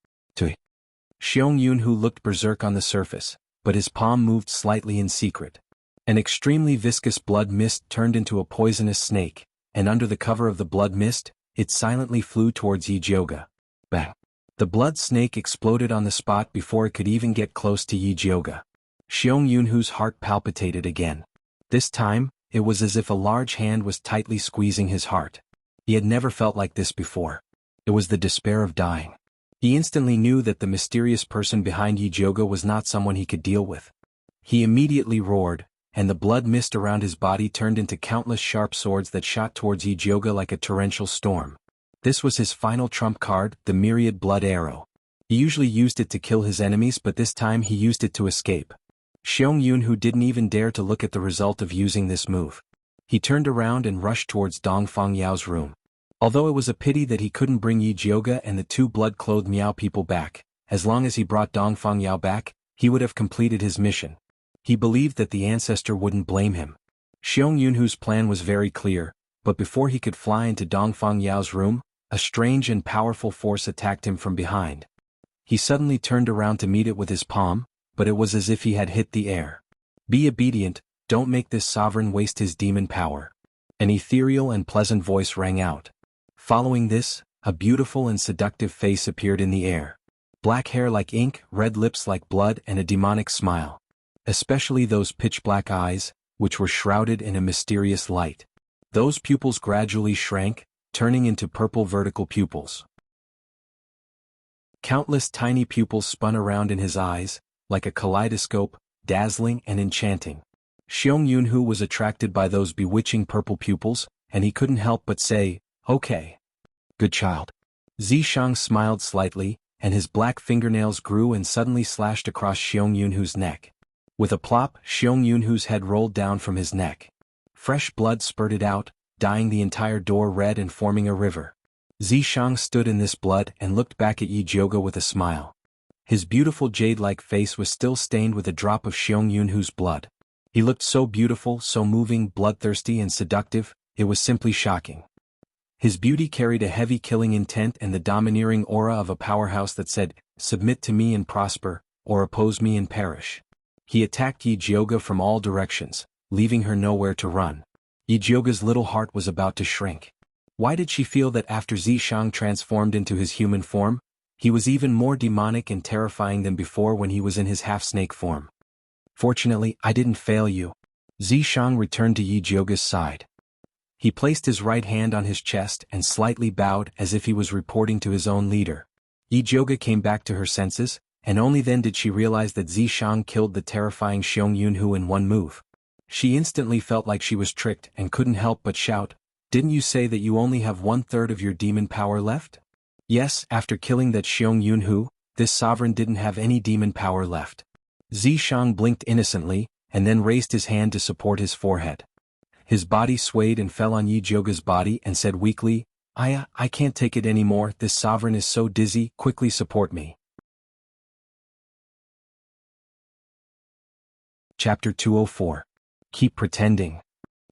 Xiong Yunhu looked berserk on the surface, but his palm moved slightly in secret. An extremely viscous blood mist turned into a poisonous snake, and under the cover of the blood mist, it silently flew towards Yi Jioga. Bang! The blood snake exploded on the spot before it could even get close to Yi Jioga. Xiong Yunhu's heart palpitated again. This time, it was as if a large hand was tightly squeezing his heart. He had never felt like this before. It was the despair of dying. He instantly knew that the mysterious person behind Yi Jioga was not someone he could deal with. He immediately roared, and the blood mist around his body turned into countless sharp swords that shot towards Yi Jioga like a torrential storm. This was his final trump card, the myriad blood arrow. He usually used it to kill his enemies, but this time he used it to escape. Xiong Yunhu didn't even dare to look at the result of using this move. He turned around and rushed towards Dong Fangyao's room. Although it was a pity that he couldn't bring Yi Jioga and the two blood-clothed Miao people back, as long as he brought Dong Fangyao back, he would have completed his mission. He believed that the ancestor wouldn't blame him. Xiong Yunhu's plan was very clear, but before he could fly into Dong Fangyao's room, a strange and powerful force attacked him from behind. He suddenly turned around to meet it with his palm, but it was as if he had hit the air. Be obedient, don't make this sovereign waste his demon power. An ethereal and pleasant voice rang out. Following this, a beautiful and seductive face appeared in the air. Black hair like ink, red lips like blood, and a demonic smile. Especially those pitch-black eyes, which were shrouded in a mysterious light. Those pupils gradually shrank, turning into purple vertical pupils. Countless tiny pupils spun around in his eyes, like a kaleidoscope, dazzling and enchanting. Xiong Yunhu was attracted by those bewitching purple pupils, and he couldn't help but say, Okay. Good child. Zishang smiled slightly, and his black fingernails grew and suddenly slashed across Xiong Yunhu's neck. With a plop, Xiong Yunhu's head rolled down from his neck. Fresh blood spurted out, dyeing the entire door red and forming a river. Zishang stood in this blood and looked back at Yi Jioge with a smile. His beautiful jade-like face was still stained with a drop of Xiong Yunhu's blood. He looked so beautiful, so moving, bloodthirsty and seductive, it was simply shocking. His beauty carried a heavy killing intent and the domineering aura of a powerhouse that said, "Submit to me and prosper, or oppose me and perish." He attacked Yi Jioge from all directions, leaving her nowhere to run. Yi Jioge's little heart was about to shrink. Why did she feel that after Zishang transformed into his human form, he was even more demonic and terrifying than before when he was in his half-snake form? Fortunately, I didn't fail you. Zishang returned to Yi Jioge's side. He placed his right hand on his chest and slightly bowed as if he was reporting to his own leader. Yi Jioge came back to her senses, and only then did she realize that Zishang killed the terrifying Xiong Yunhu in one move. She instantly felt like she was tricked and couldn't help but shout, "Didn't you say that you only have 1/3 of your demon power left?" Yes, after killing that Xiong Yunhu, this sovereign didn't have any demon power left. Zishang blinked innocently, and then raised his hand to support his forehead. His body swayed and fell on Yi Jioge's body and said weakly, I can't take it anymore, this sovereign is so dizzy, quickly support me." Chapter 204. Keep pretending.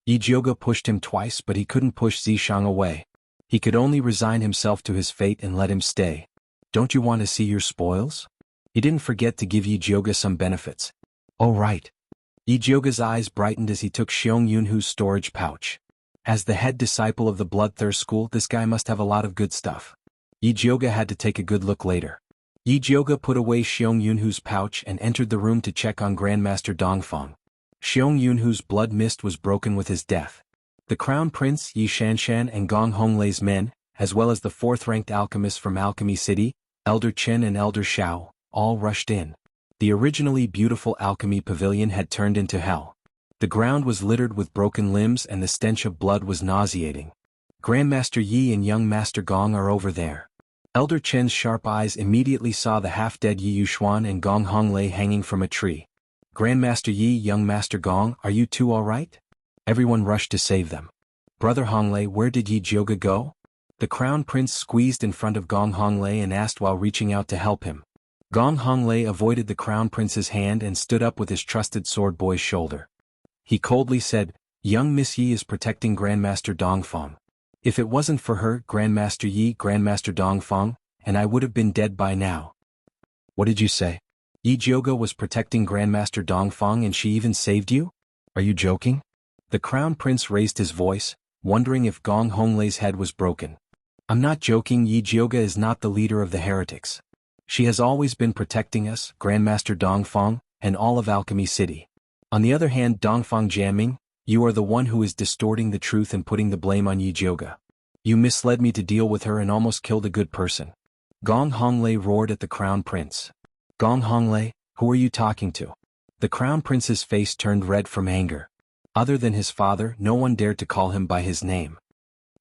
Yi Jioge pushed him twice but he couldn't push Zishang away. He could only resign himself to his fate and let him stay. "Don't you want to see your spoils?" He didn't forget to give Yi Jioge some benefits. "Oh right." Yi Jioge's eyes brightened as he took Xiong Yunhu's storage pouch. As the head disciple of the Bloodthirst School, this guy must have a lot of good stuff. Yi Jioge had to take a good look later. Yi Jioge put away Xiong Yunhu's pouch and entered the room to check on Grandmaster Dongfeng. Xiong Yunhu's blood mist was broken with his death. The Crown Prince Yi Shanshan and Gong Honglei's men, as well as the fourth-ranked alchemists from Alchemy City, Elder Chen and Elder Xiao, all rushed in. The originally beautiful alchemy pavilion had turned into hell. The ground was littered with broken limbs and the stench of blood was nauseating. "Grandmaster Yi and young Master Gong are over there." Elder Chen's sharp eyes immediately saw the half-dead Yi Yuxuan and Gong Honglei hanging from a tree. "Grandmaster Yi, young Master Gong, are you two all right?" Everyone rushed to save them. "Brother Honglei, where did Yi Jioge go?" The Crown Prince squeezed in front of Gong Honglei and asked while reaching out to help him. Gong Honglei avoided the Crown Prince's hand and stood up with his trusted sword boy's shoulder. He coldly said, "Young Miss Yi is protecting Grandmaster Dongfeng. If it wasn't for her, Grandmaster Yi, Grandmaster Dongfeng, and I would have been dead by now." "What did you say? Yi Jioge was protecting Grandmaster Dongfeng and she even saved you? Are you joking?" The Crown Prince raised his voice, wondering if Gong Honglei's head was broken. "I'm not joking, Yi Jioge is not the leader of the heretics. She has always been protecting us, Grandmaster Dongfeng, and all of Alchemy City. On the other hand, Dongfeng Jiaming, you are the one who is distorting the truth and putting the blame on Yi Jioge. You misled me to deal with her and almost killed a good person." Gong Honglei roared at the Crown Prince. "Gong Honglei, who are you talking to?" The Crown Prince's face turned red from anger. Other than his father, no one dared to call him by his name.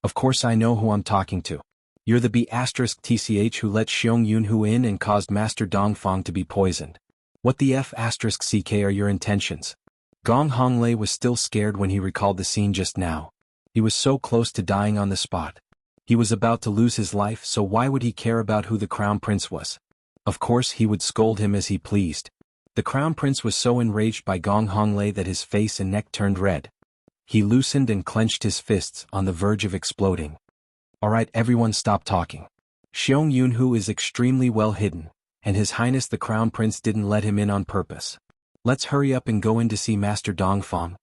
"Of course I know who I'm talking to. You're the B*TCH who let Xiong Yunhu in and caused Master Dongfeng to be poisoned. What the F*CK are your intentions?" Gong Honglei was still scared when he recalled the scene just now. He was so close to dying on the spot. He was about to lose his life, so why would he care about who the Crown Prince was? Of course he would scold him as he pleased. The Crown Prince was so enraged by Gong Honglei that his face and neck turned red. He loosened and clenched his fists on the verge of exploding. "Alright, everyone stop talking. Xiong Yunhu is extremely well hidden, and His Highness the Crown Prince didn't let him in on purpose. Let's hurry up and go in to see Master Dongfeng."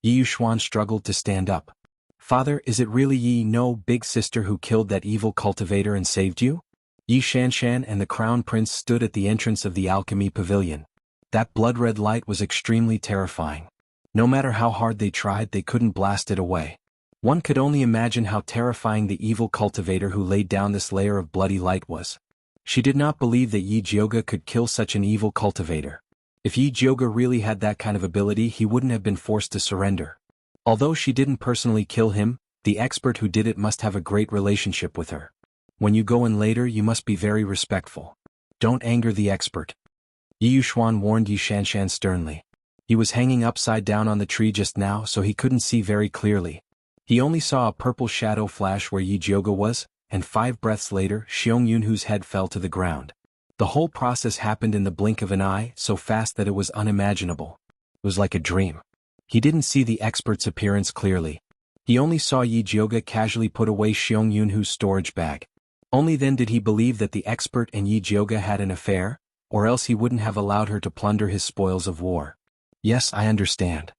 Yi Yuxuan struggled to stand up. "Father, is it really Yi No big sister who killed that evil cultivator and saved you?" Yi Shanshan and the Crown Prince stood at the entrance of the alchemy pavilion. That blood-red light was extremely terrifying. No matter how hard they tried, they couldn't blast it away. One could only imagine how terrifying the evil cultivator who laid down this layer of bloody light was. She did not believe that Yi Jioge could kill such an evil cultivator. If Yi Jioge really had that kind of ability, he wouldn't have been forced to surrender. Although she didn't personally kill him, the expert who did it must have a great relationship with her. When you go in later, you must be very respectful. Don't anger the expert. Yi Yuxuan warned Yi Shanshan sternly. He was hanging upside down on the tree just now, so he couldn't see very clearly. He only saw a purple shadow flash where Yi Jioga was, and 5 breaths later, Xiong Yunhu's head fell to the ground. The whole process happened in the blink of an eye, so fast that it was unimaginable. It was like a dream. He didn't see the expert's appearance clearly. He only saw Yi Jioga casually put away Xiong Yunhu's storage bag. Only then did he believe that the expert and Yi Jioga had an affair, or else he wouldn't have allowed her to plunder his spoils of war. Yes, I understand.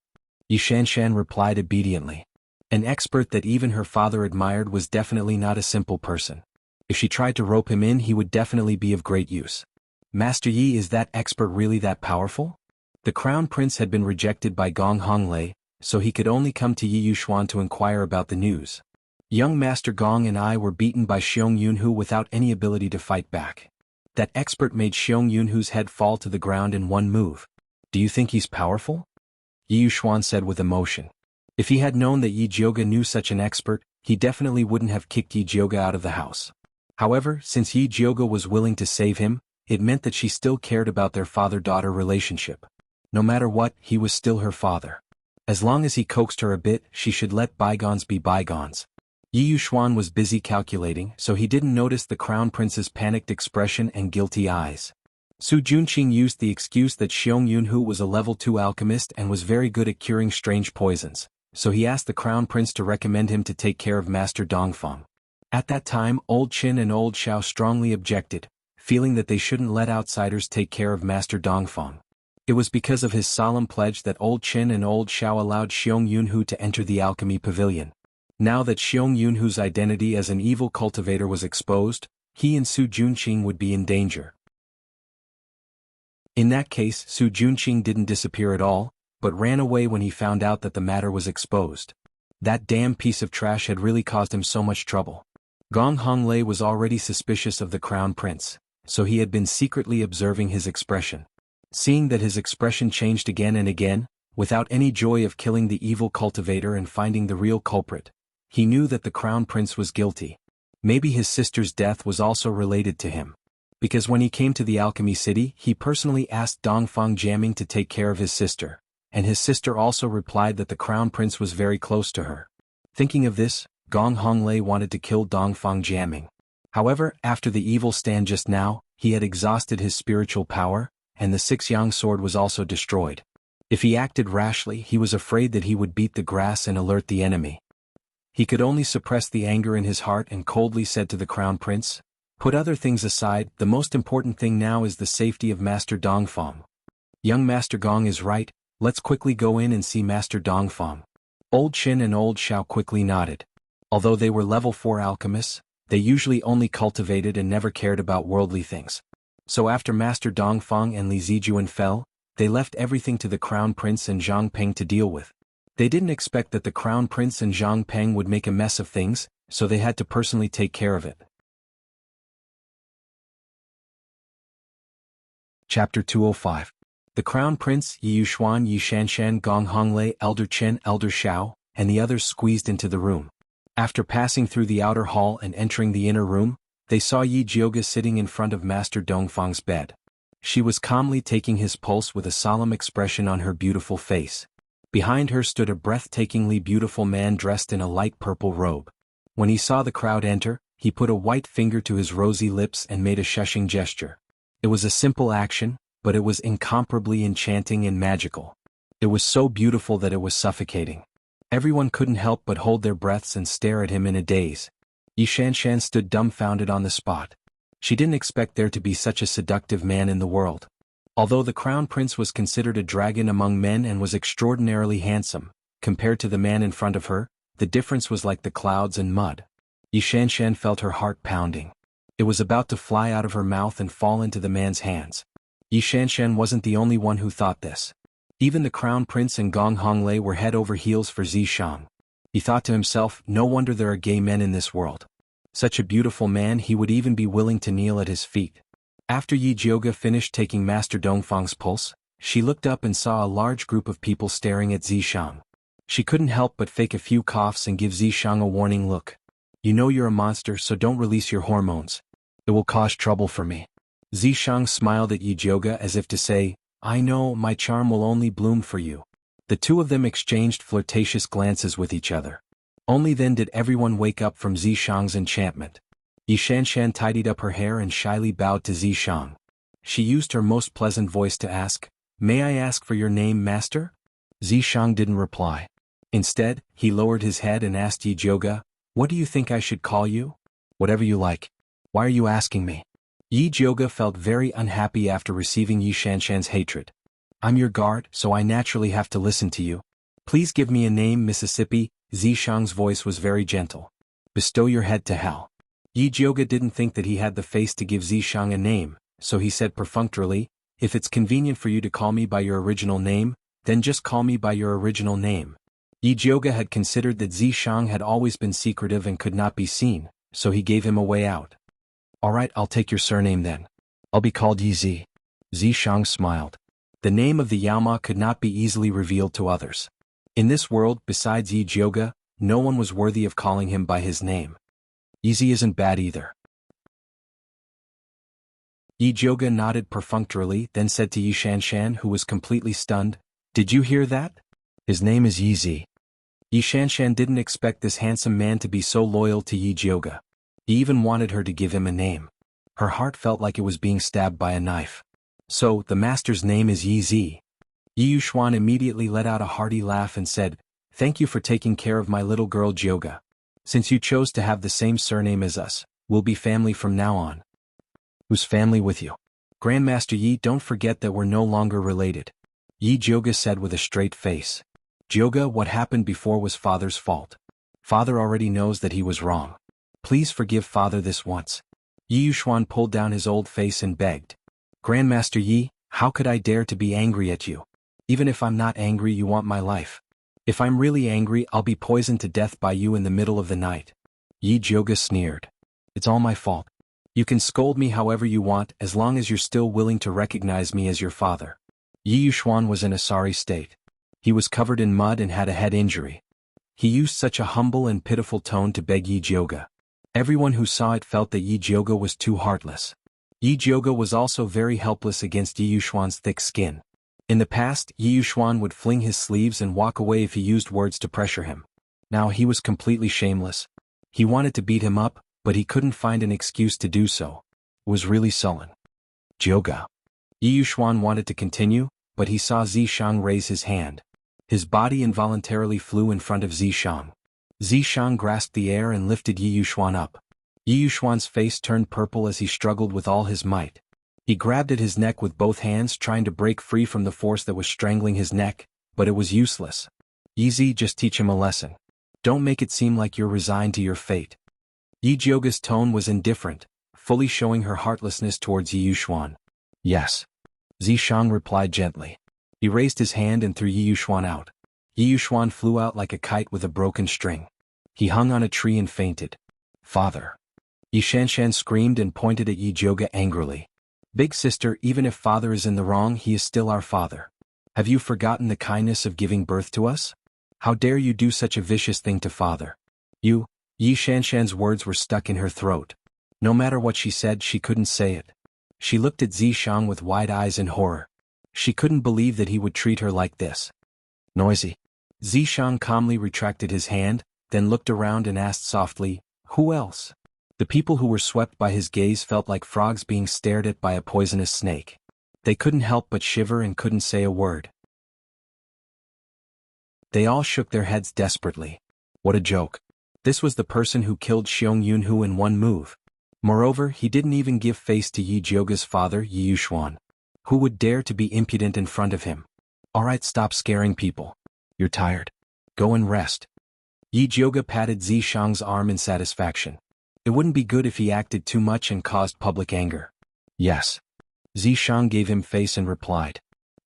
Yi Shanshan replied obediently. An expert that even her father admired was definitely not a simple person. If she tried to rope him in, he would definitely be of great use. Master Yi, is that expert really that powerful? The crown prince had been rejected by Gong Honglei, so he could only come to Yi Yuxuan to inquire about the news. Young Master Gong and I were beaten by Xiong Yunhu without any ability to fight back. That expert made Xiong Yunhu's head fall to the ground in one move. Do you think he's powerful? Yi Yuxuan said with emotion. If he had known that Yi Jioga knew such an expert, he definitely wouldn't have kicked Yi Jioga out of the house. However, since Yi Jioga was willing to save him, it meant that she still cared about their father-daughter relationship. No matter what, he was still her father. As long as he coaxed her a bit, she should let bygones be bygones. Yi Yuxuan was busy calculating, so he didn't notice the crown prince's panicked expression and guilty eyes. Su Junqing used the excuse that Xiong Yunhu was a level 2 alchemist and was very good at curing strange poisons, so he asked the crown prince to recommend him to take care of Master Dongfeng. At that time, Old Qin and Old Xiao strongly objected, feeling that they shouldn't let outsiders take care of Master Dongfeng. It was because of his solemn pledge that Old Qin and Old Xiao allowed Xiong Yunhu to enter the alchemy pavilion. Now that Xiong Yunhu's identity as an evil cultivator was exposed, he and Su Junqing would be in danger. In that case, Su Junqing didn't disappear at all, but ran away when he found out that the matter was exposed. That damn piece of trash had really caused him so much trouble. Gong Honglei was already suspicious of the crown prince, so he had been secretly observing his expression. Seeing that his expression changed again and again, without any joy of killing the evil cultivator and finding the real culprit, he knew that the crown prince was guilty. Maybe his sister's death was also related to him. Because when he came to the alchemy city, he personally asked Dongfang Jiaming to take care of his sister, and his sister also replied that the crown prince was very close to her. Thinking of this, Gong Honglei wanted to kill Dongfang Jiaming. However, after the evil stand just now, he had exhausted his spiritual power, and the 6-yang sword was also destroyed. If he acted rashly, he was afraid that he would beat the grass and alert the enemy. He could only suppress the anger in his heart and coldly said to the crown prince, "Put other things aside, the most important thing now is the safety of Master Dongfang. Young Master Gong is right, let's quickly go in and see Master Dongfang." Old Qin and Old Xiao quickly nodded. Although they were level 4 alchemists, they usually only cultivated and never cared about worldly things. So after Master Dongfang and Li Zijuan fell, they left everything to the Crown Prince and Zhang Peng to deal with. They didn't expect that the Crown Prince and Zhang Peng would make a mess of things, so they had to personally take care of it. Chapter 205. The Crown Prince, Yi Yuxuan, Yi Shanshan, Gong Honglei, Elder Chen, Elder Xiao, and the others squeezed into the room. After passing through the outer hall and entering the inner room, they saw Yi Jioga sitting in front of Master Dongfang's bed. She was calmly taking his pulse with a solemn expression on her beautiful face. Behind her stood a breathtakingly beautiful man dressed in a light purple robe. When he saw the crowd enter, he put a white finger to his rosy lips and made a shushing gesture. It was a simple action, but it was incomparably enchanting and magical. It was so beautiful that it was suffocating. Everyone couldn't help but hold their breaths and stare at him in a daze. Yi Shanshan stood dumbfounded on the spot. She didn't expect there to be such a seductive man in the world. Although the Crown Prince was considered a dragon among men and was extraordinarily handsome, compared to the man in front of her, the difference was like the clouds and mud. Yi Shanshan felt her heart pounding. It was about to fly out of her mouth and fall into the man's hands. Yi Shanshan wasn't the only one who thought this. Even the Crown Prince and Gong Honglei were head over heels for Zishang. He thought to himself, no wonder there are gay men in this world. Such a beautiful man, he would even be willing to kneel at his feet. After Yi Jioga finished taking Master Dongfang's pulse, she looked up and saw a large group of people staring at Zishang. She couldn't help but fake a few coughs and give Zishang a warning look. You know you're a monster, so don't release your hormones. It will cause trouble for me. Zishang smiled at Yijioga as if to say, I know, my charm will only bloom for you. The two of them exchanged flirtatious glances with each other. Only then did everyone wake up from Zishang's enchantment. Yishanshan tidied up her hair and shyly bowed to Zishang. She used her most pleasant voice to ask, May I ask for your name, master? Zishang didn't reply. Instead, he lowered his head and asked Yijioga, What do you think I should call you? Whatever you like. Why are you asking me? Yijioga felt very unhappy after receiving Yishanshan's hatred. I'm your guard, so I naturally have to listen to you. Please give me a name, Mississippi. Zishang's voice was very gentle. Bestow your head to hell. Yijioga didn't think that he had the face to give Zishang a name, so he said perfunctorily, If it's convenient for you to call me by your original name, then just call me by your original name. Yijioga had considered that Zishang had always been secretive and could not be seen, so he gave him a way out. Alright, I'll take your surname then. I'll be called Yizi. Zishang smiled. The name of the Yaoma could not be easily revealed to others. In this world, besides Yijioga, no one was worthy of calling him by his name. Yizi isn't bad either. Yijioga nodded perfunctorily, then said to Yishanshan, who was completely stunned, Did you hear that? His name is Yizi. Yishanshan didn't expect this handsome man to be so loyal to Yijioga. He even wanted her to give him a name. Her heart felt like it was being stabbed by a knife. So, the master's name is Yizi. Yiyuxuan immediately let out a hearty laugh and said, Thank you for taking care of my little girl Jioga. Since you chose to have the same surname as us, we'll be family from now on. Who's family with you? Grandmaster Yi, don't forget that we're no longer related. Yijioga said with a straight face. Jioga, what happened before was father's fault. Father already knows that he was wrong. Please forgive father this once. Yiyuxuan pulled down his old face and begged. Grandmaster Yi, how could I dare to be angry at you? Even if I'm not angry, you want my life. If I'm really angry, I'll be poisoned to death by you in the middle of the night. Yijioga sneered. It's all my fault. You can scold me however you want as long as you're still willing to recognize me as your father. Yiyuxuan was in a sorry state. He was covered in mud and had a head injury. He used such a humble and pitiful tone to beg Yijioga. Everyone who saw it felt that Yijioga was too heartless. Yijioga was also very helpless against Yiyuxuan's thick skin. In the past, Yiyuxuan would fling his sleeves and walk away if he used words to pressure him. Now he was completely shameless. He wanted to beat him up, but he couldn't find an excuse to do so. It was really sullen. Jioga. Yiyuxuan wanted to continue, but he saw Zishang raise his hand. His body involuntarily flew in front of Zishang. Zishang grasped the air and lifted Yiyuxuan up. Yiyuxuan's face turned purple as he struggled with all his might. He grabbed at his neck with both hands, trying to break free from the force that was strangling his neck, but it was useless. Yizi, just teach him a lesson. Don't make it seem like you're resigned to your fate. Yijioga's tone was indifferent, fully showing her heartlessness towards Yiyuxuan. Yes. Zishang replied gently. He raised his hand and threw Yiyuxuan out. Yiyuxuan flew out like a kite with a broken string. He hung on a tree and fainted. Father. Yishanshan screamed and pointed at Yijioga angrily. Big sister, even if father is in the wrong, he is still our father. Have you forgotten the kindness of giving birth to us? How dare you do such a vicious thing to father? You. Yishanshan's words were stuck in her throat. No matter what she said, she couldn't say it. She looked at Zishang with wide eyes in horror. She couldn't believe that he would treat her like this. Noisy. Zishang calmly retracted his hand, then looked around and asked softly, Who else? The people who were swept by his gaze felt like frogs being stared at by a poisonous snake. They couldn't help but shiver and couldn't say a word. They all shook their heads desperately. What a joke. This was the person who killed Xiong Yunhu in one move. Moreover, he didn't even give face to Yijioga's father, Yiyuxuan. Who would dare to be impudent in front of him? Alright, stop scaring people. You're tired. Go and rest. Yijioga patted Zishang's arm in satisfaction. It wouldn't be good if he acted too much and caused public anger. Yes. Zishang gave him face and replied.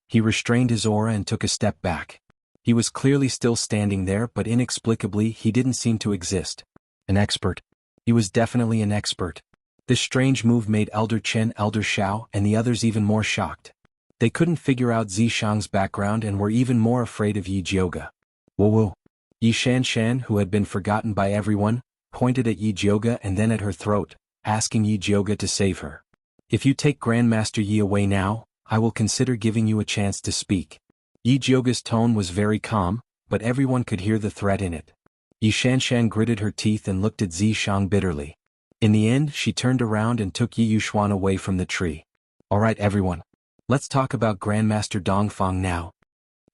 He restrained his aura and took a step back. He was clearly still standing there, but inexplicably he didn't seem to exist. An expert. He was definitely an expert. This strange move made Elder Chen, Elder Xiao, and the others even more shocked. They couldn't figure out Zishang's background and were even more afraid of Yijioga. Whoa whoa. Yi Shanshan, who had been forgotten by everyone, pointed at Yi Jioga and then at her throat, asking Yi Jioga to save her. If you take Grandmaster Yi away now, I will consider giving you a chance to speak. Yi Jioga's tone was very calm, but everyone could hear the threat in it. Yi Shanshan gritted her teeth and looked at Zi Shang bitterly. In the end, she turned around and took Yi Yuxuan away from the tree. Alright everyone. Let's talk about Grandmaster Dongfang now.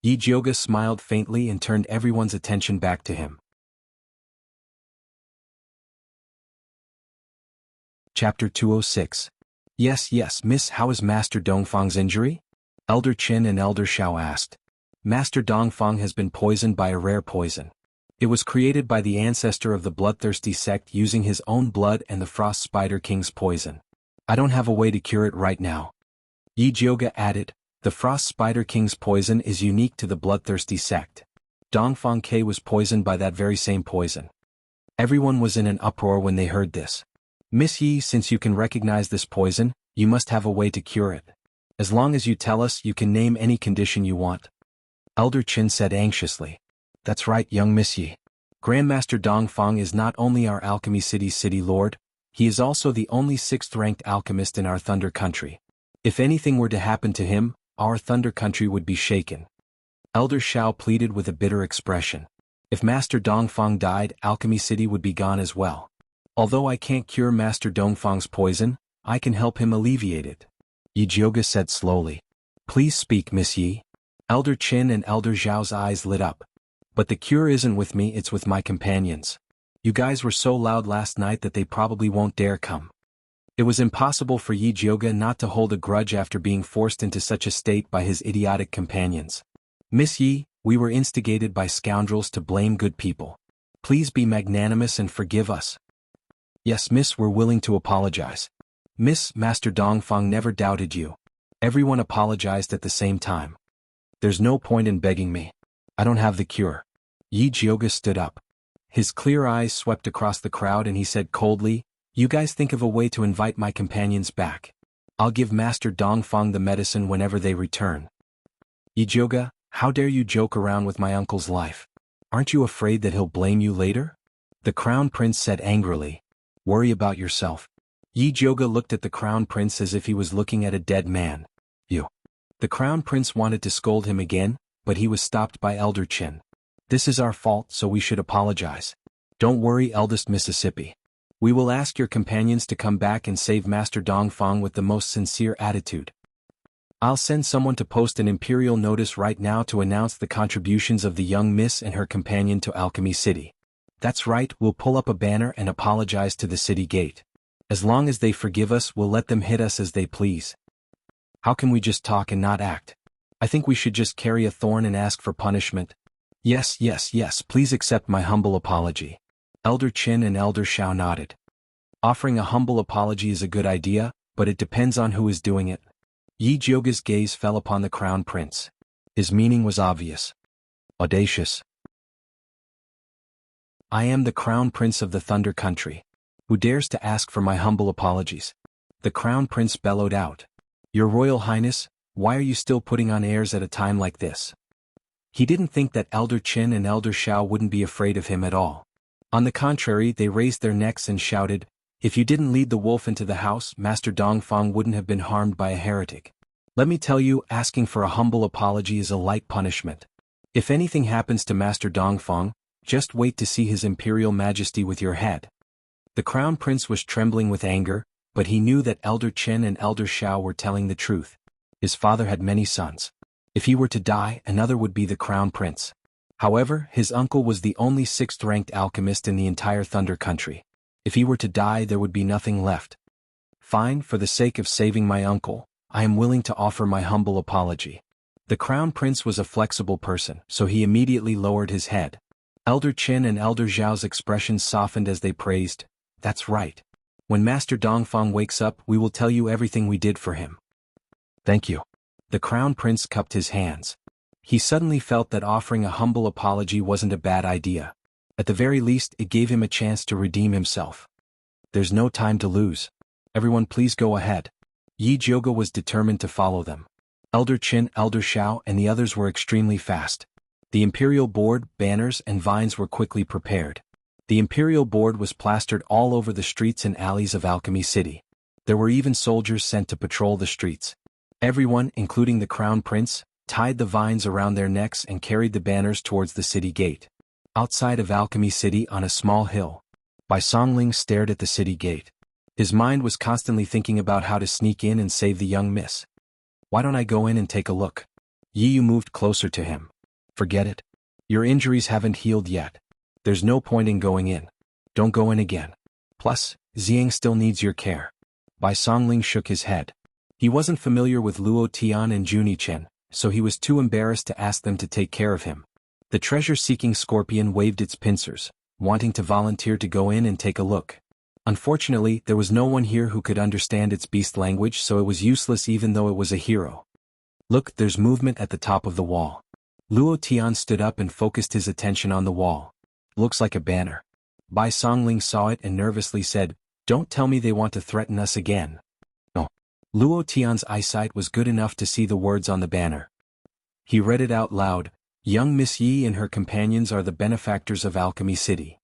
Yi Jioga smiled faintly and turned everyone's attention back to him. Chapter 206. Yes, miss, how is Master Dongfang's injury? Elder Qin and Elder Xiao asked. Master Dongfang has been poisoned by a rare poison. It was created by the ancestor of the bloodthirsty sect using his own blood and the Frost Spider King's poison. I don't have a way to cure it right now. Yi Jioga added, the Frost Spider King's poison is unique to the bloodthirsty sect. Dongfang Ke was poisoned by that very same poison. Everyone was in an uproar when they heard this. Miss Yi, since you can recognize this poison, you must have a way to cure it. As long as you tell us, you can name any condition you want. Elder Qin said anxiously. That's right, young Miss Yi. Grandmaster Dongfang is not only our Alchemy City's city lord, he is also the only 6th-ranked alchemist in our Thunder Country. If anything were to happen to him, our Thunder Country would be shaken. Elder Xiao pleaded with a bitter expression. If Master Dongfang died, Alchemy City would be gone as well. Although I can't cure Master Dongfang's poison, I can help him alleviate it. Yi Jioga said slowly. Please speak, Miss Yi. Elder Qin and Elder Zhao's eyes lit up. But the cure isn't with me, it's with my companions. You guys were so loud last night that they probably won't dare come. It was impossible for Yi Jioga not to hold a grudge after being forced into such a state by his idiotic companions. Miss Yi, we were instigated by scoundrels to blame good people. Please be magnanimous and forgive us. Yes, miss, we're willing to apologize. Miss, Master Dongfang never doubted you. Everyone apologized at the same time. There's no point in begging me. I don't have the cure. Yi Jioga stood up. His clear eyes swept across the crowd and he said coldly, you guys think of a way to invite my companions back. I'll give Master Dongfang the medicine whenever they return. Yi Jioga, how dare you joke around with my uncle's life? Aren't you afraid that he'll blame you later? The Crown Prince said angrily. Worry about yourself. Yi Jioga looked at the Crown Prince as if he was looking at a dead man. You. The Crown Prince wanted to scold him again, but he was stopped by Elder Qin. This is our fault, so we should apologize. Don't worry, eldest Mississippi. We will ask your companions to come back and save Master Dongfang with the most sincere attitude. I'll send someone to post an imperial notice right now to announce the contributions of the young miss and her companion to Alchemy City. That's right, we'll pull up a banner and apologize to the city gate. As long as they forgive us, we'll let them hit us as they please. How can we just talk and not act? I think we should just carry a thorn and ask for punishment. Yes, please accept my humble apology. Elder Qin and Elder Xiao nodded. Offering a humble apology is a good idea, but it depends on who is doing it. Yi Jioga's gaze fell upon the Crown Prince. His meaning was obvious. Audacious. I am the Crown Prince of the Thunder Country. Who dares to ask for my humble apologies? The Crown Prince bellowed out. Your Royal Highness, why are you still putting on airs at a time like this? He didn't think that Elder Qin and Elder Xiao wouldn't be afraid of him at all. On the contrary, they raised their necks and shouted, if you didn't lead the wolf into the house, Master Dongfang wouldn't have been harmed by a heretic. Let me tell you, asking for a humble apology is a light punishment. If anything happens to Master Dongfang, just wait to see his Imperial Majesty with your head. The Crown Prince was trembling with anger, but he knew that Elder Qin and Elder Xiao were telling the truth. His father had many sons. If he were to die, another would be the Crown Prince. However, his uncle was the only 6th-ranked alchemist in the entire Thunder Country. If he were to die, there would be nothing left. Fine, for the sake of saving my uncle, I am willing to offer my humble apology. The Crown Prince was a flexible person, so he immediately lowered his head. Elder Qin and Elder Zhao's expressions softened as they praised, that's right. When Master Dongfang wakes up, we will tell you everything we did for him. Thank you. The Crown Prince cupped his hands. He suddenly felt that offering a humble apology wasn't a bad idea. At the very least, it gave him a chance to redeem himself. There's no time to lose. Everyone please go ahead. Yi Jioga was determined to follow them. Elder Qin, Elder Xiao, and the others were extremely fast. The imperial board, banners, and vines were quickly prepared. The imperial board was plastered all over the streets and alleys of Alchemy City. There were even soldiers sent to patrol the streets. Everyone, including the crown prince, tied the vines around their necks and carried the banners towards the city gate. Outside of Alchemy City on a small hill, Bai Songling stared at the city gate. His mind was constantly thinking about how to sneak in and save the young miss. Why don't I go in and take a look? Yi Yu moved closer to him. Forget it. Your injuries haven't healed yet. There's no point in going in. Don't go in again. Plus, Xiang still needs your care. Bai Songling shook his head. He wasn't familiar with Luo Tian and Juni Chen, so he was too embarrassed to ask them to take care of him. The treasure-seeking scorpion waved its pincers, wanting to volunteer to go in and take a look. Unfortunately, there was no one here who could understand its beast language, so it was useless even though it was a hero. Look, there's movement at the top of the wall. Luo Tian stood up and focused his attention on the wall. Looks like a banner. Bai Songling saw it and nervously said, "Don't tell me they want to threaten us again." No. Luo Tian's eyesight was good enough to see the words on the banner. He read it out loud. Young Miss Yi and her companions are the benefactors of Alchemy City.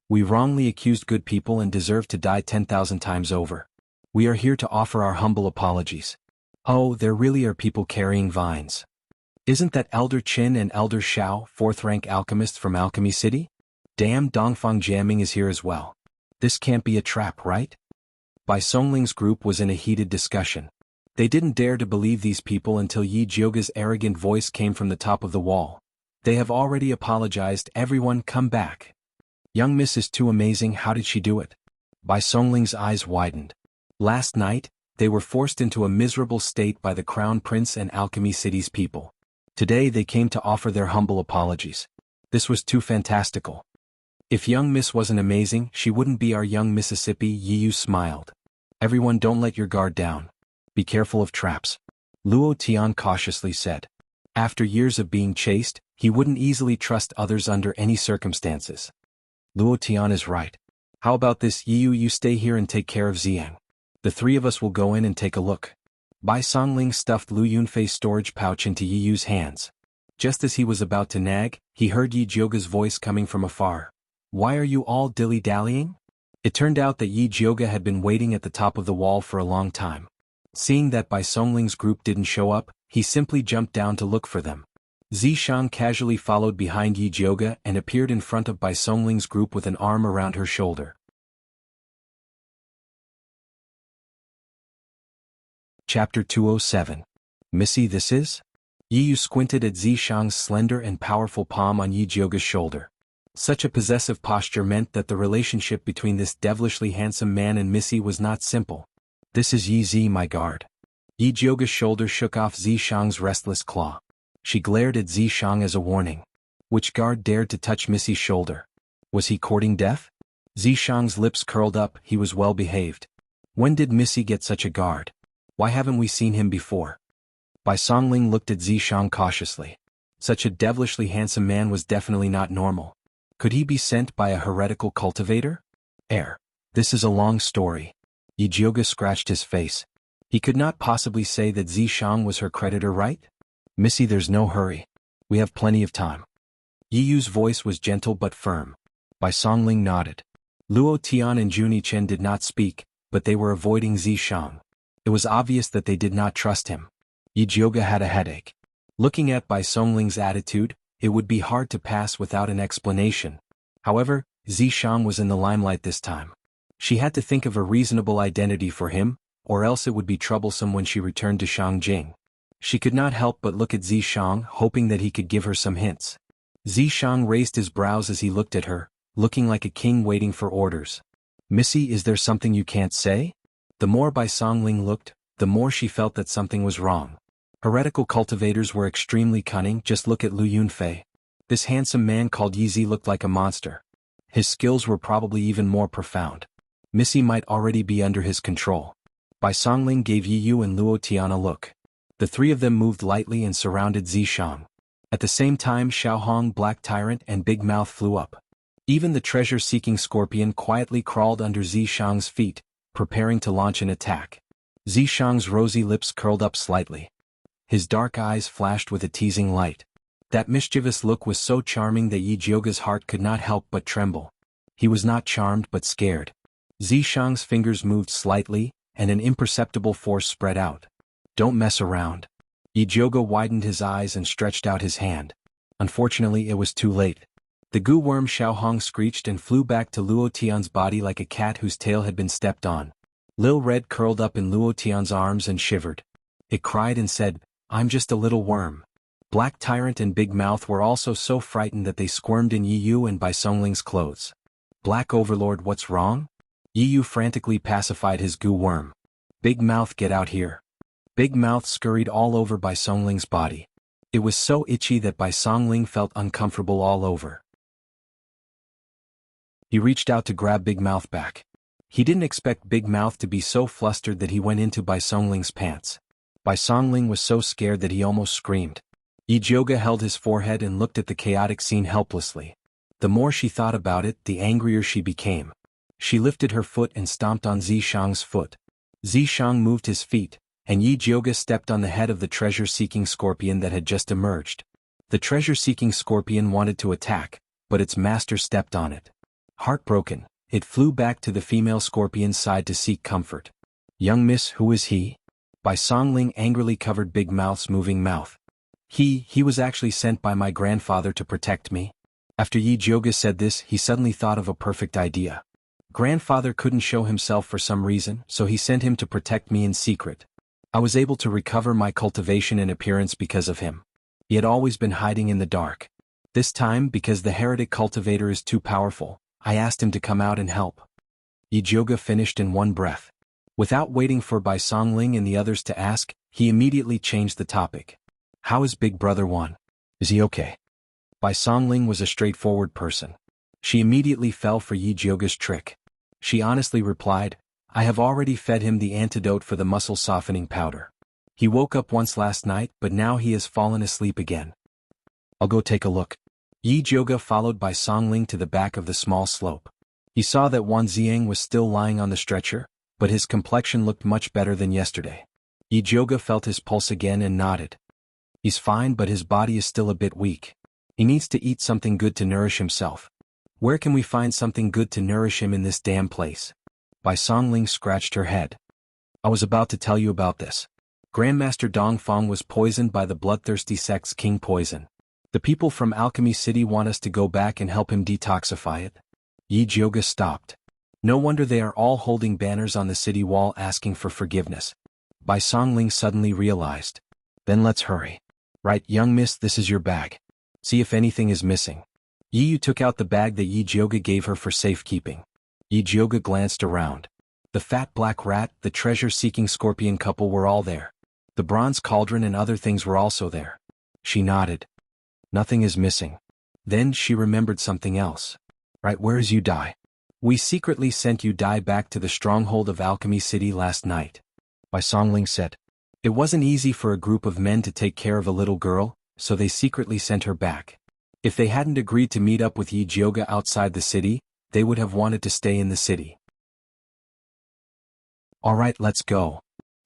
We wrongly accused good people and deserve to die 10,000 times over. We are here to offer our humble apologies. Oh, there really are people carrying vines. Isn't that Elder Qin and Elder Xiao, 4th-rank alchemists from Alchemy City? Damn, Dongfang Jiaming is here as well. This can't be a trap, right? Bai Songling's group was in a heated discussion. They didn't dare to believe these people until Yi Jioga's arrogant voice came from the top of the wall. They have already apologized, everyone come back. Young Miss is too amazing, how did she do it? Bai Songling's eyes widened. Last night, they were forced into a miserable state by the Crown Prince and Alchemy City's people. Today they came to offer their humble apologies. This was too fantastical. If young Miss wasn't amazing, she wouldn't be our young Mississippi. Yi Yu smiled. Everyone, don't let your guard down. Be careful of traps. Luo Tian cautiously said. After years of being chased, he wouldn't easily trust others under any circumstances. Luo Tian is right. How about this, Yi Yu, you stay here and take care of Xiang. The three of us will go in and take a look. Bai Songling stuffed Lu Yunfei's storage pouch into Yi Yu's hands. Just as he was about to nag, he heard Yi Jioga's voice coming from afar. Why are you all dilly-dallying? It turned out that Yi Jioga had been waiting at the top of the wall for a long time. Seeing that Bai Songling's group didn't show up, he simply jumped down to look for them. Zishang casually followed behind Yi Jioga and appeared in front of Bai Songling's group with an arm around her shoulder. Chapter 207. Missy, this is? Yi Yu squinted at Zishang's slender and powerful palm on Yi Jioga's shoulder. Such a possessive posture meant that the relationship between this devilishly handsome man and Missy was not simple. This is Yi Zi, my guard. Yi Jioga's shoulder shook off Zishang's restless claw. She glared at Zishang as a warning. Which guard dared to touch Missy's shoulder? Was he courting death? Zishang's lips curled up, he was well behaved. When did Missy get such a guard? Why haven't we seen him before? Bai Songling looked at Zishang cautiously. Such a devilishly handsome man was definitely not normal. Could he be sent by a heretical cultivator? This is a long story. Yi Jioga scratched his face. He could not possibly say that Zishang was her creditor, right? Missy, there's no hurry. We have plenty of time. Yi Yu's voice was gentle but firm. Bai Songling nodded. Luo Tian and Juni Chen did not speak, but they were avoiding Zishang. It was obvious that they did not trust him. Yi Jioga had a headache. Looking at Bai Songling's attitude, it would be hard to pass without an explanation. However, Zishang was in the limelight this time. She had to think of a reasonable identity for him, or else it would be troublesome when she returned to Shangjing. She could not help but look at Zishang, hoping that he could give her some hints. Zishang raised his brows as he looked at her, looking like a king waiting for orders. Missy, is there something you can't say? The more Bai Songling looked, the more she felt that something was wrong. Heretical cultivators were extremely cunning, just look at Lu Yunfei. This handsome man called Yi Zi looked like a monster. His skills were probably even more profound. Missy might already be under his control. Bai Songling gave Yi Yu and Luo Tian a look. The three of them moved lightly and surrounded Zishang. At the same time, Xiaohong, Black Tyrant, and Big Mouth flew up. Even the treasure-seeking scorpion quietly crawled under Zishang's feet, preparing to launch an attack. Zishang's rosy lips curled up slightly. His dark eyes flashed with a teasing light. That mischievous look was so charming that Yi Jioge's heart could not help but tremble. He was not charmed but scared. Zishang's fingers moved slightly, and an imperceptible force spread out. Don't mess around. Yi Jioge widened his eyes and stretched out his hand. Unfortunately, it was too late. The goo worm Xiaohong screeched and flew back to Luo Tian's body like a cat whose tail had been stepped on. Lil Red curled up in Luo Tian's arms and shivered. It cried and said, "I'm just a little worm." Black Tyrant and Big Mouth were also so frightened that they squirmed in Yi Yu and Bai Songling's clothes. Black Overlord, what's wrong? Yi Yu frantically pacified his goo worm. Big Mouth, get out here. Big Mouth scurried all over Bai Songling's body. It was so itchy that Bai Songling felt uncomfortable all over. He reached out to grab Big Mouth back. He didn't expect Big Mouth to be so flustered that he went into Bai Songling's pants. Bai Songling was so scared that he almost screamed. Yi Jioge held his forehead and looked at the chaotic scene helplessly. The more she thought about it, the angrier she became. She lifted her foot and stomped on Zishang's foot. Zishang moved his feet, and Yi Jioge stepped on the head of the treasure-seeking scorpion that had just emerged. The treasure-seeking scorpion wanted to attack, but its master stepped on it. Heartbroken, it flew back to the female scorpion's side to seek comfort. "Young miss, who is he?" Bai Songling angrily covered Big Mouth's moving mouth. He was actually sent by my grandfather to protect me." After Yi Jioge said this, he suddenly thought of a perfect idea. Grandfather couldn't show himself for some reason, so he sent him to protect me in secret. I was able to recover my cultivation and appearance because of him. He had always been hiding in the dark. This time, because the heretic cultivator is too powerful, I asked him to come out and help. Yi Jioge finished in one breath. Without waiting for Bai Songling and the others to ask, he immediately changed the topic. "How is Big Brother 1? Is he okay?" Bai Songling was a straightforward person. She immediately fell for Yi Jioge's trick. She honestly replied, "I have already fed him the antidote for the muscle softening powder. He woke up once last night, but now he has fallen asleep again. I'll go take a look." Yi Jioge followed Bai Songling to the back of the small slope. He saw that Wan Ziang was still lying on the stretcher, but his complexion looked much better than yesterday. Yi Jioge felt his pulse again and nodded. He's fine, but his body is still a bit weak. He needs to eat something good to nourish himself. Where can we find something good to nourish him in this damn place? Bai Songling scratched her head. I was about to tell you about this. Grandmaster Dongfang was poisoned by the bloodthirsty sect's king poison. The people from Alchemy City want us to go back and help him detoxify it. Yi Jioge stopped. No wonder they are all holding banners on the city wall asking for forgiveness. Bai Songling suddenly realized. Then let's hurry. Right, young miss, this is your bag. See if anything is missing. Yi Yu took out the bag that Yi Jioge gave her for safekeeping. Yi Jioge glanced around. The fat black rat, the treasure-seeking scorpion couple were all there. The bronze cauldron and other things were also there. She nodded. Nothing is missing. Then she remembered something else. Right, where is Yu Dai? We secretly sent Yu Dai back to the stronghold of Alchemy City last night. Bai Songling said. It wasn't easy for a group of men to take care of a little girl, so they secretly sent her back. If they hadn't agreed to meet up with Yi Jioge outside the city, they would have wanted to stay in the city. Alright, let's go.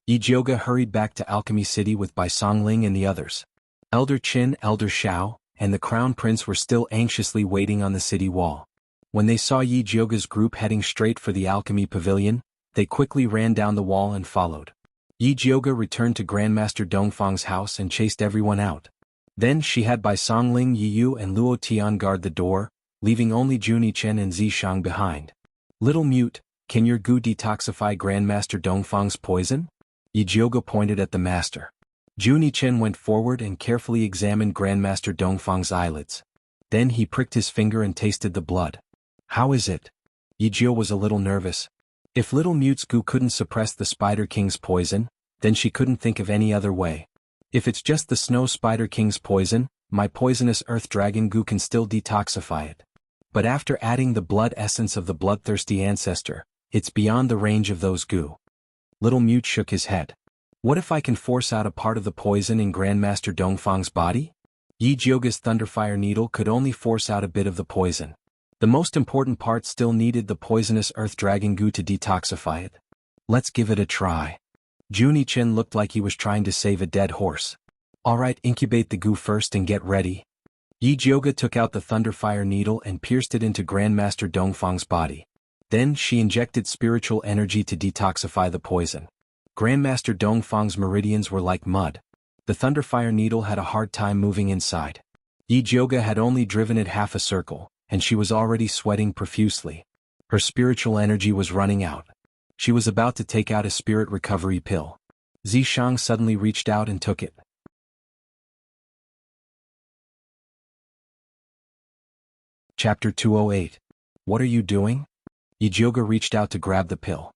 Yi Jioge hurried back to Alchemy City with Bai Songling and the others. Elder Qin, Elder Xiao, and the Crown Prince were still anxiously waiting on the city wall. When they saw Yi Jioge's group heading straight for the Alchemy Pavilion, they quickly ran down the wall and followed. Yi Jioge returned to Grandmaster Dongfang's house and chased everyone out. Then she had Bai Songling, Yi Yu and Luo Tian guard the door, leaving only Juni Chen and Zishang behind. Little mute, can your goo detoxify Grandmaster Dongfang's poison? Yi Jioge pointed at the master. Juni Chen went forward and carefully examined Grandmaster Dongfang's eyelids. Then he pricked his finger and tasted the blood. How is it? Yi Jioge was a little nervous. If Little Mute's goo couldn't suppress the Spider King's poison, then she couldn't think of any other way. If it's just the Snow Spider King's poison, my poisonous Earth Dragon goo can still detoxify it. But after adding the blood essence of the bloodthirsty ancestor, it's beyond the range of those goo. Little Mute shook his head. What if I can force out a part of the poison in Grandmaster Dongfang's body? Yi Jioge's Thunderfire Needle could only force out a bit of the poison. The most important part still needed the poisonous Earth Dragon goo to detoxify it. Let's give it a try. Juni Chen looked like he was trying to save a dead horse. Alright, incubate the goo first and get ready. Yi Jioga took out the Thunderfire needle and pierced it into Grandmaster Dongfang's body. Then she injected spiritual energy to detoxify the poison. Grandmaster Dongfang's meridians were like mud. The Thunderfire needle had a hard time moving inside. Yi Jioga had only driven it half a circle, and she was already sweating profusely. Her spiritual energy was running out. She was about to take out a spirit recovery pill. Zishang suddenly reached out and took it. Chapter 208. What are you doing? Yi Jioga reached out to grab the pill.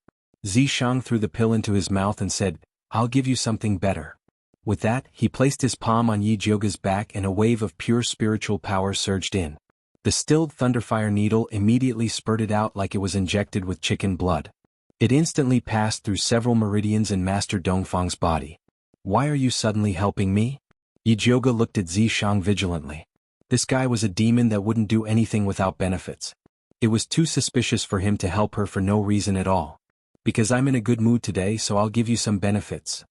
Zishang threw the pill into his mouth and said, I'll give you something better. With that, he placed his palm on Yi Jioga's back and a wave of pure spiritual power surged in. The stilled Thunderfire needle immediately spurted out like it was injected with chicken blood. It instantly passed through several meridians in Master Dongfang's body. Why are you suddenly helping me? Yi Jioga looked at Zishang vigilantly. This guy was a demon that wouldn't do anything without benefits. It was too suspicious for him to help her for no reason at all. Because I'm in a good mood today, so I'll give you some benefits.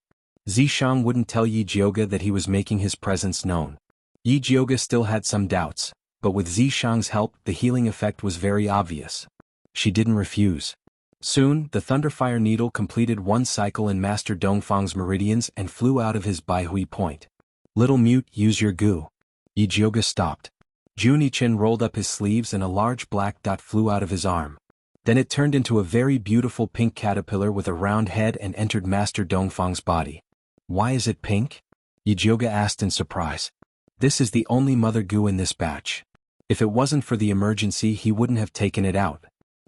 Zishang wouldn't tell Yi Jioga that he was making his presence known. Yi Jioga still had some doubts, but with Zishang's help the healing effect was very obvious. She didn't refuse. Soon, the Thunderfire needle completed one cycle in Master Dongfang's meridians and flew out of his Baihui point. Little mute, use your goo. Yi Jioga stopped. Junichin rolled up his sleeves and a large black dot flew out of his arm. Then it turned into a very beautiful pink caterpillar with a round head and entered Master Dongfang's body. Why is it pink? Yi Jioga asked in surprise. This is the only mother goo in this batch. If it wasn't for the emergency he wouldn't have taken it out.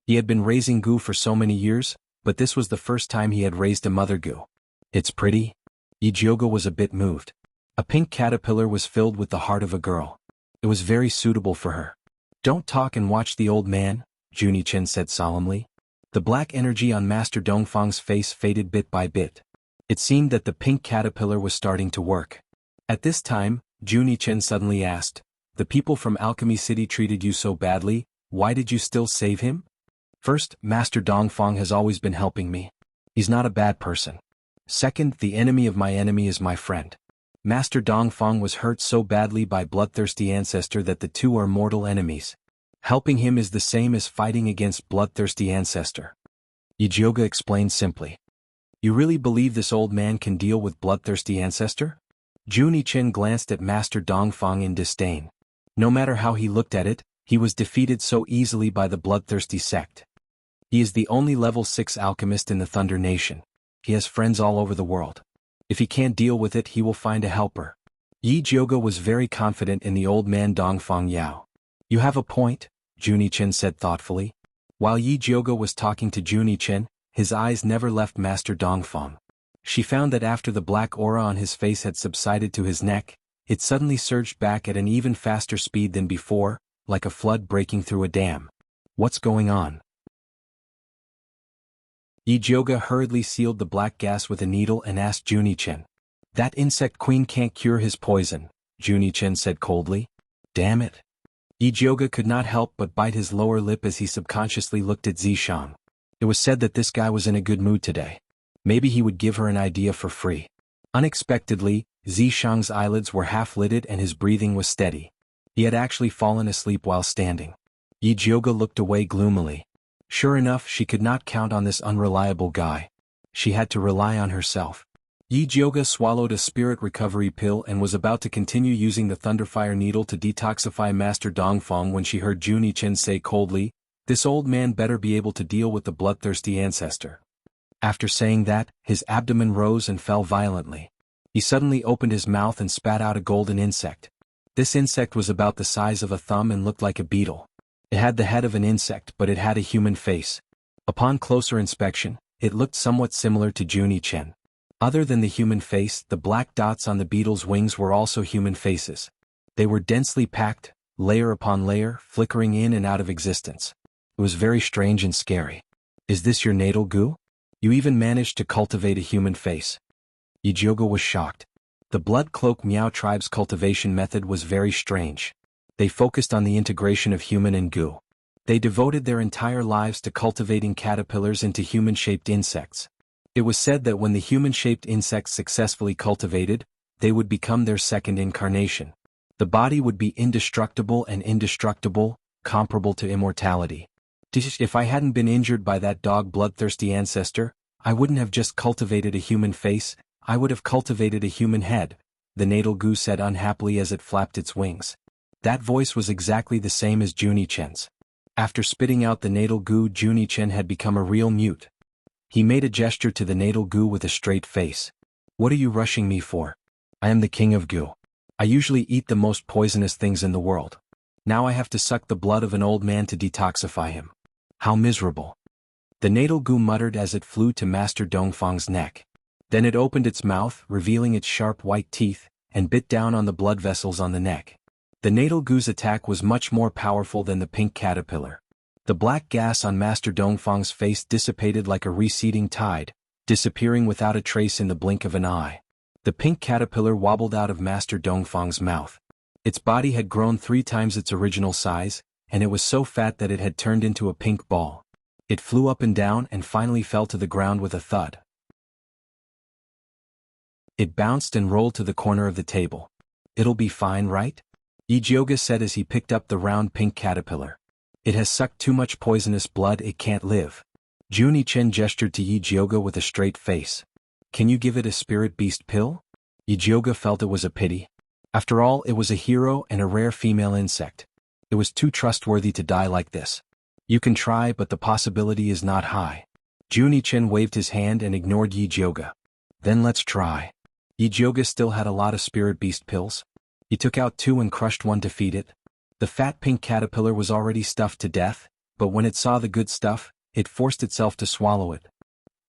He had been raising goo for so many years, but this was the first time he had raised a mother goo. It's pretty? Yi Jioga was a bit moved. A pink caterpillar was filled with the heart of a girl. It was very suitable for her. Don't talk and watch the old man, Junichin said solemnly. The black energy on Master Dongfang's face faded bit by bit. It seemed that the pink caterpillar was starting to work. At this time, Junichin suddenly asked, the people from Alchemy City treated you so badly, why did you still save him? First, Master Dongfang has always been helping me. He's not a bad person. Second, the enemy of my enemy is my friend. Master Dongfang was hurt so badly by bloodthirsty ancestor that the two are mortal enemies. Helping him is the same as fighting against bloodthirsty ancestor. Yi Jioga explained simply. You really believe this old man can deal with bloodthirsty ancestor? Junichin glanced at Master Dongfang in disdain. No matter how he looked at it, he was defeated so easily by the bloodthirsty sect. He is the only level 6 alchemist in the Thunder Nation. He has friends all over the world. If he can't deal with it he will find a helper. Yi Jioga was very confident in the old man Dongfang Yao. You have a point, Junichin said thoughtfully. While Yi Jioga was talking to Junichin, his eyes never left Master Dongfang. She found that after the black aura on his face had subsided to his neck, it suddenly surged back at an even faster speed than before, like a flood breaking through a dam. What's going on? Yi Jioga hurriedly sealed the black gas with a needle and asked Junichin. That insect queen can't cure his poison, Junichin said coldly. Damn it. Yi Jioga could not help but bite his lower lip as he subconsciously looked at Zishang. It was said that this guy was in a good mood today. Maybe he would give her an idea for free. Unexpectedly, Zishang's eyelids were half-lidded and his breathing was steady. He had actually fallen asleep while standing. Yi Jioga looked away gloomily. Sure enough, she could not count on this unreliable guy. She had to rely on herself. Yi Jioga swallowed a spirit recovery pill and was about to continue using the Thunderfire needle to detoxify Master Dongfang when she heard Junichin say coldly, this old man better be able to deal with the bloodthirsty ancestor. After saying that, his abdomen rose and fell violently. He suddenly opened his mouth and spat out a golden insect. This insect was about the size of a thumb and looked like a beetle. It had the head of an insect but it had a human face. Upon closer inspection, it looked somewhat similar to Junichin. Other than the human face, the black dots on the beetle's wings were also human faces. They were densely packed, layer upon layer, flickering in and out of existence. It was very strange and scary. Is this your natal goo? You even managed to cultivate a human face. Yi Jioga was shocked. The Blood Cloak Miao tribe's cultivation method was very strange. They focused on the integration of human and goo. They devoted their entire lives to cultivating caterpillars into human-shaped insects. It was said that when the human-shaped insects successfully cultivated, they would become their second incarnation. The body would be indestructible and indestructible, comparable to immortality. If I hadn't been injured by that dog bloodthirsty ancestor, I wouldn't have just cultivated a human face, I would have cultivated a human head, the natal goo said unhappily as it flapped its wings. That voice was exactly the same as Junichen's. After spitting out the natal goo, Junichen had become a real mute. He made a gesture to the natal goo with a straight face. What are you rushing me for? I am the king of goo. I usually eat the most poisonous things in the world. Now I have to suck the blood of an old man to detoxify him. How miserable. The natal goo muttered as it flew to Master Dongfang's neck. Then it opened its mouth, revealing its sharp white teeth, and bit down on the blood vessels on the neck. The natal goo's attack was much more powerful than the pink caterpillar. The black gas on Master Dongfang's face dissipated like a receding tide, disappearing without a trace in the blink of an eye. The pink caterpillar wobbled out of Master Dongfang's mouth. Its body had grown 3 times its original size, and it was so fat that it had turned into a pink ball. It flew up and down and finally fell to the ground with a thud. It bounced and rolled to the corner of the table. It'll be fine, right? Ijioga said as he picked up the round pink caterpillar. It has sucked too much poisonous blood, it can't live. Junichen gestured to Ijioga with a straight face. Can you give it a spirit beast pill? Ijioga felt it was a pity. After all, it was a hero and a rare female insect. It was too trustworthy to die like this. You can try, but the possibility is not high. Junichen waved his hand and ignored Ijioga. Then let's try. Ijioga still had a lot of spirit beast pills. He took out 2 and crushed one to feed it. The fat pink caterpillar was already stuffed to death, but when it saw the good stuff, it forced itself to swallow it.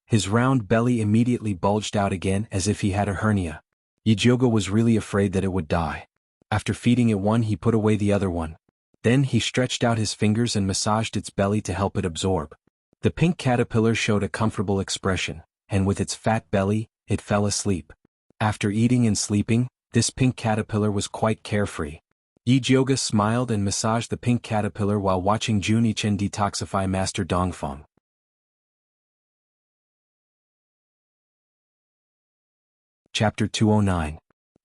His round belly immediately bulged out again as if he had a hernia. Ijioga was really afraid that it would die. After feeding it one, he put away the other one. Then he stretched out his fingers and massaged its belly to help it absorb. The pink caterpillar showed a comfortable expression, and with its fat belly, it fell asleep. After eating and sleeping, this pink caterpillar was quite carefree. Ijioga smiled and massaged the pink caterpillar while watching Junichen detoxify Master Dongfang. Chapter 209.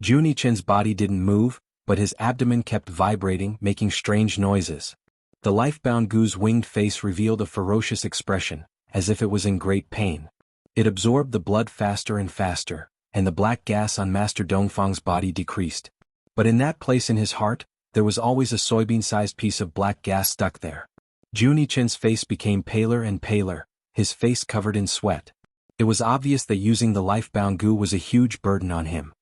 Junichen's body didn't move, but his abdomen kept vibrating, making strange noises. The life-bound goo's winged face revealed a ferocious expression, as if it was in great pain. It absorbed the blood faster and faster, and the black gas on Master Dongfang's body decreased. But in that place in his heart, there was always a soybean-sized piece of black gas stuck there. Junichen's face became paler and paler, his face covered in sweat. It was obvious that using the life-bound goo was a huge burden on him.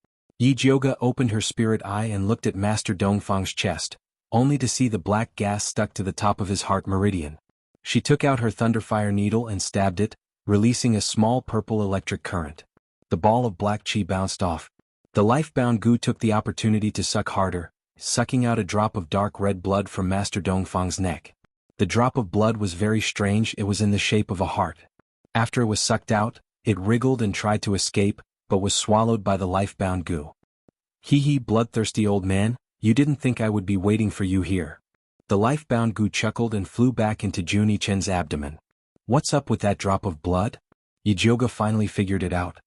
Ijioga opened her spirit eye and looked at Master Dongfang's chest, only to see the black gas stuck to the top of his heart meridian. She took out her thunderfire needle and stabbed it, releasing a small purple electric current. The ball of black chi bounced off. The life-bound goo took the opportunity to suck harder, sucking out a drop of dark red blood from Master Dongfang's neck. The drop of blood was very strange, it was in the shape of a heart. After it was sucked out, it wriggled and tried to escape, but was swallowed by the life-bound goo. Hee, bloodthirsty old man, you didn't think I would be waiting for you here. The life-bound goo chuckled and flew back into Junichen's abdomen. What's up with that drop of blood? Ijioga finally figured it out.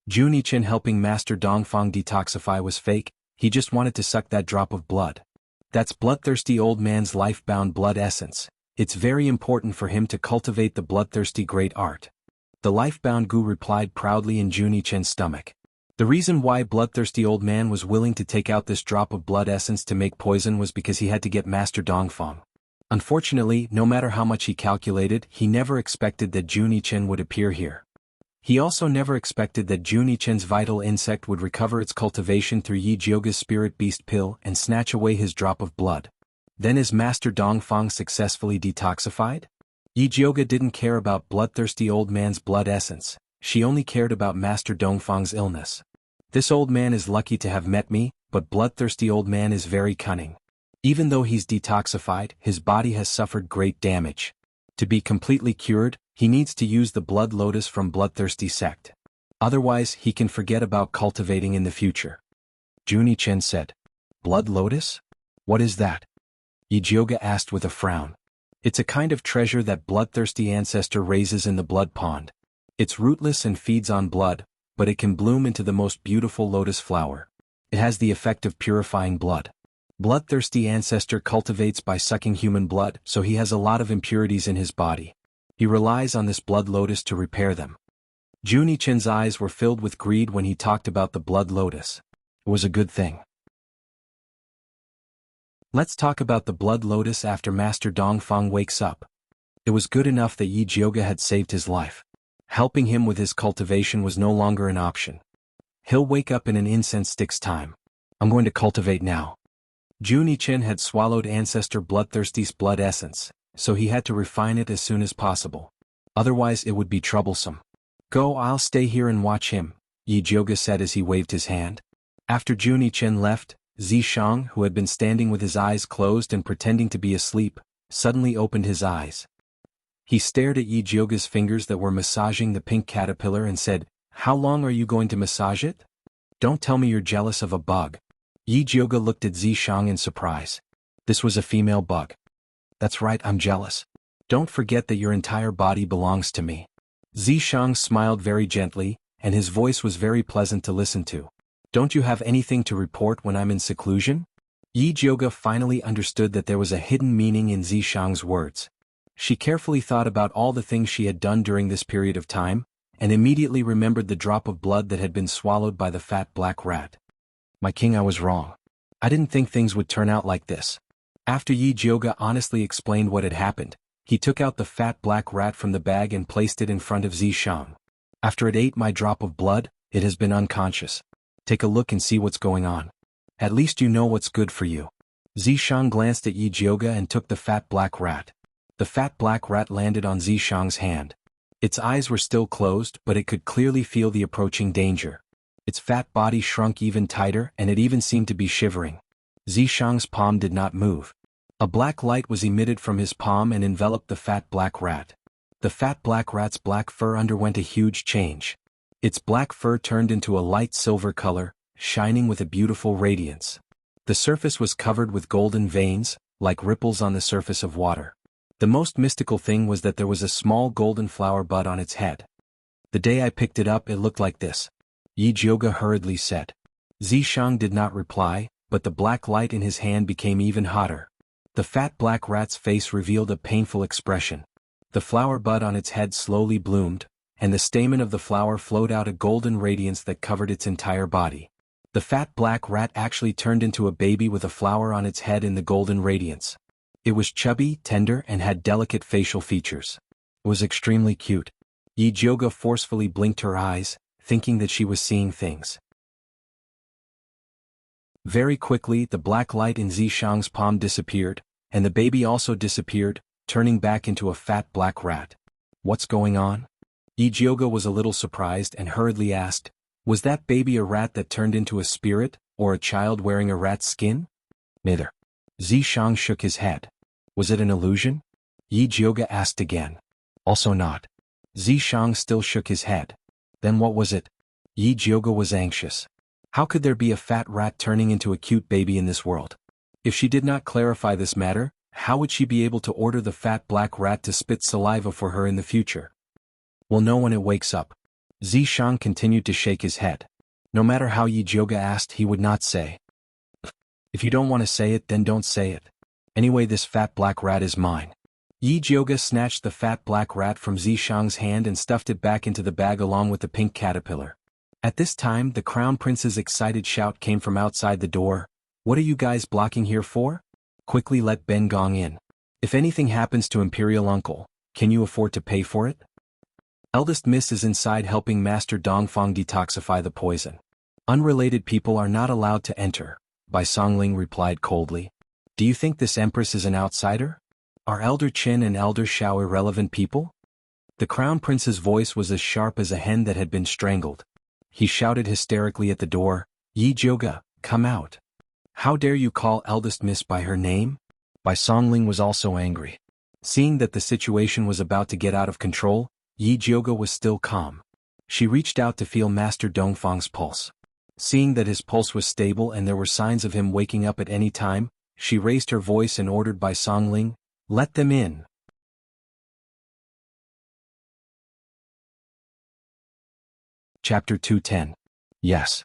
Junichen helping Master Dongfang detoxify was fake, he just wanted to suck that drop of blood. That's bloodthirsty old man's life-bound blood essence. It's very important for him to cultivate the bloodthirsty great art. The life-bound goo replied proudly in Junichen's stomach. The reason why bloodthirsty old man was willing to take out this drop of blood essence to make poison was because he had to get Master Dongfang. Unfortunately, no matter how much he calculated, he never expected that Junichen would appear here. He also never expected that Junichen's vital insect would recover its cultivation through Ijioga's spirit beast pill and snatch away his drop of blood. Then is Master Dongfang successfully detoxified? Ijioga didn't care about bloodthirsty old man's blood essence, she only cared about Master Dongfang's illness. This old man is lucky to have met me, but bloodthirsty old man is very cunning. Even though he's detoxified, his body has suffered great damage. To be completely cured, he needs to use the blood lotus from bloodthirsty sect. Otherwise, he can forget about cultivating in the future. Junichen said. Blood lotus? What is that? Ijioga asked with a frown. It's a kind of treasure that bloodthirsty ancestor raises in the blood pond. It's rootless and feeds on blood, but it can bloom into the most beautiful lotus flower. It has the effect of purifying blood. Bloodthirsty ancestor cultivates by sucking human blood, so he has a lot of impurities in his body. He relies on this blood lotus to repair them. Junichen's eyes were filled with greed when he talked about the blood lotus. It was a good thing. Let's talk about the blood lotus after Master Dongfang wakes up. It was good enough that Yi Jioge had saved his life. Helping him with his cultivation was no longer an option. He'll wake up in an incense stick's time. I'm going to cultivate now. Junichen had swallowed Ancestor Bloodthirsty's blood essence, so he had to refine it as soon as possible. Otherwise it would be troublesome. Go, I'll stay here and watch him, Yi Jioge said as he waved his hand. After Junichen left, Zishang, who had been standing with his eyes closed and pretending to be asleep, suddenly opened his eyes. He stared at Yi Jioge's fingers that were massaging the pink caterpillar and said, "How long are you going to massage it? Don't tell me you're jealous of a bug." Yi Jioge looked at Zishang in surprise. This was a female bug. That's right, I'm jealous. Don't forget that your entire body belongs to me. Zishang smiled very gently, and his voice was very pleasant to listen to. Don't you have anything to report when I'm in seclusion? Yi Jioge finally understood that there was a hidden meaning in Zishang's words. She carefully thought about all the things she had done during this period of time, and immediately remembered the drop of blood that had been swallowed by the fat black rat. My king, I was wrong. I didn't think things would turn out like this. After Yi Jioge honestly explained what had happened, he took out the fat black rat from the bag and placed it in front of Zishang. After it ate my drop of blood, it has been unconscious. Take a look and see what's going on. At least you know what's good for you. Zishang glanced at Yi Jioge and took the fat black rat. The fat black rat landed on Zishang's hand. Its eyes were still closed, but it could clearly feel the approaching danger. Its fat body shrunk even tighter, and it even seemed to be shivering. Zishang's palm did not move. A black light was emitted from his palm and enveloped the fat black rat. The fat black rat's black fur underwent a huge change. Its black fur turned into a light silver color, shining with a beautiful radiance. The surface was covered with golden veins, like ripples on the surface of water. The most mystical thing was that there was a small golden flower bud on its head. The day I picked it up, it looked like this, Yi Jioge hurriedly said. Zishang did not reply, but the black light in his hand became even hotter. The fat black rat's face revealed a painful expression. The flower bud on its head slowly bloomed, and the stamen of the flower flowed out a golden radiance that covered its entire body. The fat black rat actually turned into a baby with a flower on its head in the golden radiance. It was chubby, tender, and had delicate facial features. It was extremely cute. Yi Jioge forcefully blinked her eyes, thinking that she was seeing things. Very quickly, the black light in Zishang's palm disappeared, and the baby also disappeared, turning back into a fat black rat. What's going on? Yi Jioge was a little surprised and hurriedly asked, was that baby a rat that turned into a spirit, or a child wearing a rat's skin? Neither. Zishang shook his head. Was it an illusion? Yi Jioge asked again. Also not. Zishang still shook his head. Then what was it? Yi Jioge was anxious. How could there be a fat rat turning into a cute baby in this world? If she did not clarify this matter, how would she be able to order the fat black rat to spit saliva for her in the future? We'll know when it wakes up. Zishang continued to shake his head. No matter how Yi Jioge asked, he would not say. If you don't want to say it, then don't say it. Anyway, this fat black rat is mine. Yi Jioge snatched the fat black rat from Zishang's hand and stuffed it back into the bag along with the pink caterpillar. At this time, the crown prince's excited shout came from outside the door. What are you guys blocking here for? Quickly let Ben Gong in. If anything happens to Imperial Uncle, can you afford to pay for it? Eldest Miss is inside helping Master Dongfang detoxify the poison. Unrelated people are not allowed to enter, Bai Songling replied coldly. Do you think this Empress is an outsider? Are Elder Qin and Elder Shao irrelevant people? The Crown Prince's voice was as sharp as a hen that had been strangled. He shouted hysterically at the door, Yi Jioge, come out. How dare you call Eldest Miss by her name? Bai Songling was also angry. Seeing that the situation was about to get out of control, Yi Jioge was still calm. She reached out to feel Master Dongfang's pulse. Seeing that his pulse was stable and there were signs of him waking up at any time, she raised her voice and ordered Bai Songling, let them in. Chapter 210. Yes.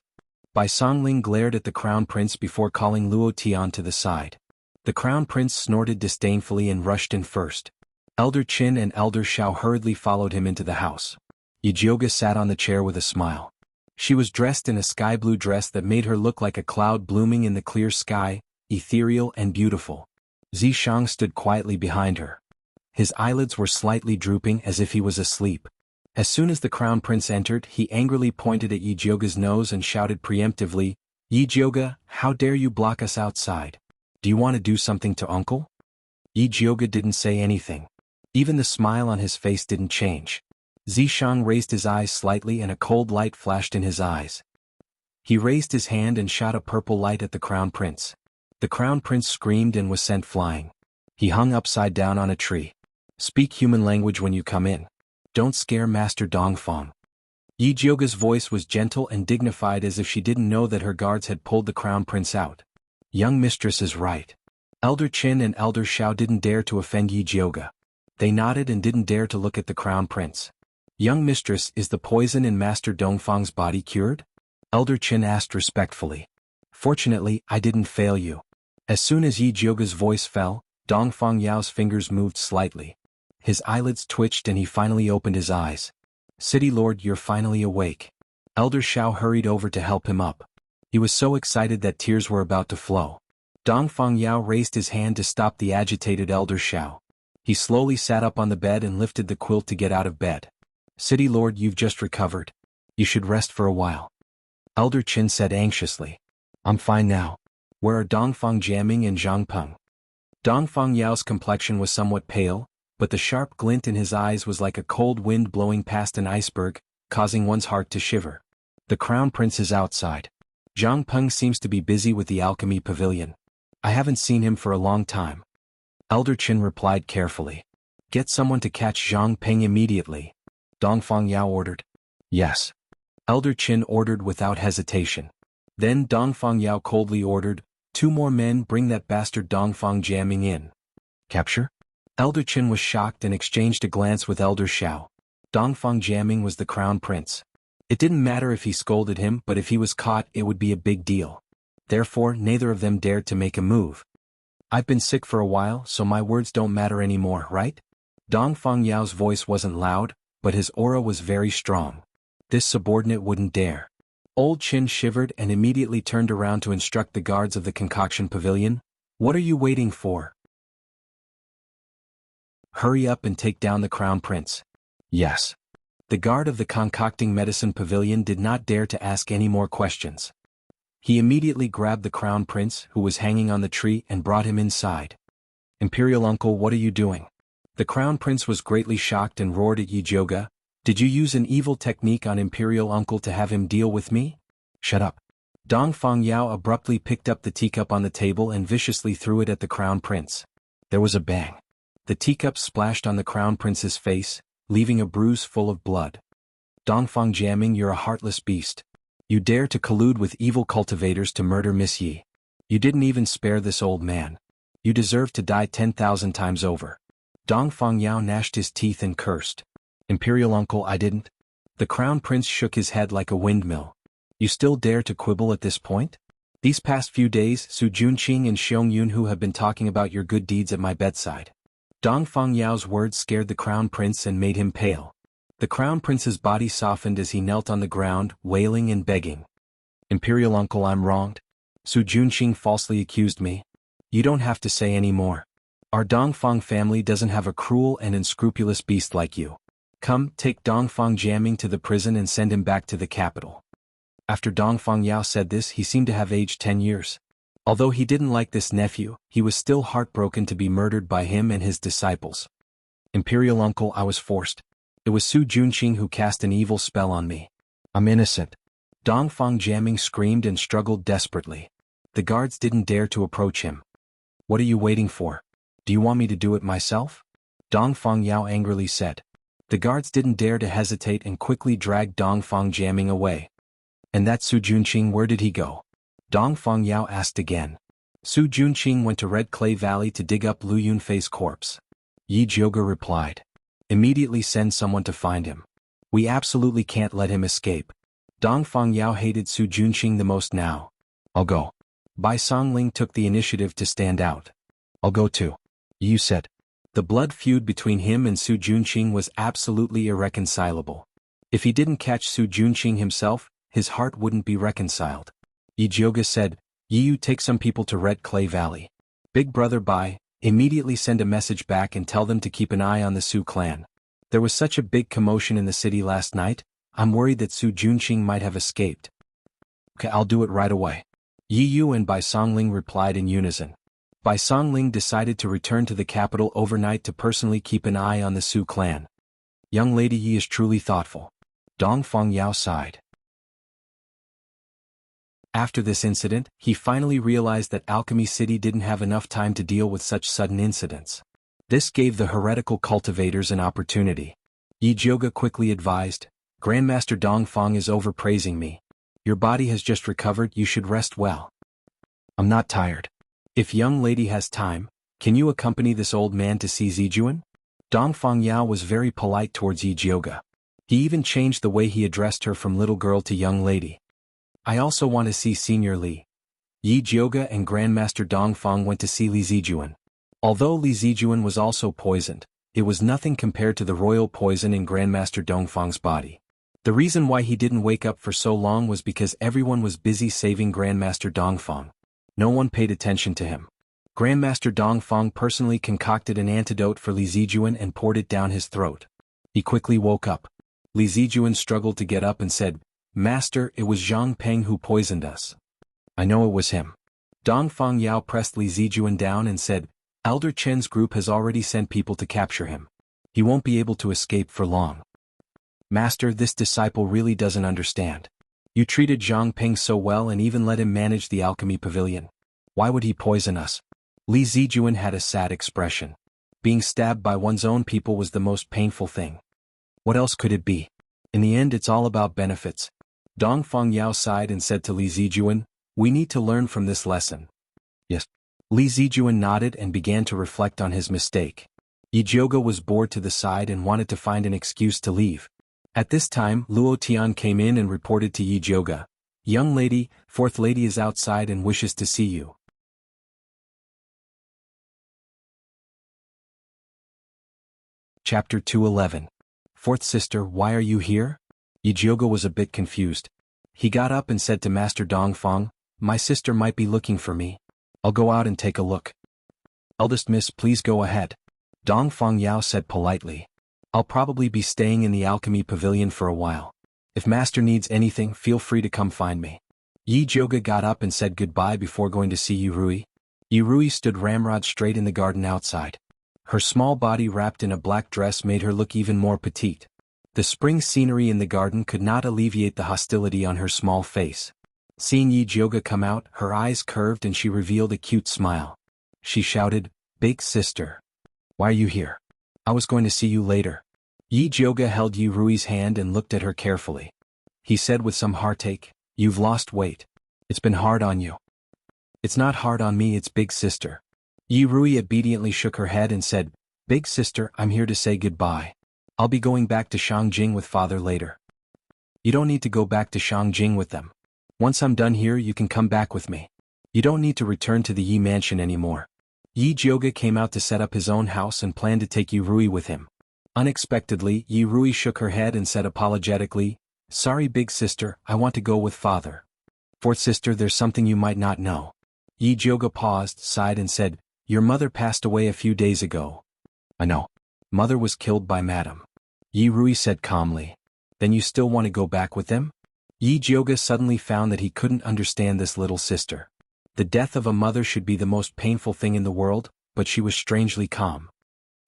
Bai Songling glared at the crown prince before calling Luo Tian to the side. The crown prince snorted disdainfully and rushed in first. Elder Qin and Elder Xiao hurriedly followed him into the house. Yijioga sat on the chair with a smile. She was dressed in a sky blue dress that made her look like a cloud blooming in the clear sky, ethereal and beautiful. Zishang stood quietly behind her. His eyelids were slightly drooping as if he was asleep. As soon as the crown prince entered, he angrily pointed at Yijioga's nose and shouted preemptively, "Yijioga, how dare you block us outside? Do you want to do something to uncle?" Yijioga didn't say anything. Even the smile on his face didn't change. Zishang raised his eyes slightly and a cold light flashed in his eyes. He raised his hand and shot a purple light at the crown prince. The crown prince screamed and was sent flying. He hung upside down on a tree. "Speak human language when you come in. Don't scare Master Dongfang." Yijioga's voice was gentle and dignified as if she didn't know that her guards had pulled the crown prince out. Young mistress is right. Elder Qin and Elder Xiao didn't dare to offend Yijioga. They nodded and didn't dare to look at the crown prince. "Young mistress, is the poison in Master Dongfang's body cured?" Elder Qin asked respectfully. "Fortunately, I didn't fail you." As soon as Yijioga's voice fell, Dongfang Yao's fingers moved slightly. His eyelids twitched and he finally opened his eyes. "City Lord, you're finally awake." Elder Xiao hurried over to help him up. He was so excited that tears were about to flow. Dongfang Yao raised his hand to stop the agitated Elder Xiao. He slowly sat up on the bed and lifted the quilt to get out of bed. "City Lord, you've just recovered. You should rest for a while." Elder Qin said anxiously. "I'm fine now. Where are Dongfang Jiaming and Zhang Peng?" Dongfang Yao's complexion was somewhat pale, but the sharp glint in his eyes was like a cold wind blowing past an iceberg, causing one's heart to shiver. "The crown prince is outside. Zhang Peng seems to be busy with the alchemy pavilion. I haven't seen him for a long time." Elder Qin replied carefully. "Get someone to catch Zhang Peng immediately," Dongfang Yao ordered. "Yes." Elder Qin ordered without hesitation. Then Dongfang Yao coldly ordered, "2 more men, bring that bastard Dongfang Jiaming in." "Capture?" Elder Qin was shocked and exchanged a glance with Elder Xiao. Dongfang Jiaming was the crown prince. It didn't matter if he scolded him, but if he was caught it would be a big deal. Therefore neither of them dared to make a move. "I've been sick for a while, so my words don't matter anymore, right?" Dongfang Yao's voice wasn't loud, but his aura was very strong. This subordinate wouldn't dare. Old Qin shivered and immediately turned around to instruct the guards of the concoction pavilion. "What are you waiting for? Hurry up and take down the crown prince." "Yes." The guard of the concocting medicine pavilion did not dare to ask any more questions. He immediately grabbed the crown prince, who was hanging on the tree, and brought him inside. "Imperial uncle, what are you doing?" The crown prince was greatly shocked and roared at Yijioga, "Did you use an evil technique on Imperial uncle to have him deal with me?" "Shut up." Dongfang Yao abruptly picked up the teacup on the table and viciously threw it at the crown prince. There was a bang. The teacup splashed on the crown prince's face, leaving a bruise full of blood. "Dongfang Jiaming, you're a heartless beast. You dare to collude with evil cultivators to murder Miss Yi. You didn't even spare this old man. You deserve to die 10,000 times over." Dongfang Yao gnashed his teeth and cursed. "Imperial uncle, I didn't." The crown prince shook his head like a windmill. "You still dare to quibble at this point? These past few days, Su Junqing and Xiong Yunhu have been talking about your good deeds at my bedside." Dongfang Yao's words scared the crown prince and made him pale. The crown prince's body softened as he knelt on the ground, wailing and begging. "Imperial uncle, I'm wronged. Su Junqing falsely accused me. You don't have to say any more. Our Dongfang family doesn't have a cruel and unscrupulous beast like you. Come, take Dongfang Jiaming to the prison and send him back to the capital." After Dongfang Yao said this, he seemed to have aged 10 years. Although he didn't like this nephew, he was still heartbroken to be murdered by him and his disciples. "Imperial uncle, I was forced. It was Su Junqing who cast an evil spell on me. I'm innocent." Dongfang Jiaming screamed and struggled desperately. The guards didn't dare to approach him. "What are you waiting for? Do you want me to do it myself?" Dongfang Yao angrily said. The guards didn't dare to hesitate and quickly dragged Dongfang Jiaming away. "And that Su Junqing, where did he go?" Dongfang Yao asked again. Su Junqing went to Red Clay Valley to dig up Lu Yunfei's corpse. Yijioga replied. "Immediately send someone to find him. We absolutely can't let him escape." Dongfang Yao hated Su Junqing the most now. I'll go. Bai Songling took the initiative to stand out. I'll go too. Yu said. The blood feud between him and Su Junqing was absolutely irreconcilable. If he didn't catch Su Junqing himself, his heart wouldn't be reconciled. Yi said, Yu, take some people to Red Clay Valley. Big Brother Bai, immediately send a message back and tell them to keep an eye on the Su clan. There was such a big commotion in the city last night, I'm worried that Su Junqing might have escaped. Okay, I'll do it right away. Yi Yu and Bai Songling replied in unison. Bai Songling decided to return to the capital overnight to personally keep an eye on the Su clan. Young lady Yi is truly thoughtful. Dongfang Yao sighed. After this incident, he finally realized that Alchemy City didn't have enough time to deal with such sudden incidents. This gave the heretical cultivators an opportunity. Yi Jioge quickly advised, Grandmaster Dongfang is overpraising me. Your body has just recovered, you should rest well. I'm not tired. If young lady has time, can you accompany this old man to see Zijuan? Dongfang Yao was very polite towards Yi Jioge. He even changed the way he addressed her from little girl to young lady. I also want to see Senior Li. Yi Jioge and Grandmaster Dongfang went to see Li Zijuan. Although Li Zijuan was also poisoned, it was nothing compared to the royal poison in Grandmaster Dongfang's body. The reason why he didn't wake up for so long was because everyone was busy saving Grandmaster Dongfang. No one paid attention to him. Grandmaster Dongfang personally concocted an antidote for Li Zijuan and poured it down his throat. He quickly woke up. Li Zijuan struggled to get up and said, Master, it was Zhang Peng who poisoned us. I know it was him. Dongfang Yao pressed Li Zijuan down and said, Elder Chen's group has already sent people to capture him. He won't be able to escape for long. Master, this disciple really doesn't understand. You treated Zhang Peng so well and even let him manage the alchemy pavilion. Why would he poison us? Li Zijuan had a sad expression. Being stabbed by one's own people was the most painful thing. What else could it be? In the end, it's all about benefits. Dongfang Yao sighed and said to Li Zijuan, we need to learn from this lesson. Yes. Li Zijuan nodded and began to reflect on his mistake. Yi Jioge was bored to the side and wanted to find an excuse to leave. At this time, Luo Tian came in and reported to Yi Jioge, Young lady, fourth lady is outside and wishes to see you. Chapter 211. Fourth sister, why are you here? Yi Jioge was a bit confused. He got up and said to Master Dongfang, my sister might be looking for me. I'll go out and take a look. Eldest miss, please go ahead. Dongfang Yao said politely. I'll probably be staying in the alchemy pavilion for a while. If master needs anything, feel free to come find me. Yi Jioge got up and said goodbye before going to see Yurui. Yurui stood ramrod straight in the garden outside. Her small body wrapped in a black dress made her look even more petite. The spring scenery in the garden could not alleviate the hostility on her small face. Seeing Yi Jioge come out, her eyes curved and she revealed a cute smile. She shouted, "Big sister. Why are you here? I was going to see you later." Yi Jioge held Yurui's hand and looked at her carefully. He said with some heartache, "You've lost weight. It's been hard on you." "It's not hard on me, it's big sister." Yurui obediently shook her head and said, "Big sister, I'm here to say goodbye. I'll be going back to Shangjing with father later." "You don't need to go back to Shangjing with them. Once I'm done here you can come back with me. You don't need to return to the Yi mansion anymore." Yi Jioge came out to set up his own house and planned to take Yurui with him. Unexpectedly, Yurui shook her head and said apologetically, "Sorry big sister, I want to go with father." "Fourth sister, there's something you might not know." Yi Jioge paused, sighed and said, "Your mother passed away a few days ago." "I know. Mother was killed by Madam." Yurui said calmly. "Then you still want to go back with them?" Yi Jioge suddenly found that he couldn't understand this little sister. The death of a mother should be the most painful thing in the world, but she was strangely calm.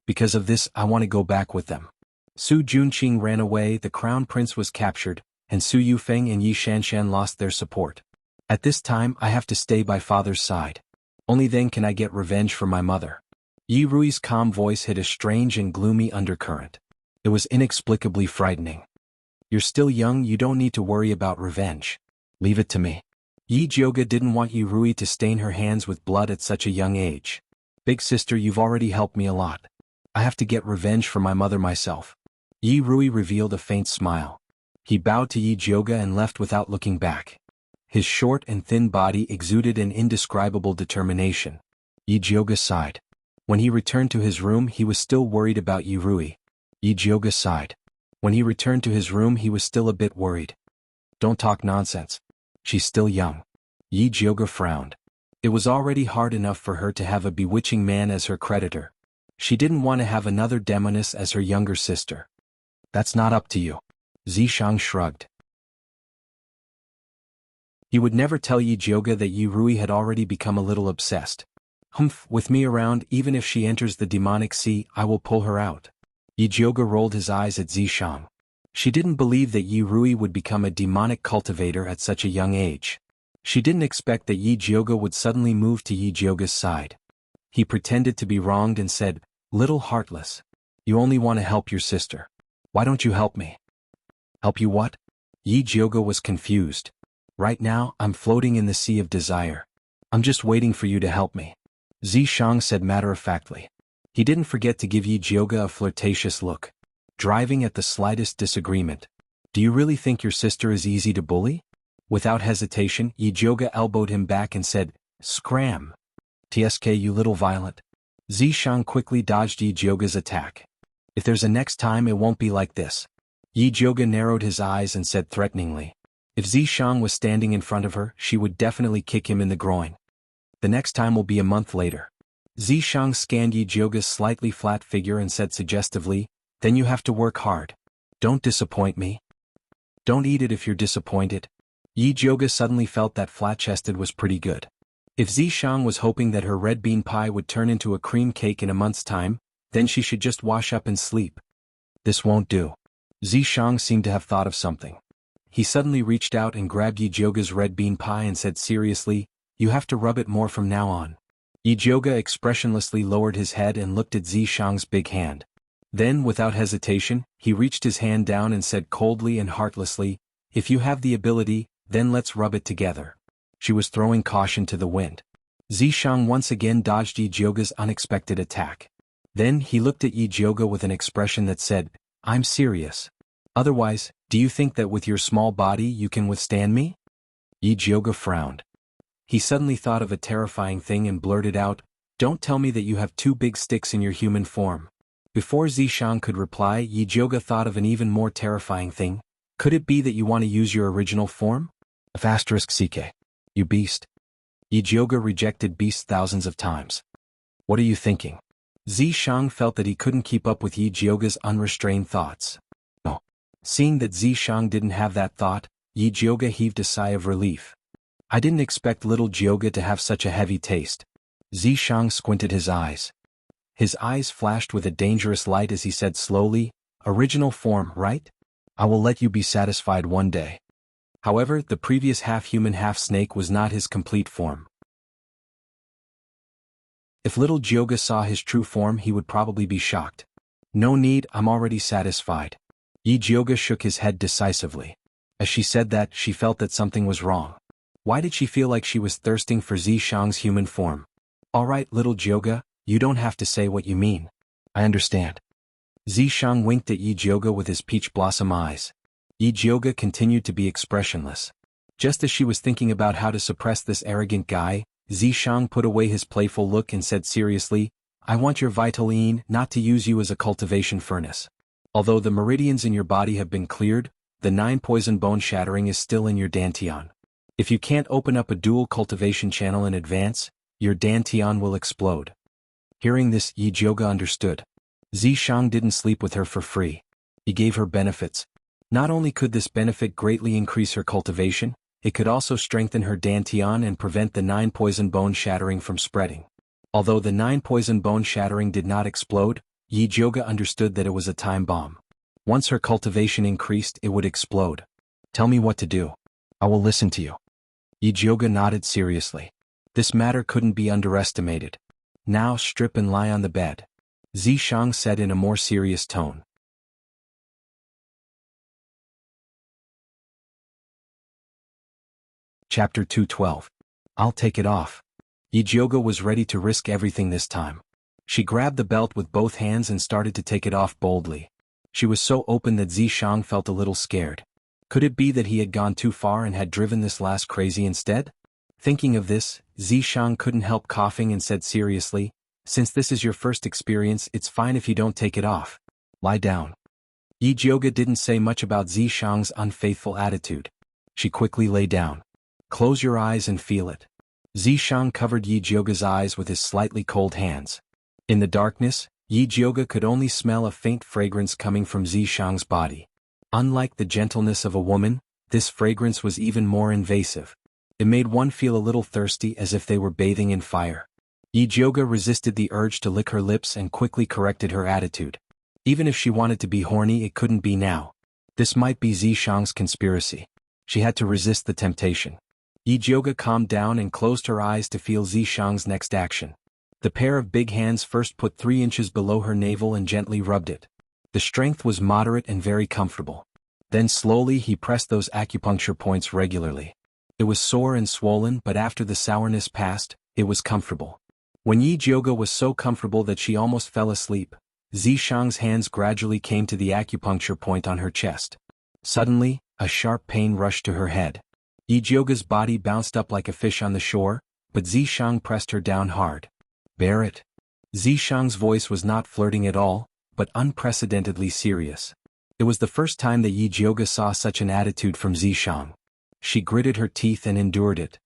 "Because of this, I want to go back with them." Su Junqing ran away, the crown prince was captured, and Su Yufeng and Yi Shanshan lost their support. At this time I have to stay by father's side. Only then can I get revenge for my mother. Yi Rui's calm voice hid a strange and gloomy undercurrent. It was inexplicably frightening. "You're still young, you don't need to worry about revenge. Leave it to me." Yi Jioge didn't want Yurui to stain her hands with blood at such a young age. "Big sister, you've already helped me a lot. I have to get revenge for my mother myself." Yi Rui revealed a faint smile. He bowed to Yi Jioga and left without looking back. His short and thin body exuded an indescribable determination. Yi Jioga sighed. When he returned to his room he was still worried about Yi Rui. Yi Jioga sighed. When he returned to his room he was still a bit worried. Don't talk nonsense. She's still young. Yi Jioga frowned. It was already hard enough for her to have a bewitching man as her creditor. She didn't want to have another demoness as her younger sister. That's not up to you. Zishang shrugged. He would never tell Yi Jioga that Yi Rui had already become a little obsessed. Humph, with me around, even if she enters the demonic sea, I will pull her out. Yi Jioga rolled his eyes at Zishang. She didn't believe that Yi Rui would become a demonic cultivator at such a young age. She didn't expect that Yi Jioga would suddenly move to Yi Jioga's side. He pretended to be wronged and said, "Little heartless. You only want to help your sister. Why don't you help me?" "Help you what?" Yi Jioga was confused. "Right now, I'm floating in the sea of desire. I'm just waiting for you to help me," Zishang said matter-of-factly. He didn't forget to give Yi Jioga a flirtatious look. Driving at the slightest disagreement. "Do you really think your sister is easy to bully?" Without hesitation, Yi Jioga elbowed him back and said, "Scram! Tsk, you little violet." Zishang quickly dodged Yi Jioga's attack. "If there's a next time it won't be like this." Yi Jioga narrowed his eyes and said threateningly. If Zishang was standing in front of her, she would definitely kick him in the groin. "The next time will be a month later." Zishang scanned Yi Jioga's slightly flat figure and said suggestively, "Then you have to work hard. Don't disappoint me." "Don't eat it if you're disappointed." Yi Jioga suddenly felt that flat-chested was pretty good. If Zishang was hoping that her red bean pie would turn into a cream cake in a month's time, then she should just wash up and sleep. This won't do. Zishang seemed to have thought of something. He suddenly reached out and grabbed Yi Jioga's red bean pie and said seriously, "You have to rub it more from now on." Yi Jioga expressionlessly lowered his head and looked at Zishang's big hand. Then, without hesitation, he reached his hand down and said coldly and heartlessly, "If you have the ability, then let's rub it together." She was throwing caution to the wind. Zishang once again dodged Yi Jioga's unexpected attack. Then he looked at Yi Jioga with an expression that said, "I'm serious. Otherwise, do you think that with your small body you can withstand me?" Yi Jioga frowned. He suddenly thought of a terrifying thing and blurted out, "Don't tell me that you have two big sticks in your human form." Before Zishang could reply, Yi Jioga thought of an even more terrifying thing. "Could it be that you want to use your original form?" *CK. You beast. Yi Jioga rejected beast thousands of times. "What are you thinking?" Zishang felt that he couldn't keep up with Yi Jioga's unrestrained thoughts. No. Seeing that Zishang didn't have that thought, Yi Jioga heaved a sigh of relief. "I didn't expect little Jioga to have such a heavy taste." Zishang squinted his eyes. His eyes flashed with a dangerous light as he said slowly, "Original form, right? I will let you be satisfied one day." However, the previous half-human half-snake was not his complete form. If little Jioga saw his true form he would probably be shocked. "No need, I'm already satisfied." Yi Jioga shook his head decisively. As she said that, she felt that something was wrong. Why did she feel like she was thirsting for Zishang's human form? "All right, little Jioga, you don't have to say what you mean. I understand." Zishang winked at Yi Jioga with his peach blossom eyes. Yi Jioga continued to be expressionless. Just as she was thinking about how to suppress this arrogant guy, Zishang put away his playful look and said seriously, "I want your Vitaline not to use you as a cultivation furnace. Although the meridians in your body have been cleared, the 9 poison bone shattering is still in your dantian. If you can't open up a dual cultivation channel in advance, your dantian will explode." Hearing this, Yi Jioga understood. Zishang didn't sleep with her for free. He gave her benefits. Not only could this benefit greatly increase her cultivation, it could also strengthen her dantian and prevent the 9 poison bone shattering from spreading. Although the 9 poison bone shattering did not explode, Yi Jioga understood that it was a time bomb. Once her cultivation increased, it would explode. "Tell me what to do. I will listen to you." Yi Jioga nodded seriously. This matter couldn't be underestimated. "Now strip and lie on the bed," Zishang said in a more serious tone. Chapter 212. I'll take it off. Yi Jioga was ready to risk everything this time. She grabbed the belt with both hands and started to take it off boldly. She was so open that Zishang felt a little scared. Could it be that he had gone too far and had driven this lass crazy instead? Thinking of this, Zishang couldn't help coughing and said seriously, "Since this is your first experience, it's fine if you don't take it off. Lie down." Yi Jioga didn't say much about Zishang's unfaithful attitude. She quickly lay down. "Close your eyes and feel it." Zishang covered Yi Jioga's eyes with his slightly cold hands. In the darkness, Yi Jioga could only smell a faint fragrance coming from Zishang's body. Unlike the gentleness of a woman, this fragrance was even more invasive. It made one feel a little thirsty, as if they were bathing in fire. Yi Jioga resisted the urge to lick her lips and quickly corrected her attitude. Even if she wanted to be horny, it couldn't be now. This might be Zishang's conspiracy. She had to resist the temptation. Yi Jioga calmed down and closed her eyes to feel Zishang's next action. The pair of big hands first put 3 inches below her navel and gently rubbed it. The strength was moderate and very comfortable. Then slowly he pressed those acupuncture points regularly. It was sore and swollen, but after the sourness passed, it was comfortable. When Yi Jioga was so comfortable that she almost fell asleep, Zishang's hands gradually came to the acupuncture point on her chest. Suddenly, a sharp pain rushed to her head. Yi Jioga's body bounced up like a fish on the shore, but Zishang pressed her down hard. "Bear it." Zishang's voice was not flirting at all, but unprecedentedly serious. It was the first time that Yi Jioga saw such an attitude from Zishang. She gritted her teeth and endured it.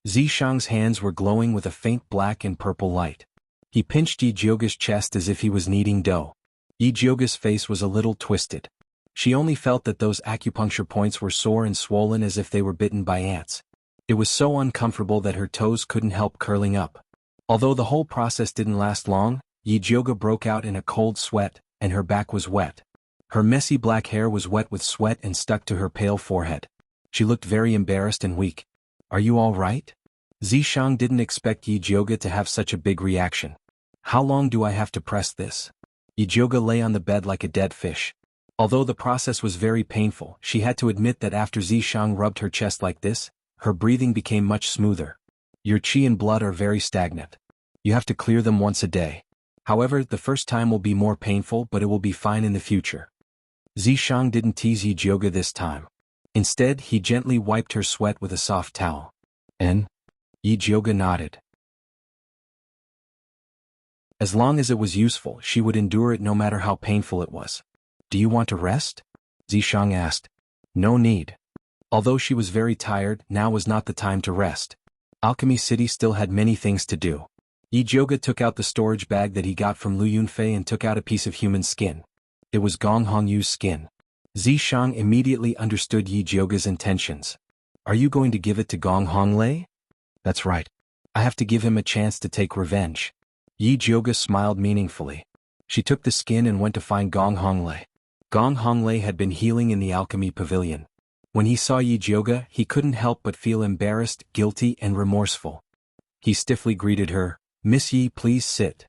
Zishang's hands were glowing with a faint black and purple light. He pinched Yi Jioga's chest as if he was kneading dough. Yi Jioga's face was a little twisted. She only felt that those acupuncture points were sore and swollen as if they were bitten by ants. It was so uncomfortable that her toes couldn't help curling up. Although the whole process didn't last long, Yi Jioga broke out in a cold sweat, and her back was wet. Her messy black hair was wet with sweat and stuck to her pale forehead. She looked very embarrassed and weak. "Are you all right?" Zishang didn't expect Yi Jioga to have such a big reaction. "How long do I have to press this?" Yi Jioga lay on the bed like a dead fish. Although the process was very painful, she had to admit that after Zishang rubbed her chest like this, her breathing became much smoother. "Your qi and blood are very stagnant. You have to clear them once a day. However, the first time will be more painful, but it will be fine in the future." Zishang didn't tease Yi Jioga this time. Instead, he gently wiped her sweat with a soft towel. "And?" Yi Jioga nodded. As long as it was useful, she would endure it no matter how painful it was. "Do you want to rest?" Zishang asked. "No need." Although she was very tired, now was not the time to rest. Alchemy City still had many things to do. Yi Jioga took out the storage bag that he got from Lu Yunfei and took out a piece of human skin. It was Gong Hongyu's skin. Zishang immediately understood Yi Jioga's intentions. "Are you going to give it to Gong Honglei?" "That's right. I have to give him a chance to take revenge." Yi Jioga smiled meaningfully. She took the skin and went to find Gong Honglei. Gong Honglei had been healing in the alchemy pavilion. When he saw Yi Jioga, he couldn't help but feel embarrassed, guilty, and remorseful. He stiffly greeted her. "Miss Yi, please sit."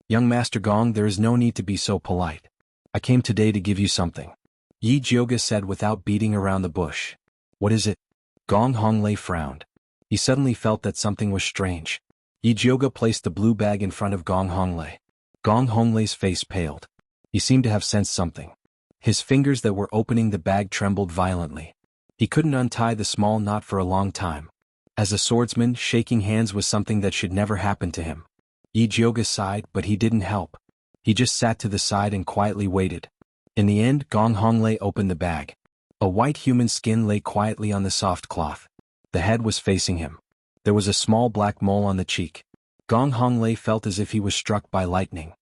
"Young Master Gong, there is no need to be so polite. I came today to give you something," Yi Jioga said without beating around the bush. "What is it?" Gong Honglei frowned. He suddenly felt that something was strange. Yi Jioga placed the blue bag in front of Gong Honglei. Gong Honglei's face paled. He seemed to have sensed something. His fingers that were opening the bag trembled violently. He couldn't untie the small knot for a long time. As a swordsman, shaking hands was something that should never happen to him. Yi Jioga sighed, but he didn't help. He just sat to the side and quietly waited. In the end, Gong Honglei opened the bag. A white human skin lay quietly on the soft cloth. The head was facing him. There was a small black mole on the cheek. Gong Honglei felt as if he was struck by lightning.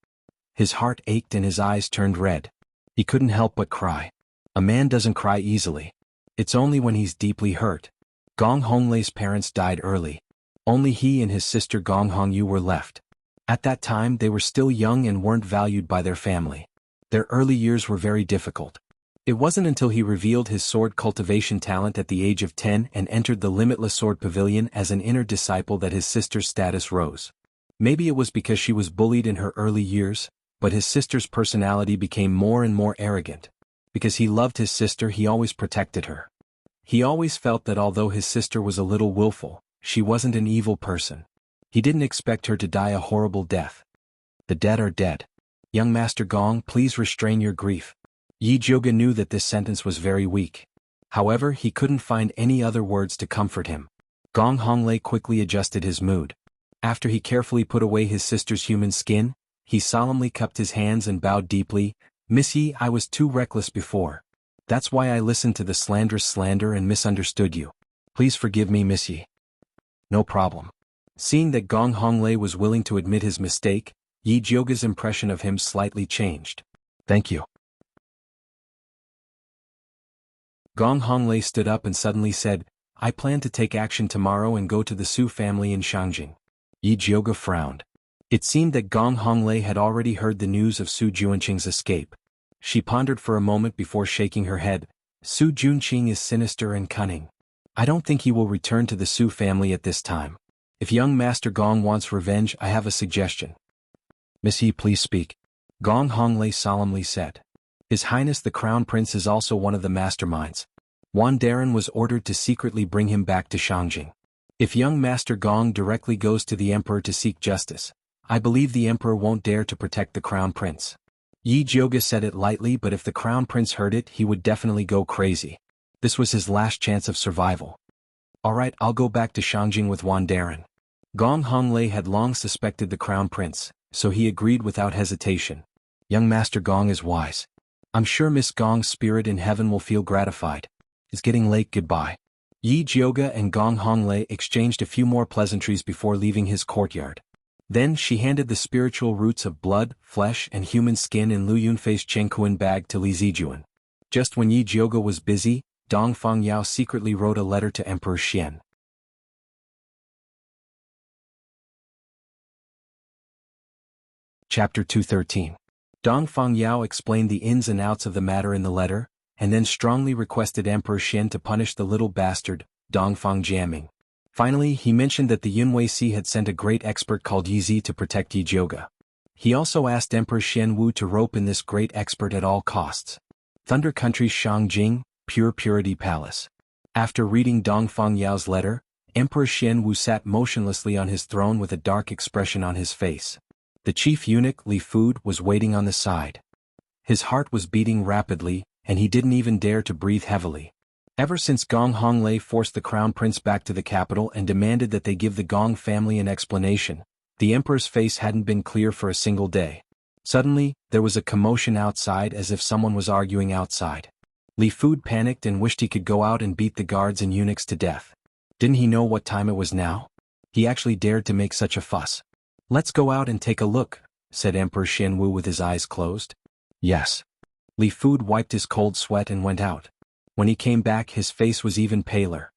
His heart ached and his eyes turned red. He couldn't help but cry. A man doesn't cry easily. It's only when he's deeply hurt. Gong Honglei's parents died early. Only he and his sister Gong Hongyu were left. At that time they were still young and weren't valued by their family. Their early years were very difficult. It wasn't until he revealed his sword cultivation talent at the age of 10 and entered the Limitless Sword Pavilion as an inner disciple that his sister's status rose. Maybe it was because she was bullied in her early years, but his sister's personality became more and more arrogant. Because he loved his sister, he always protected her. He always felt that although his sister was a little willful, she wasn't an evil person. He didn't expect her to die a horrible death. "The dead are dead. Young Master Gong, please restrain your grief." Yi Jioga knew that this sentence was very weak. However, he couldn't find any other words to comfort him. Gong Honglei quickly adjusted his mood. After he carefully put away his sister's human skin, he solemnly cupped his hands and bowed deeply. "Miss Yi, I was too reckless before. That's why I listened to the slanderous slander and misunderstood you. Please forgive me, Miss Yi." "No problem." Seeing that Gong Honglei was willing to admit his mistake, Yi Jioga's impression of him slightly changed. "Thank you." Gong Honglei stood up and suddenly said, "I plan to take action tomorrow and go to the Su family in Shangjing." Yi Jioga frowned. It seemed that Gong Honglei had already heard the news of Su Junqing's escape. She pondered for a moment before shaking her head. "Su Junqing is sinister and cunning. I don't think he will return to the Su family at this time. If young Master Gong wants revenge, I have a suggestion." "Miss Yi, please speak," Gong Honglei solemnly said. "His Highness the Crown Prince is also one of the masterminds. Wandarin was ordered to secretly bring him back to Shangjing. If young Master Gong directly goes to the Emperor to seek justice, I believe the Emperor won't dare to protect the Crown Prince." Yi Jioga said it lightly, but if the Crown Prince heard it, he would definitely go crazy. This was his last chance of survival. "Alright, I'll go back to Shangjing with Wandarin." Gong Honglei had long suspected the Crown Prince, so he agreed without hesitation. "Young Master Gong is wise. I'm sure Miss Gong's spirit in heaven will feel gratified. It's getting late, goodbye." Yi Jioga and Gong Honglei exchanged a few more pleasantries before leaving his courtyard. Then she handed the spiritual roots of blood, flesh and human skin in Lu Yunfei's Chengkuan bag to Li Zijuan. Just when Yi Jioga was busy, Dong Fengyao secretly wrote a letter to Emperor Xian. Chapter 213. Dong Fengyao explained the ins and outs of the matter in the letter, and then strongly requested Emperor Xian to punish the little bastard, Dong Fengjiaming. Finally, he mentioned that the Yunwei Sea had sent a great expert called Yi Zi to protect Yi Jioga. He also asked Emperor Xian Wu to rope in this great expert at all costs. Thunder Country's Shangjing, Pure Purity Palace. After reading Dong Fengyao's letter, Emperor Xian Wu sat motionlessly on his throne with a dark expression on his face. The chief eunuch Li Fud was waiting on the side. His heart was beating rapidly, and he didn't even dare to breathe heavily. Ever since Gong Honglei forced the Crown Prince back to the capital and demanded that they give the Gong family an explanation, the Emperor's face hadn't been clear for a single day. Suddenly, there was a commotion outside as if someone was arguing outside. Li Fud panicked and wished he could go out and beat the guards and eunuchs to death. Didn't he know what time it was now? He actually dared to make such a fuss. "Let's go out and take a look," said Emperor Xian Wu with his eyes closed. "Yes." Li Fud wiped his cold sweat and went out. When he came back, his face was even paler.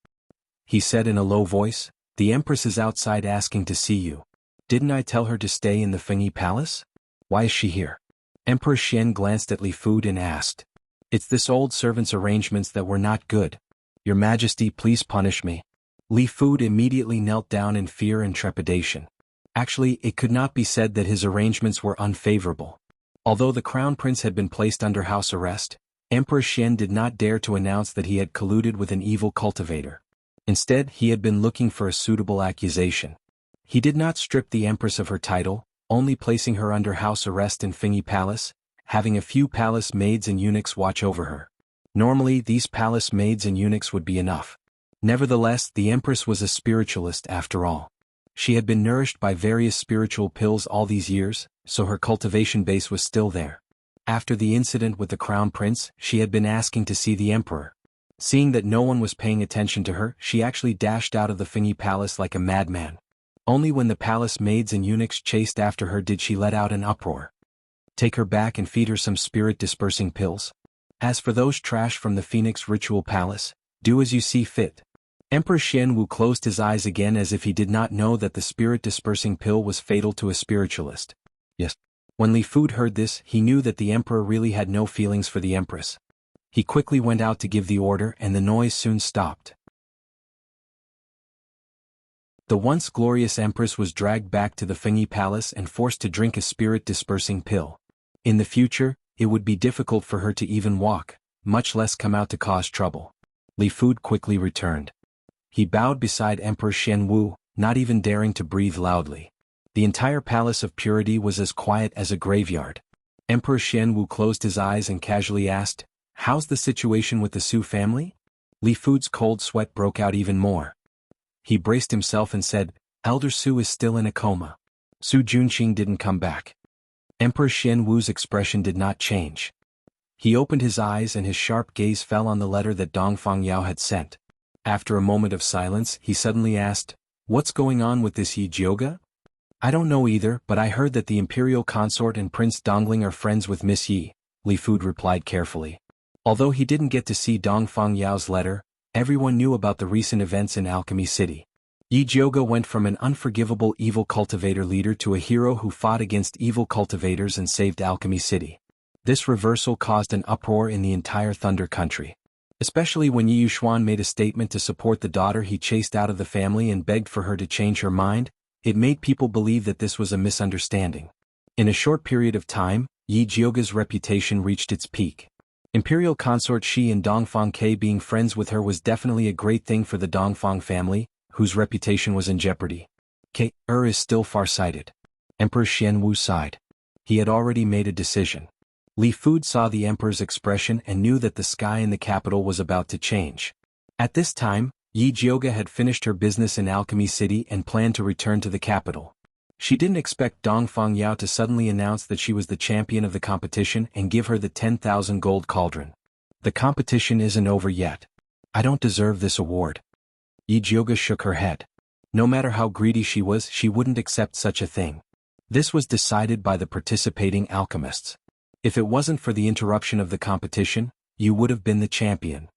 He said in a low voice, "The Empress is outside asking to see you. Didn't I tell her to stay in the Fengyi Palace? Why is she here?" Emperor Xian glanced at Li Fud and asked, "It's this old servant's arrangements that were not good. Your Majesty, please punish me." Li Fud immediately knelt down in fear and trepidation. Actually, it could not be said that his arrangements were unfavorable. Although the Crown Prince had been placed under house arrest, Emperor Xian did not dare to announce that he had colluded with an evil cultivator. Instead, he had been looking for a suitable accusation. He did not strip the Empress of her title, only placing her under house arrest in Fengyi Palace, having a few palace maids and eunuchs watch over her. Normally, these palace maids and eunuchs would be enough. Nevertheless, the Empress was a spiritualist after all. She had been nourished by various spiritual pills all these years, so her cultivation base was still there. After the incident with the Crown Prince, she had been asking to see the Emperor. Seeing that no one was paying attention to her, she actually dashed out of the Fengyi Palace like a madman. Only when the palace maids and eunuchs chased after her did she let out an uproar. Take her back and feed her some spirit-dispersing pills. As for those trash from the Phoenix Ritual Palace, do as you see fit. Emperor Xian Wu closed his eyes again as if he did not know that the spirit-dispersing pill was fatal to a spiritualist. Yes. When Li Fud heard this, he knew that the Emperor really had no feelings for the Empress. He quickly went out to give the order and the noise soon stopped. The once glorious Empress was dragged back to the Fengyi Palace and forced to drink a spirit-dispersing pill. In the future, it would be difficult for her to even walk, much less come out to cause trouble. Li Fud quickly returned. He bowed beside Emperor Xian Wu, not even daring to breathe loudly. The entire Palace of Purity was as quiet as a graveyard. Emperor Xian Wu closed his eyes and casually asked, "How's the situation with the Su family?" Li Fu's cold sweat broke out even more. He braced himself and said, Elder Su is still in a coma. Su Junqing didn't come back. Emperor Xian Wu's expression did not change. He opened his eyes and his sharp gaze fell on the letter that Dongfang Yao had sent. After a moment of silence, he suddenly asked, What's going on with this Yi Jioga? I don't know either, but I heard that the imperial consort and Prince Dongling are friends with Miss Yi, Li Fu replied carefully. Although he didn't get to see Dongfang Yao's letter, everyone knew about the recent events in Alchemy City. Yi Jioga went from an unforgivable evil cultivator leader to a hero who fought against evil cultivators and saved Alchemy City. This reversal caused an uproar in the entire Thunder Country. Especially when Yi Yuxuan made a statement to support the daughter he chased out of the family and begged for her to change her mind, it made people believe that this was a misunderstanding. In a short period of time, Yi Jioga's reputation reached its peak. Imperial consort Shi and Dongfang Ke being friends with her was definitely a great thing for the Dongfang family, whose reputation was in jeopardy. Ke is still farsighted. Emperor Xian Wu sighed. He had already made a decision. Li Fu saw the emperor's expression and knew that the sky in the capital was about to change. At this time, Yi Jioga had finished her business in Alchemy City and planned to return to the capital. She didn't expect Dongfang Yao to suddenly announce that she was the champion of the competition and give her the 10,000 gold cauldron. The competition isn't over yet. I don't deserve this award. Yi Jioga shook her head. No matter how greedy she was, she wouldn't accept such a thing. This was decided by the participating alchemists. If it wasn't for the interruption of the competition, you would have been the champion.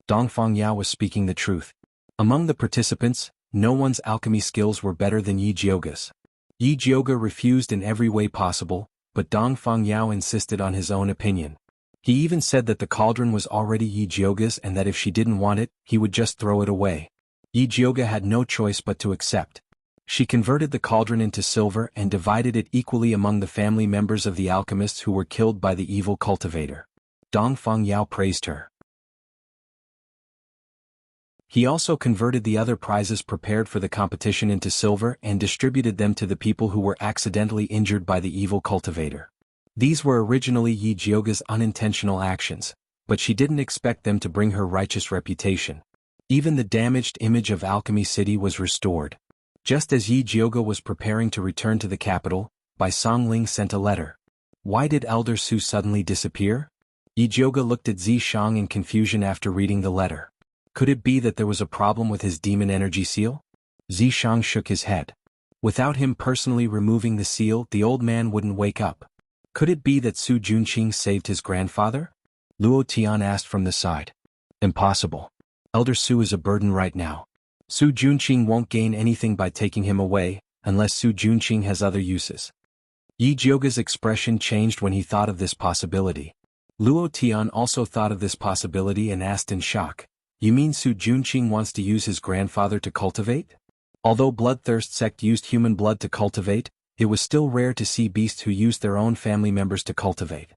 Dongfang Yao was speaking the truth. Among the participants, no one's alchemy skills were better than Yi Jioga's. Yi Jioga refused in every way possible, but Dongfang Yao insisted on his own opinion. He even said that the cauldron was already Yi Jioga's and that if she didn't want it, he would just throw it away. Yi Jioga had no choice but to accept. She converted the cauldron into silver and divided it equally among the family members of the alchemists who were killed by the evil cultivator. Dongfang Yao praised her. He also converted the other prizes prepared for the competition into silver and distributed them to the people who were accidentally injured by the evil cultivator. These were originally Yi Jioga's unintentional actions, but she didn't expect them to bring her righteous reputation. Even the damaged image of Alchemy City was restored. Just as Yi Jioga was preparing to return to the capital, Bai Songling sent a letter. Why did Elder Su suddenly disappear? Yi Jioga looked at Zi Shang in confusion after reading the letter. Could it be that there was a problem with his demon energy seal? Zi Shang shook his head. Without him personally removing the seal, the old man wouldn't wake up. Could it be that Su Junqing saved his grandfather? Luo Tian asked from the side. Impossible. Elder Su is a burden right now. Su Junqing won't gain anything by taking him away, unless Su Junqing has other uses. Yi Jioga's expression changed when he thought of this possibility. Luo Tian also thought of this possibility and asked in shock, You mean Su Junqing wants to use his grandfather to cultivate? Although Bloodthirst sect used human blood to cultivate, it was still rare to see beasts who used their own family members to cultivate.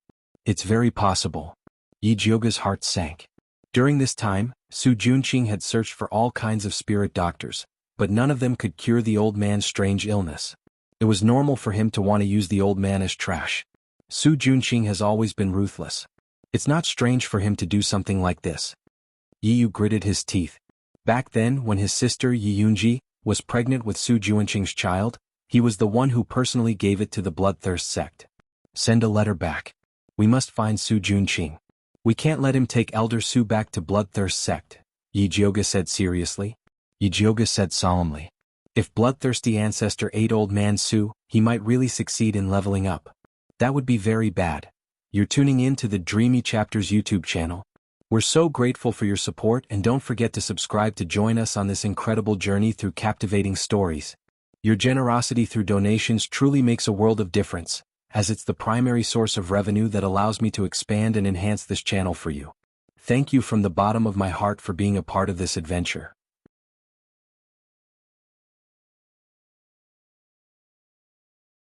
It's very possible. Yi Jioga's heart sank. During this time, Su Junqing had searched for all kinds of spirit doctors, but none of them could cure the old man's strange illness. It was normal for him to want to use the old man as trash. Su Junqing has always been ruthless. It's not strange for him to do something like this. Yi Yu gritted his teeth. Back then, when his sister Yi Yunji was pregnant with Su Junqing's child, he was the one who personally gave it to the Bloodthirst sect. Send a letter back. We must find Su Junqing. We can't let him take Elder Su back to Bloodthirst sect, Yi Jioga said seriously. Yi Jioga said solemnly. If Bloodthirsty ancestor ate old man Su, he might really succeed in leveling up. That would be very bad. You're tuning in to the Dreamy Chapters YouTube channel. We're so grateful for your support and don't forget to subscribe to join us on this incredible journey through captivating stories. Your generosity through donations truly makes a world of difference, as it's the primary source of revenue that allows me to expand and enhance this channel for you. Thank you from the bottom of my heart for being a part of this adventure.